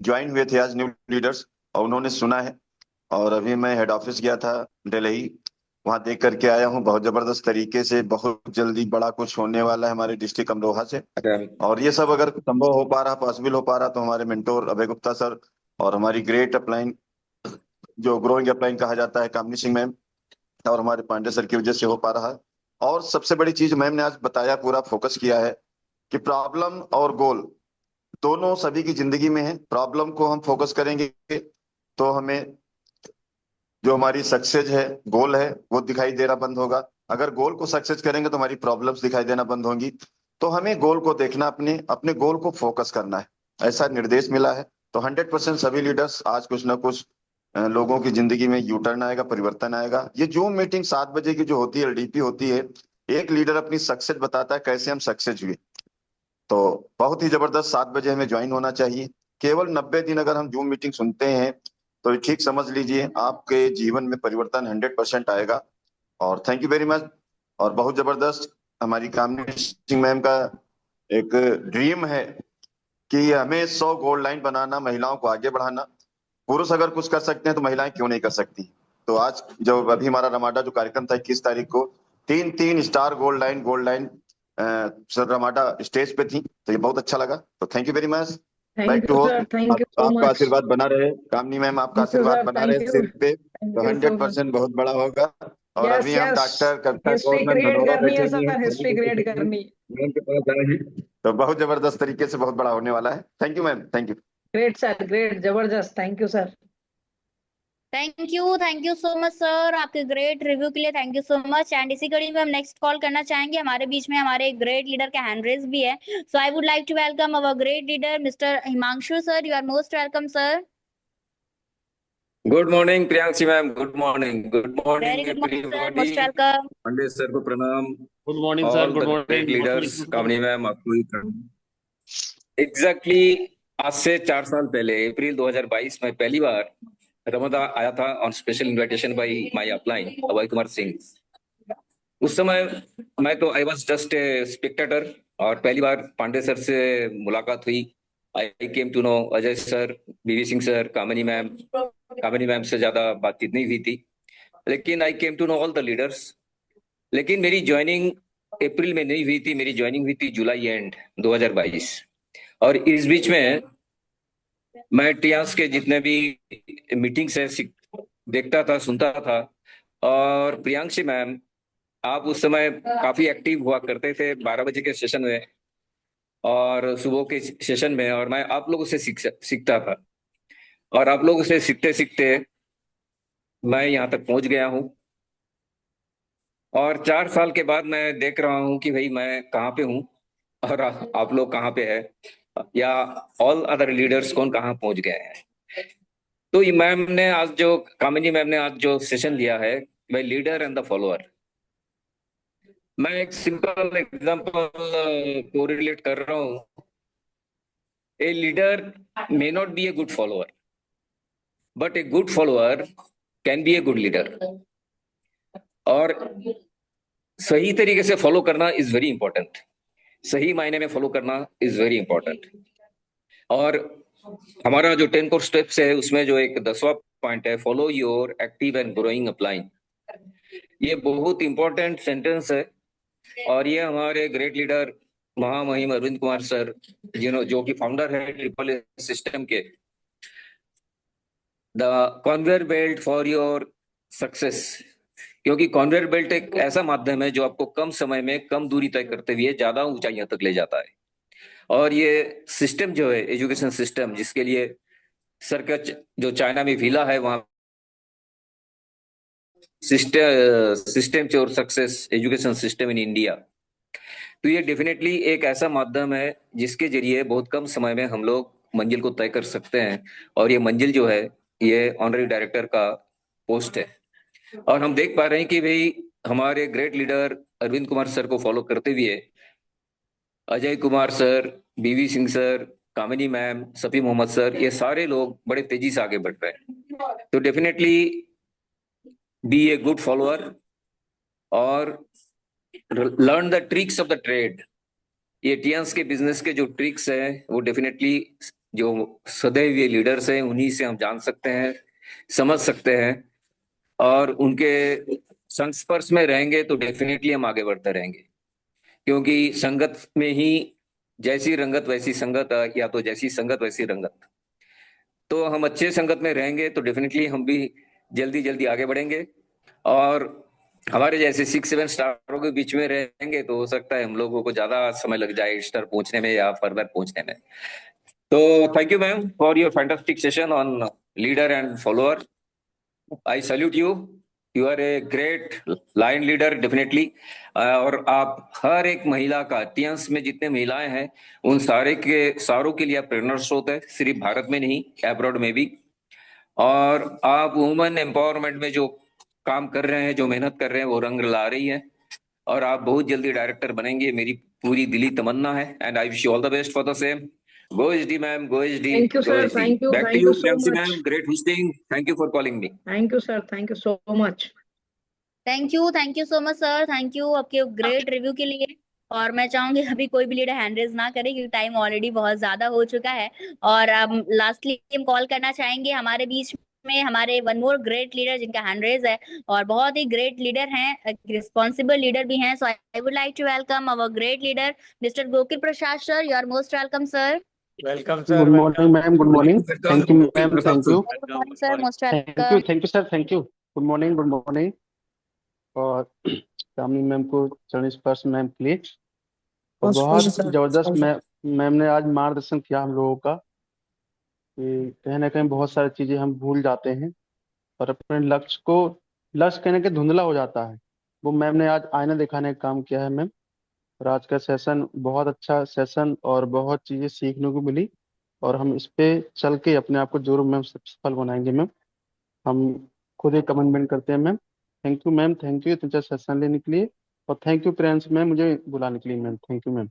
ज्वाइन हुए थे आज, न्यू लीडर्स, और उन्होंने सुना है। और अभी मैं हेड ऑफिस गया था दिल्ली, वहां देख करके आया हूँ। बहुत जबरदस्त तरीके से बहुत जल्दी बड़ा कुछ होने वाला है हमारे डिस्ट्रिक्ट अमरोहा से। और ये सब अगर संभव हो पा रहा, पॉसिबल हो पा रहा, तो हमारे मेंटोर अभय गुप्ता सर और हमारी ग्रेट अपलाइन, जो ग्रोइंग अपलाइन कहा जाता है, कामनी सिंह मैम और हमारे पांडे सर की वजह से हो पा रहा है। और सबसे बड़ी चीज मैम ने आज बताया, पूरा फोकस किया है कि प्रॉब्लम और गोल दोनों सभी की जिंदगी में है। प्रॉब्लम को हम फोकस करेंगे तो हमें जो हमारी सक्सेस है, गोल है, वो दिखाई देना बंद होगा। अगर गोल को सक्सेस करेंगे तो हमारी प्रॉब्लम्स दिखाई देना बंद होंगी। तो हमें गोल को देखना, अपने अपने गोल को फोकस करना है, ऐसा निर्देश मिला है। तो 100% सभी लीडर्स आज कुछ ना कुछ लोगों की जिंदगी में यू टर्न आएगा, परिवर्तन आएगा। ये जूम मीटिंग 7 बजे की जो होती है, एलडीपी होती है, एक लीडर अपनी सक्सेस बताता है, कैसे हम सक्सेस हुए। तो बहुत ही जबरदस्त 7 बजे हमें ज्वाइन होना चाहिए। केवल 90 दिन अगर हम जूम मीटिंग सुनते हैं तो ठीक समझ लीजिए आपके जीवन में परिवर्तन 100% आएगा। और थैंक यू वेरी मच। और बहुत जबरदस्त हमारी कामनी सिंह मैम का एक ड्रीम है कि हमें 100 गोल्ड लाइन बनाना, महिलाओं को आगे बढ़ाना। पुरुष अगर कुछ कर सकते हैं तो महिलाएं क्यों नहीं कर सकती। तो आज जो अभी हमारा रमाडा जो कार्यक्रम था 21 तारीख को, 3 star gold lion sir Ramada stage पे थी, तो ये बहुत अच्छा लगा। तो thank you very much. Thank back to you host, sir, thank you so आपका मच। आशीर्वाद बना रहे, कामनी मैम आपका थैंक यू आशीर्वाद सर, बना थैंक रहे यू, सिर पे, थैंक तो यू सो मच। 100% बहुत बड़ा होगा। और यस अभी हम यस, डॉक्टर कविता हिस्ट्री गवर्नमेंट क्रिएट भदौरा करनी है बैठे हुए सर, हिस्ट्री क्रिएट हैं, करनी है। मैम के पास आए हैं, तो बहुत जबरदस्त तरीके से बहुत बड़ा होने वाला है। Thank you ma'am, thank you. Great sir, great, जबरदस्त, thank you sir. Thank you so much sir, आपके ग्रेट रिव्यू के लिए thank you so much. And इसी कड़ी में हम नेक्स्ट कॉल करना चाहेंगे। हमारे बीच में हमारे ग्रेट लीडर का हैंड रेज भी है। So I would like to welcome our great leader mister Himanshu sir. You are most welcome sir. Good morning Priyanshi ma'am, good morning very good morning sir, everybody. Most welcome. Pandey sir को प्रणाम, good morning sir, all good the great morning, most leaders, welcome sir. Kamini ma'am आपको भी प्रणाम। Exactly आज से 4 साल पहले अप्रैल 2022 में पहली बार रमदा आया था on special invitation by my upline Abhay Kumar Singh. उस समय मैं तो I was just a spectator और पहली बार पांडे सर से मुलाकात हुई। I came to know Ajay sir, बीवी सिंह सर, कामिनी मैम से ज्यादा बातचीत नहीं हुई थी, लेकिन I came to know all the leaders. लेकिन मेरी ज्वाइनिंग अप्रैल में नहीं हुई थी, मेरी ज्वाइनिंग हुई थी जुलाई एंड 2022। और इस बीच में मैं टियास के जितने भी मीटिंग्स है देखता था, सुनता था। और प्रियांशी मैम, आप उस समय काफी एक्टिव हुआ करते थे 12 बजे के सेशन में और सुबह के सेशन में, और मैं आप लोगों से सीखता था। और आप लोगों से सीखते सीखते मैं यहाँ तक पहुंच गया हूँ। और 4 साल के बाद मैं देख रहा हूँ कि भाई मैं कहाँ पे हूँ और आप लोग कहाँ पे है, या ऑल अदर लीडर्स कौन कहाँ पहुंच गए हैं। तो ये मैम ने आज जो, कामिनी मैम ने आज जो सेशन लिया है, भाई लीडर एंड द फॉलोअर, मैं एक सिंपल एग्जांपल कोरिलेट कर रहा हूँ। A leader may not be a good follower, but A good follower can be a good leader. और सही तरीके से फॉलो करना इज वेरी इंपॉर्टेंट, सही मायने में फॉलो करना इज वेरी इंपॉर्टेंट। और हमारा जो 10 कोर स्टेप्स है उसमें जो एक 10वां पॉइंट है, follow your active and growing upline. ये बहुत इंपॉर्टेंट सेंटेंस है और ये हमारे ग्रेट लीडर महामहिम अरविंद कुमार सर, जो कि फाउंडर है ट्रिपल ए सिस्टम के, the conveyor belt for your success. क्योंकि कन्वेयर बेल्ट एक ऐसा माध्यम है जो आपको कम समय में कम दूरी तय करते हुए ज्यादा ऊंचाइयों तक ले जाता है। और ये सिस्टम जो है एजुकेशन सिस्टम, जिसके लिए सर का जो चाइना में विला है वहाँ सिस्टम और success education system in India. तो ये डेफिनेटली एक ऐसा माध्यम है जिसके जरिए बहुत कम समय में हम लोग मंजिल को तय कर सकते हैं, और ये मंजिल जो है ये ऑनरेरी डायरेक्टर का पोस्ट है। और हम देख पा रहे हैं कि भाई हमारे great leader Arvind Kumar sir को फॉलो करते हुए अजय कुमार सर, बीवी Singh sir, Kamini ma'am, Safi Mohammad sir, ये सारे लोग बड़े तेजी से आगे बढ़ रहे हैं। तो definitely be a good follower और learn the tricks of the trade. ये टियंस के बिजनेस के जो ट्रिक्स हैं वो डेफिनेटली जो सदैव ये लीडर्स हैं उन्हीं से हम जान सकते हैं, समझ सकते हैं, और उनके संस्पर्श में रहेंगे तो डेफिनेटली हम आगे बढ़ते रहेंगे। क्योंकि संगत में ही जैसी रंगत वैसी संगत, या तो जैसी संगत वैसी रंगत। तो हम अच्छे संगत में रहेंगे तो डेफिनेटली हम भी जल्दी जल्दी आगे बढ़ेंगे, और हमारे जैसे 6-7 स्टारों के बीच में रहेंगे तो हो सकता है हम लोगों को ज्यादा समय लग जाए स्टार पहुंचने में या फर्दर पहुंचने में। तो thank you ma'am for your fantastic session on leader and follower. I salute you, you are a great line leader definitely. और आप हर एक महिला का, टियंस में जितने महिलाएं हैं उन सारों के लिए आप प्रेरणा स्रोत है, सिर्फ भारत में नहीं अब्रॉड में भी। और आप वुमेन एम्पावरमेंट में जो काम कर रहे हैं, जो मेहनत कर रहे हैं, वो रंग ला रही है, और आप बहुत जल्दी डायरेक्टर बनेंगे, मेरी पूरी दिली तमन्ना है। And I wish you all the best for the same. Go HD ma'am, go HD, thank you go sir, HD. Thank you back to you so Priyanshi much. Ma'am, great hosting, thank you for calling me. Thank you sir, thank you so much. Thank you so much sir, thank you आपके great review के लिए। और मैं चाहूंगी अभी कोई भी leader hand raise ना करे क्योंकि टाइम ऑलरेडी बहुत ज्यादा हो चुका है। और लास्टली हम कॉल करना चाहेंगे हमारे बीच में हमारे वन मोर ग्रेट लीडर जिनका हैंड रेज है, और बहुत ही ग्रेट लीडर हैं, रिस्पॉन्सिबल लीडर भी हैं। So I would like to welcome our great leader mister Gokil Prasad sir. You are most welcome sir. Welcome good sir. Morning ma'am, good morning. Thank you ma'am, thank you. Good morning sir, most thank you, thank you sir, thank you. Good morning, good morning. और Kamini ma'am को चरण स्पर्श ma'am के लिए, और बहुत जबरदस्त ma'am ने आज मार्गदर्शन किया हम लोगों का कि कहीं ना कहीं बहुत सारी चीजें हम भूल जाते हैं और अपने लक्ष्य कहीं ना कहीं धुंधला हो जाता है। वो मैम ने आज आईना दिखाने का काम किया है मैम। और आज का सेशन बहुत अच्छा सेशन और बहुत चीजें सीखने को मिली, और हम इस पे चल के अपने आप को जरूर मैम सफल बनाएंगे मैम। हम खुद ही कमिटमेंट करते हैं ma'am. Thank you ma'am, thank you तुझे सेशन लेने के लिए, और थैंक यू प्रियांश मैम मुझे बुलाने के लिए ma'am. Thank you ma'am.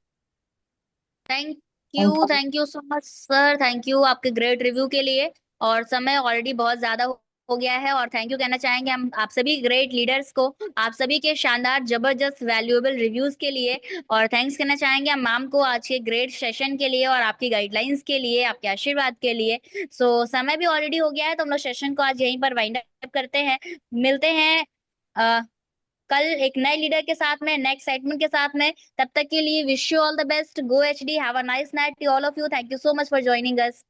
Thank you so much sir, thank you आपके ग्रेट रिव्यू के लिए। और समय ऑलरेडी बहुत ज्यादा हो गया है, और थैंक यू कहना चाहेंगे हम आप सभी ग्रेट लीडर्स को, आप सभी के शानदार जबरदस्त वैल्यूएबल रिव्यूज के लिए। और थैंक्स कहना चाहेंगे हम मैम को आज के ग्रेट सेशन के लिए और आपकी गाइडलाइंस के लिए, आपके आशीर्वाद के लिए। सो समय भी ऑलरेडी हो गया है तो हम लोग सेशन को आज यहीं पर वाइंड अप करते हैं। मिलते हैं कल एक नए लीडर के साथ में, नेक्स्ट सेगमेंट के साथ में। तब तक के लिए wish you all the best. Go HD, have a nice night to all of you. Thank you so much for joining us.